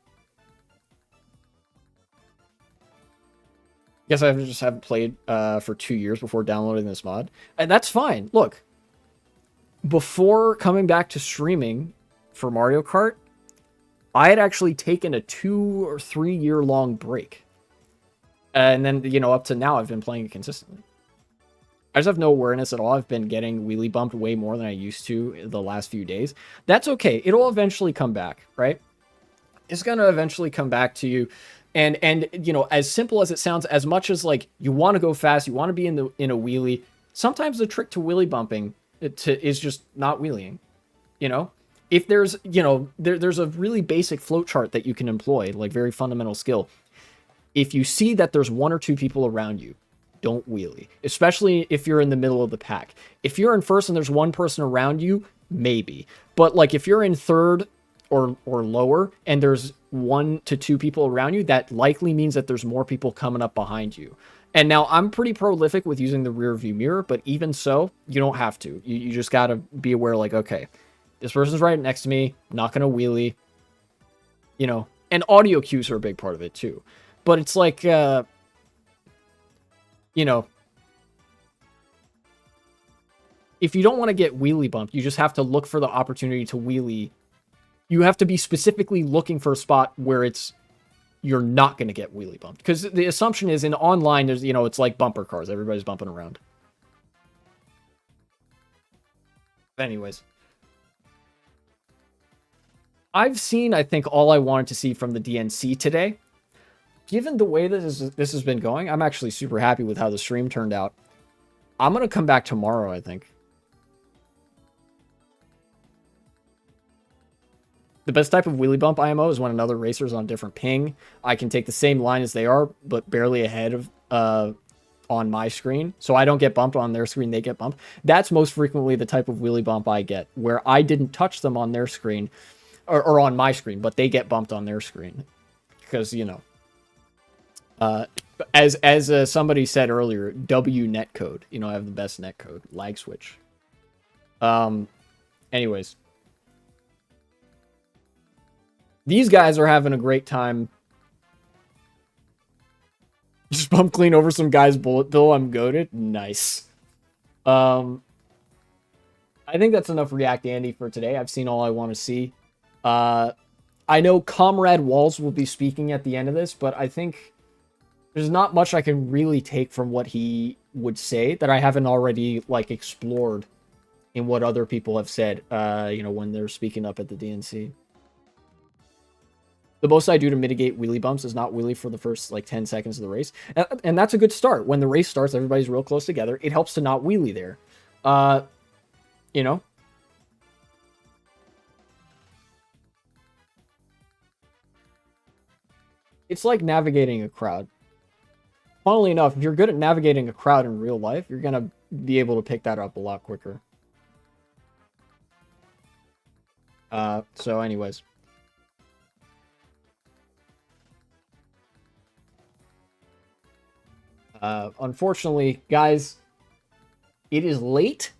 Guess I just haven't played for 2 years before downloading this mod, and that's fine. Look, before coming back to streaming for Mario Kart, I had actually taken a 2 or 3 year long break. And then, you know, up to now, I've been playing it consistently. I just have no awareness at all. I've been getting wheelie bumped way more than I used to the last few days. That's okay. It'll eventually come back, right? It's going to eventually come back to you. And you know, as simple as it sounds, as much as like you want to go fast, you want to be in a wheelie, sometimes the trick to wheelie bumping is just not wheeling, you know? If there's, you know, there's a really basic flow chart that you can employ, like very fundamental skill. If you see that there's 1 or 2 people around you, don't wheelie, especially if you're in the middle of the pack. If you're in first and there's 1 person around you, maybe. But like if you're in third or lower and there's 1 to 2 people around you, that likely means that there's more people coming up behind you. And now I'm pretty prolific with using the rear view mirror, but even so, you don't have to. You just got to be aware, like, okay, this person's right next to me, not going to wheelie, you know, and audio cues are a big part of it too. But it's like, you know, if you don't want to get wheelie bumped, you just have to look for the opportunity to wheelie. You have to be specifically looking for a spot where you're not going to get wheelie bumped. Because the assumption is in online, there's, you know, it's like bumper cars. Everybody's bumping around. Anyways. I've seen, I think, all I wanted to see from the DNC today. Given the way this has been going, I'm actually super happy with how the stream turned out. I'm going to come back tomorrow, I think. The best type of wheelie bump IMO is when another racer's on a different ping. I can take the same line as they are, but barely ahead of on my screen. So I don't get bumped on their screen, they get bumped. That's most frequently the type of wheelie bump I get, where I didn't touch them on their screen, or on my screen, but they get bumped on their screen. Because, you know, as somebody said earlier, W netcode. You know, I have the best netcode. Lag switch. Anyways. These guys are having a great time bump clean over some guy's bullet bill. I'm goated. Nice. I think that's enough React Andy for today. I've seen all I want to see. I know Comrade Walls will be speaking at the end of this, but I think there's not much I can really take from what he would say that I haven't already, like, explored in what other people have said, you know, when they're speaking up at the DNC. The most I do to mitigate wheelie bumps is not wheelie for the first, like, 10 seconds of the race. And that's a good start. When the race starts, everybody's real close together. It helps to not wheelie there. You know? It's like navigating a crowd. Funnily enough, if you're good at navigating a crowd in real life, you're going to be able to pick that up a lot quicker. So anyways. Unfortunately, guys, it is late,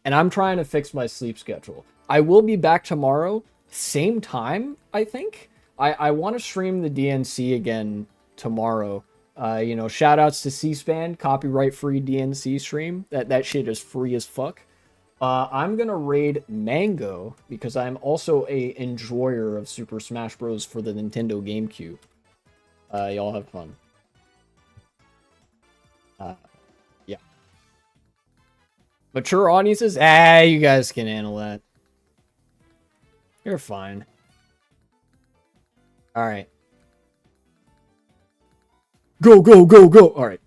and I'm trying to fix my sleep schedule. I will be back tomorrow, same time, I think. I want to stream the DNC again tomorrow. You know, shout outs to C-SPAN, copyright-free DNC stream. That shit is free as fuck. I'm gonna raid Mango because I'm also a enjoyer of Super Smash Bros. For the Nintendo GameCube. Y'all have fun. Yeah. Mature audiences? You guys can handle that. You're fine. Alright. Go, go, go, go! Alright.